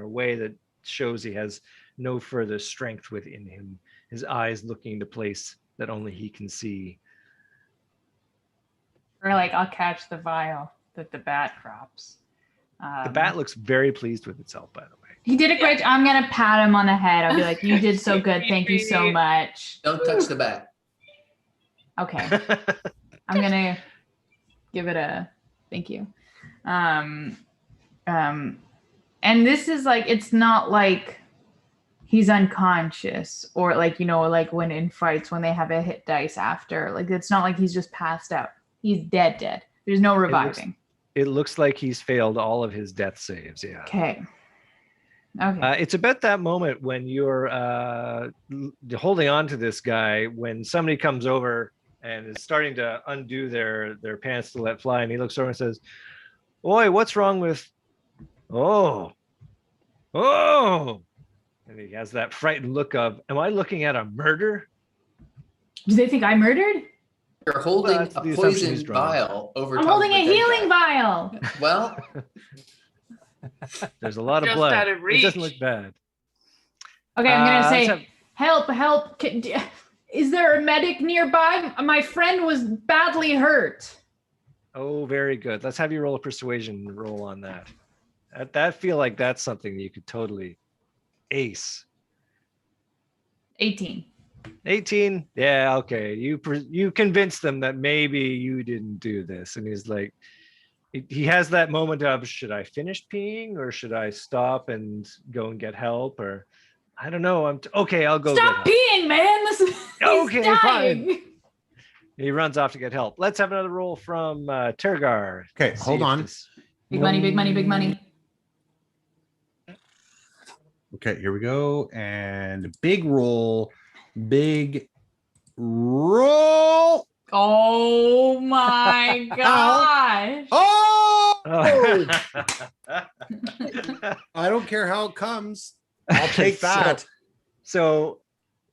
way that shows he has no further strength within him. His eyes looking into place that only he can see. Or like, I'll catch the vial that the bat drops. The bat looks very pleased with itself, by the way. He did a great job. I'm gonna pat him on the head. I'll be like, "You did so good. Thank you so much." Don't touch the bat. Okay, I'm gonna give it a thank you. And this is like, it's not like he's unconscious or like, like when in fights when they have a hit dice after, like it's not like he's just passed out. He's dead. There's no reviving. It looks like he's failed all of his death saves. Yeah. Okay. It's about that moment when you're holding on to this guy when somebody comes over and is starting to undo their pants to let fly, and he looks over and says, "Oi, what's wrong with?" Oh, and he has that frightened look of, "Am I looking at a murder?" Do they think I murdered? You're holding that's a the assumption he's poison drawing. vial over I'm top holding of a dead healing guy. vial. Well, There's a lot of Just blood. out of It doesn't reach. look bad. Okay, I'm gonna let's say, have- help. Is there a medic nearby? My friend was badly hurt. Oh, very good. Let's have you roll a persuasion roll on that. That feel like that's something you could totally ace. 18. 18. Yeah, okay. You convinced them that maybe you didn't do this, and he's like, he has that moment of, should I finish peeing or should I stop and go and get help? Or I don't know. Okay. I'll go. Stop get help. peeing, man. He's Okay, dying. fine. He runs off to get help. Let's have another roll from Tergar. Okay, See hold if on. this- Big money. Okay, here we go. And big roll. Big roll. Oh my gosh. Oh! Oh. I don't care how it comes. I'll take that. So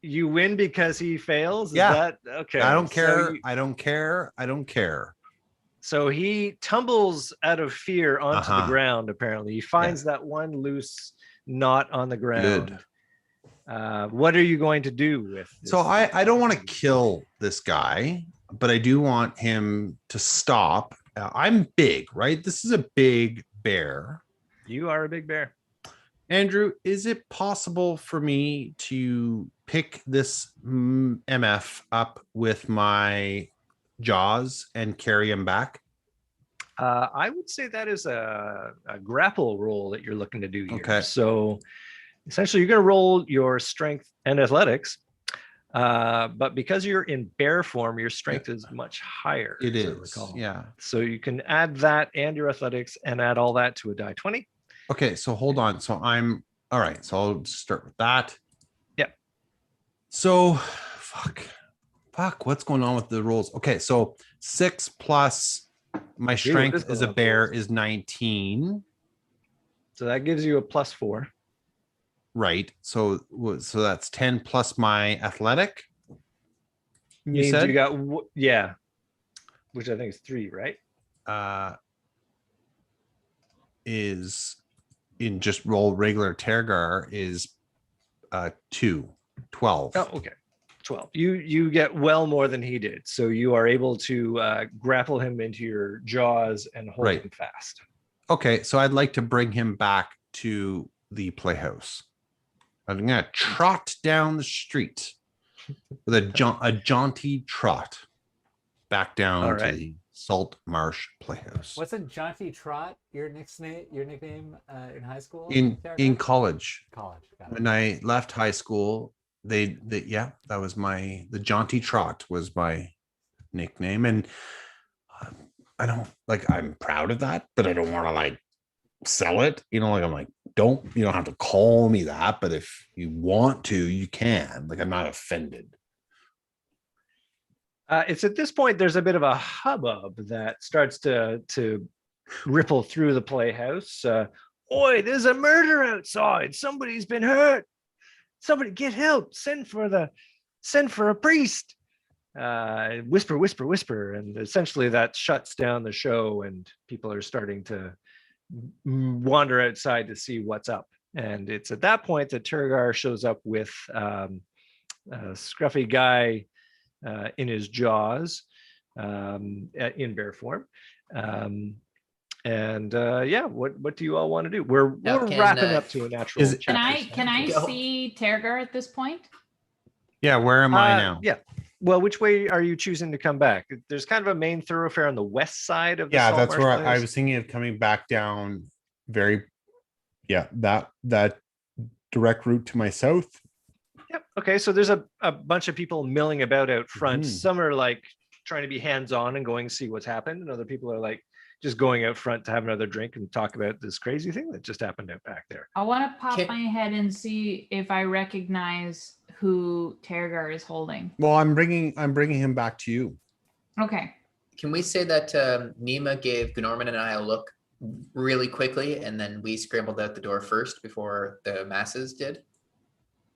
you win because he fails? Is Yeah. that okay? I don't So care. you- I don't care. I don't care. So he tumbles out of fear onto the Uh-huh. ground, apparently. He finds that one loose knot on the ground. What are you going to do with this? So I don't want to kill this guy, but I do want him to stop. I'm big, right? This is a big bear. You are a big bear. Andrew, is it possible for me to pick this MF up with my jaws and carry him back? I would say that is a grapple roll that you're looking to do here. Okay. So essentially, you're going to roll your strength and athletics. But because you're in bear form, your strength is much higher. It as I is. recall. Yeah. So you can add that and your athletics and add all that to a die 20. Okay, so hold on. So I'm all right. So I'll start with that. Yep. So fuck. What's going on with the rolls? Okay, so 6 plus my Dude, strength what is as a going on? bear is 19. So that gives you a +4. Right. So that's 10 plus my athletic. You Means said you got yeah, which I think is 3, right? Is in just roll regular Tergar is 2, 12. Oh, okay. 12. You get well more than he did. So you are able to grapple him into your jaws and hold Right. him fast. Okay, so I'd like to bring him back to the playhouse. I'm gonna trot down the street with a jaunty trot back down All to right. the Salt Marsh Playhouse. Wasn't Jaunty Trot your nickname in high school? in Terragher? college? College. Got it. When I left high school, they yeah, that was the jaunty trot was my nickname, and I don't like, I'm proud of that, but I don't want to like sell it. Like I'm like, you don't have to call me that, but if you want to, you can. Like, I'm not offended. It's at this point there's a bit of a hubbub that starts to ripple through the playhouse. Oi, there's a murder outside. Somebody's been hurt. Somebody get help. Send for a priest. Whisper, whisper, whisper, and essentially that shuts down the show, and people are starting to wander outside to see what's up. And it's at that point that Turgar shows up with a scruffy guy in his jaws, in bear form. What do you all want to do? We're wrapping up to a natural. Can I Go. see Tergar at this point? Yeah, where am I now? Yeah. Well, which way are you choosing to come back? There's kind of a main thoroughfare on the west side of the Yeah, Salt that's Marsh where I Place. was thinking of coming back down. That direct route to my south. Yep. Okay. So there's a bunch of people milling about out front. Mhm. Some are like trying to be hands-on and going to see what's happened, and other people are like just going out front to have another drink and talk about this crazy thing that just happened out back there. I want to pop Can- my head and see if I recognize who Tergar is holding. Well, I'm bringing him back to you. Okay. Can we say that Nima gave Gnorman and I a look really quickly, and then we scrambled out the door first before the masses did?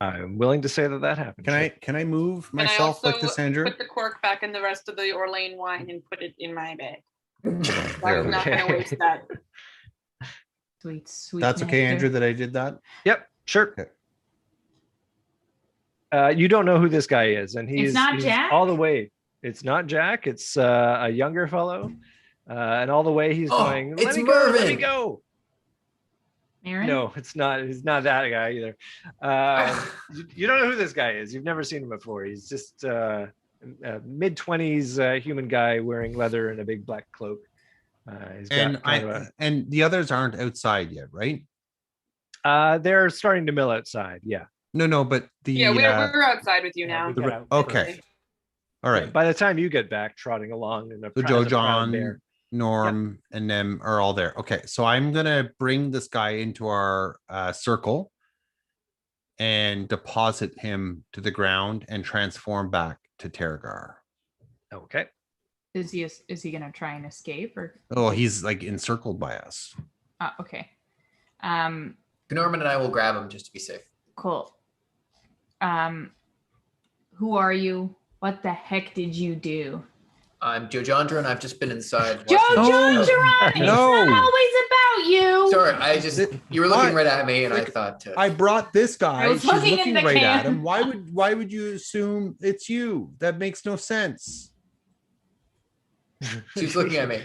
I'm willing to say that happened. Can I move And I myself like also this, Andrew? put the cork back in the rest of the Orlean wine and put it in my bag. I There was we not go. going to waste that. Sweet, sweet. That's okay, nectar. Andrew, that I did that. Yep. Sure. Okay. You don't know who this guy is, and It's not he's Jack? all the way. It's not Jack. It's a younger fellow, and all the way he's going. Let it's me go. Let me Mervin." go. Aaron? No, it's not. He's not that guy either. You don't know who this guy is. You've never seen him before. He's just a mid-20s human guy wearing leather and a big black cloak. He's got And kind of and the others aren't outside yet, right? they're starting to mill outside. Yeah. No, but the Yeah, we're outside with you now. we got out okay. first. All right. By the time you get back, trotting along in a So as Joe a proud bear. John, Norm, and them are all there. Okay, so I'm gonna bring this guy into our circle and deposit him to the ground and transform back to Terragar. Okay. Is he gonna try and escape or? Oh, he's like encircled by us. Okay. Gnorman and I will grab him just to be safe. Cool. Who are you? What the heck did you do? I'm Joe Jondra, and I've just been inside. Joe watching- Jondra! It's No. not always about you. Sorry, you were looking What? right at me, and I Like, thought I brought this guy. I was She's looking looking in the right at can. him. Why would you assume it's you? That makes no sense. she's looking at me. He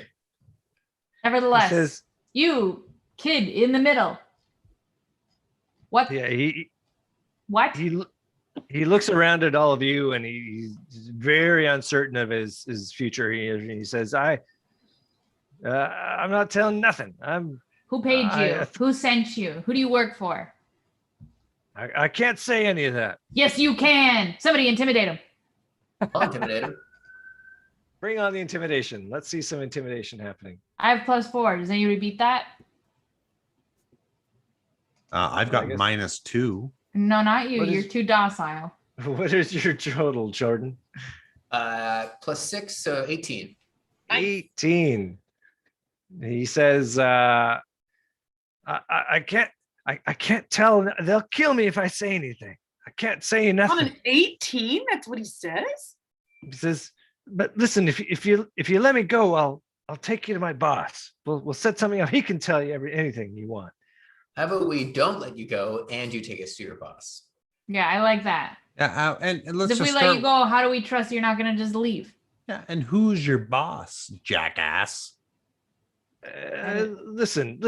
Nevertheless, says, you kid in the middle. What? yeah, What? he looks around at all of you, and he's very uncertain of his future. He says, I'm not telling nothing. Who paid you? I- Who sent you? Who do you work for? I can't say any of that. Yes, you can. Somebody intimidate him. I'll intimidate him. Bring on the intimidation. Let's see some intimidation happening. I have +4. Does anybody beat that? I've I got guess- No, -2. not you. What You're is- too docile. What is your total, Jordan? +6, so 18. 18. He says, I can't tell. They'll kill me if I say anything. I can't say On nothing. an 18? That's what he says? He says, but listen, if you let me go, I'll take you to my boss. We'll set something up. He can tell you anything you want. How about we don't let you go, and you take us to your boss? Yeah, I like that. Yeah, and let's If just we let start. you go, how do we trust you're not going to just leave? Yeah, and who's your boss, jackass? Listen.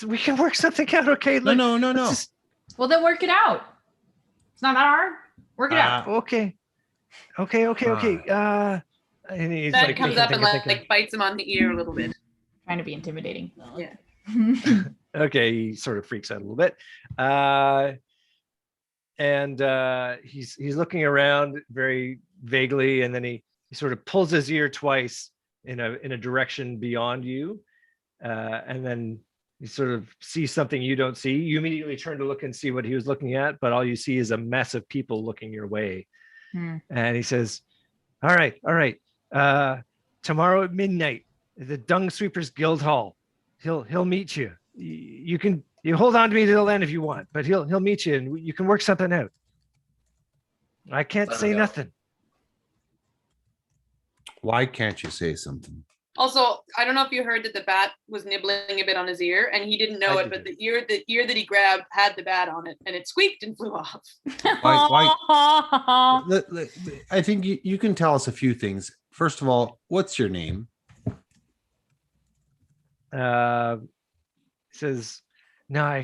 We can work something out, okay? No. let's just- Well, then work it out. It's not that hard. Work it out. okay. And he's That like comes thinking, up and thinking. like bites him on the ear a little bit. Trying to be intimidating. Yeah. Okay, he sort of freaks out a little bit, and he's looking around very vaguely, and then he sort of pulls his ear twice, in a direction beyond you, and then you sort of see something you don't see. You immediately turn to look and see what he was looking at, but all you see is a mess of people looking your way. And he says, all right, tomorrow at midnight, the Dung Sweepers Guild Hall. He'll meet you. You hold on to me till then if you want, but he'll meet you and you can work something out. I can't Let him say go. nothing. Why can't you say something? Also, I don't know if you heard that the bat was nibbling a bit on his ear, and he didn't know I it, but didn't. the ear that he grabbed had the bat on it, and it squeaked and flew off. I think you can tell us a few things. First of all, what's your name? Says, no, I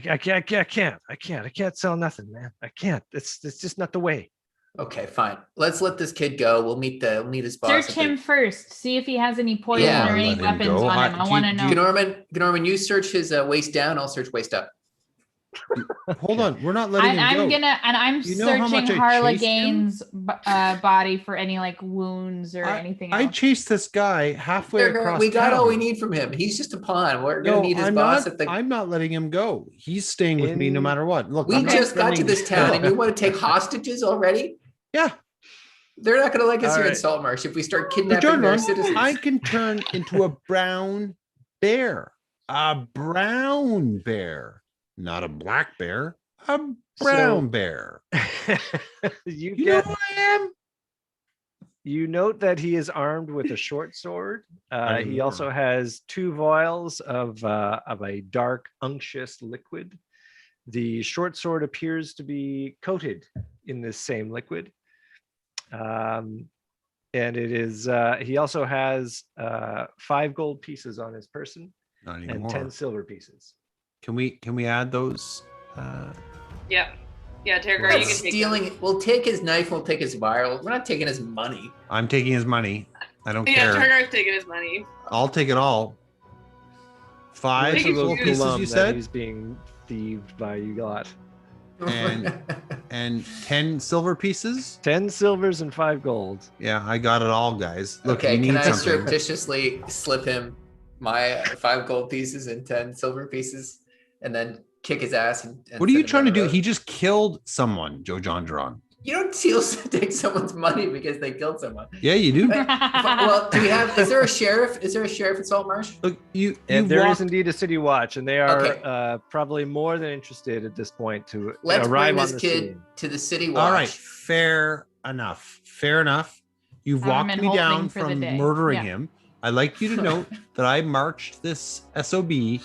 can't sell nothing, man. I can't. It's just not the way. Okay, fine. Let's let this kid go. We'll meet his boss. Search at the- him first. See if he has any poison Yeah, or any let him weapons go. on him. I want to know. Gnorman, you search his waist down. I'll search waist up. Hold on, we're not letting him go. I'm You know how much searching I Harla chased him? Gaines' body for any like wounds or anything I else. chased this guy halfway across. We got all we town. need from him. He's just a pawn. We're gonna need his boss at the. I'm not letting him go. He's staying with me no In- matter what. Look, We I'm not just got to letting- this town, and you want to take hostages already? Yeah. They're not going to like us All here in right. Saltmarsh if we start But kidnapping John, their citizens. I can turn into a brown bear. A brown bear. Not a black bear. A brown bear. you You know get who I am? you note that he is armed with a short sword. I He know. also has 2 vials of a dark unctuous liquid. The short sword appears to be coated in this same liquid. And it is he also has 5 gold pieces on his person Not and anymore. 10 silver pieces. Can we add those? Yeah, Tergar, you That's can take stealing. We'll take his knife. We'll take his vial. We're not taking his money. I'm taking his money. I don't those. Yeah, care. Tergar's taking his money. I'll take it all. 5 Take his gold gold pieces, Glum you that said, he's being thieved by you lot. and 10 silver pieces. 10 silvers and 5 gold. Yeah, I got it all, guys. Look, Okay, you can need I something. surreptitiously slip him my 5 gold pieces and 10 silver pieces, and then kick his ass? And What are you send him trying to down the do? road? He just killed someone, Joe John Duran. You don't take someone's money because they killed someone. Yeah, you do. Well, do we have? Is there a sheriff? Is there a sheriff at Saltmarsh? Look, you And there walked- is indeed a city watch, and they are Okay. probably more than interested at this point to Let's arrive bring on this the kid scene. to the city watch. All right, fair enough. Fair enough. You've Have him walked in me holding down for the from day. murdering Yeah. him. I'd like you to note that I marched this SOB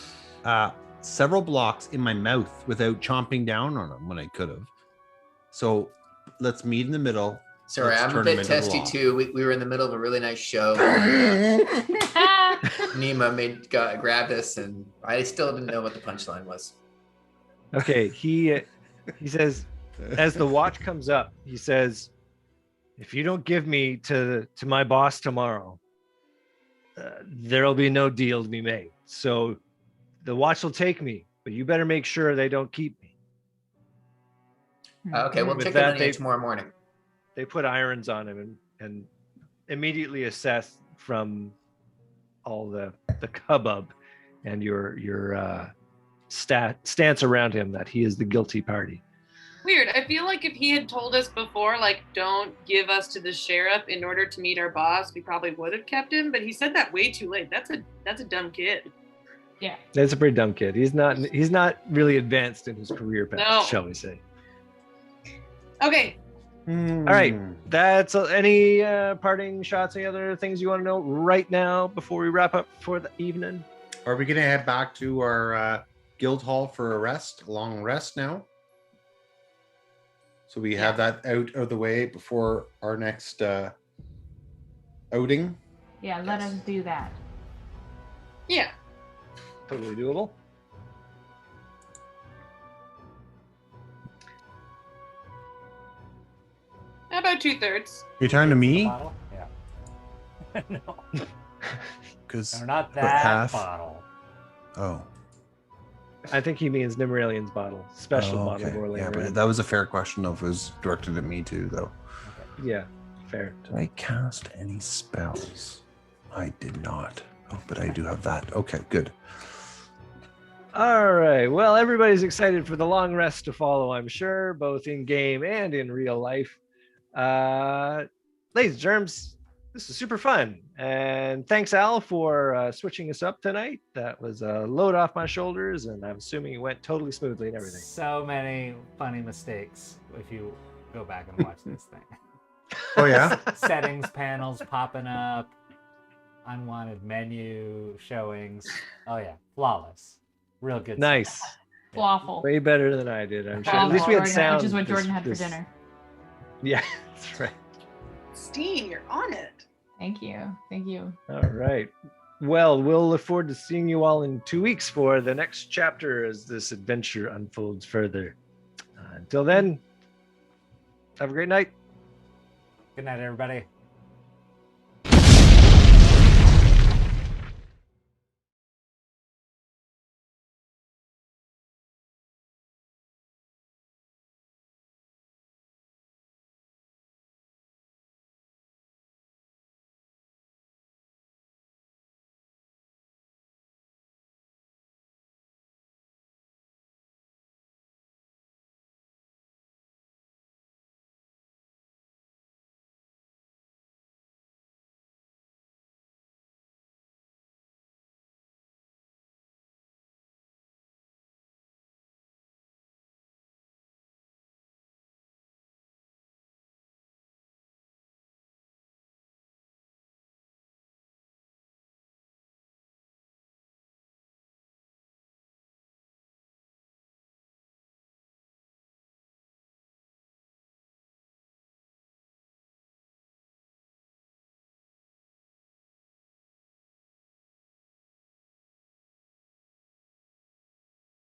several blocks in my mouth without chomping down on him when I could have. So let's meet in the middle. Sorry, Let's I'm a turn him bit into the testy law. too. We were in the middle of a really nice show. Nima grabbed us, and I still didn't know what the punchline was. Okay, he says, as the watch comes up, he says, if you don't give me to my boss tomorrow, there'll be no deal to be made. So the watch will take me, but you better make sure they don't keep me. Okay, we'll With check that, in on you tomorrow morning. They put irons on him and immediately assess from all the hubbub and your stance around him that he is the guilty party. Weird. I feel like if he had told us before, like, don't give us to the sheriff in order to meet our boss, we probably would have kept him. But he said that way too late. That's a dumb kid. That's a pretty dumb kid. He's not really advanced in his career path, No. shall we say. Okay. All right. That's any parting shots, any other things you want to know right now before we wrap up for the evening? Are we going to head back to our guild hall for a long rest now? So we have that out of the way before our next outing. Yeah, let us do that. Yeah. Totally doable. How about 2/3? You're talking to me? Bottle? Yeah. No, Because no, not But that half. bottle. oh, I think he means Nimmeralian's bottle, special Oh, bottle okay. more Yeah, later. but that was a fair question though. If it was directed at me too, though. Yeah, fair. Did I cast any spells? I did not. Oh, but I do have that. Okay, good. All right. Well, everybody's excited for the long rest to follow, I'm sure, both in game and in real life. Ladies and germs, this is super fun. And thanks, Al, for switching us up tonight. That was a load off my shoulders, and I'm assuming it went totally smoothly and everything. So many funny mistakes if you go back and watch this thing. Oh, yeah? Settings panels popping up, unwanted menu showings. Oh yeah, flawless. Real good. Nice. Waffle. Way better than I did, I'm sure. At Waffle, least we had Jordan, sound. which is what this- Jordan had for this- dinner. Yeah, that's right. Steen, you're on it. Thank you. Thank you. All right. Well, we'll look forward to seeing you all in 2 weeks for the next chapter as this adventure unfolds further. Until then, have a great night. Good night, everybody.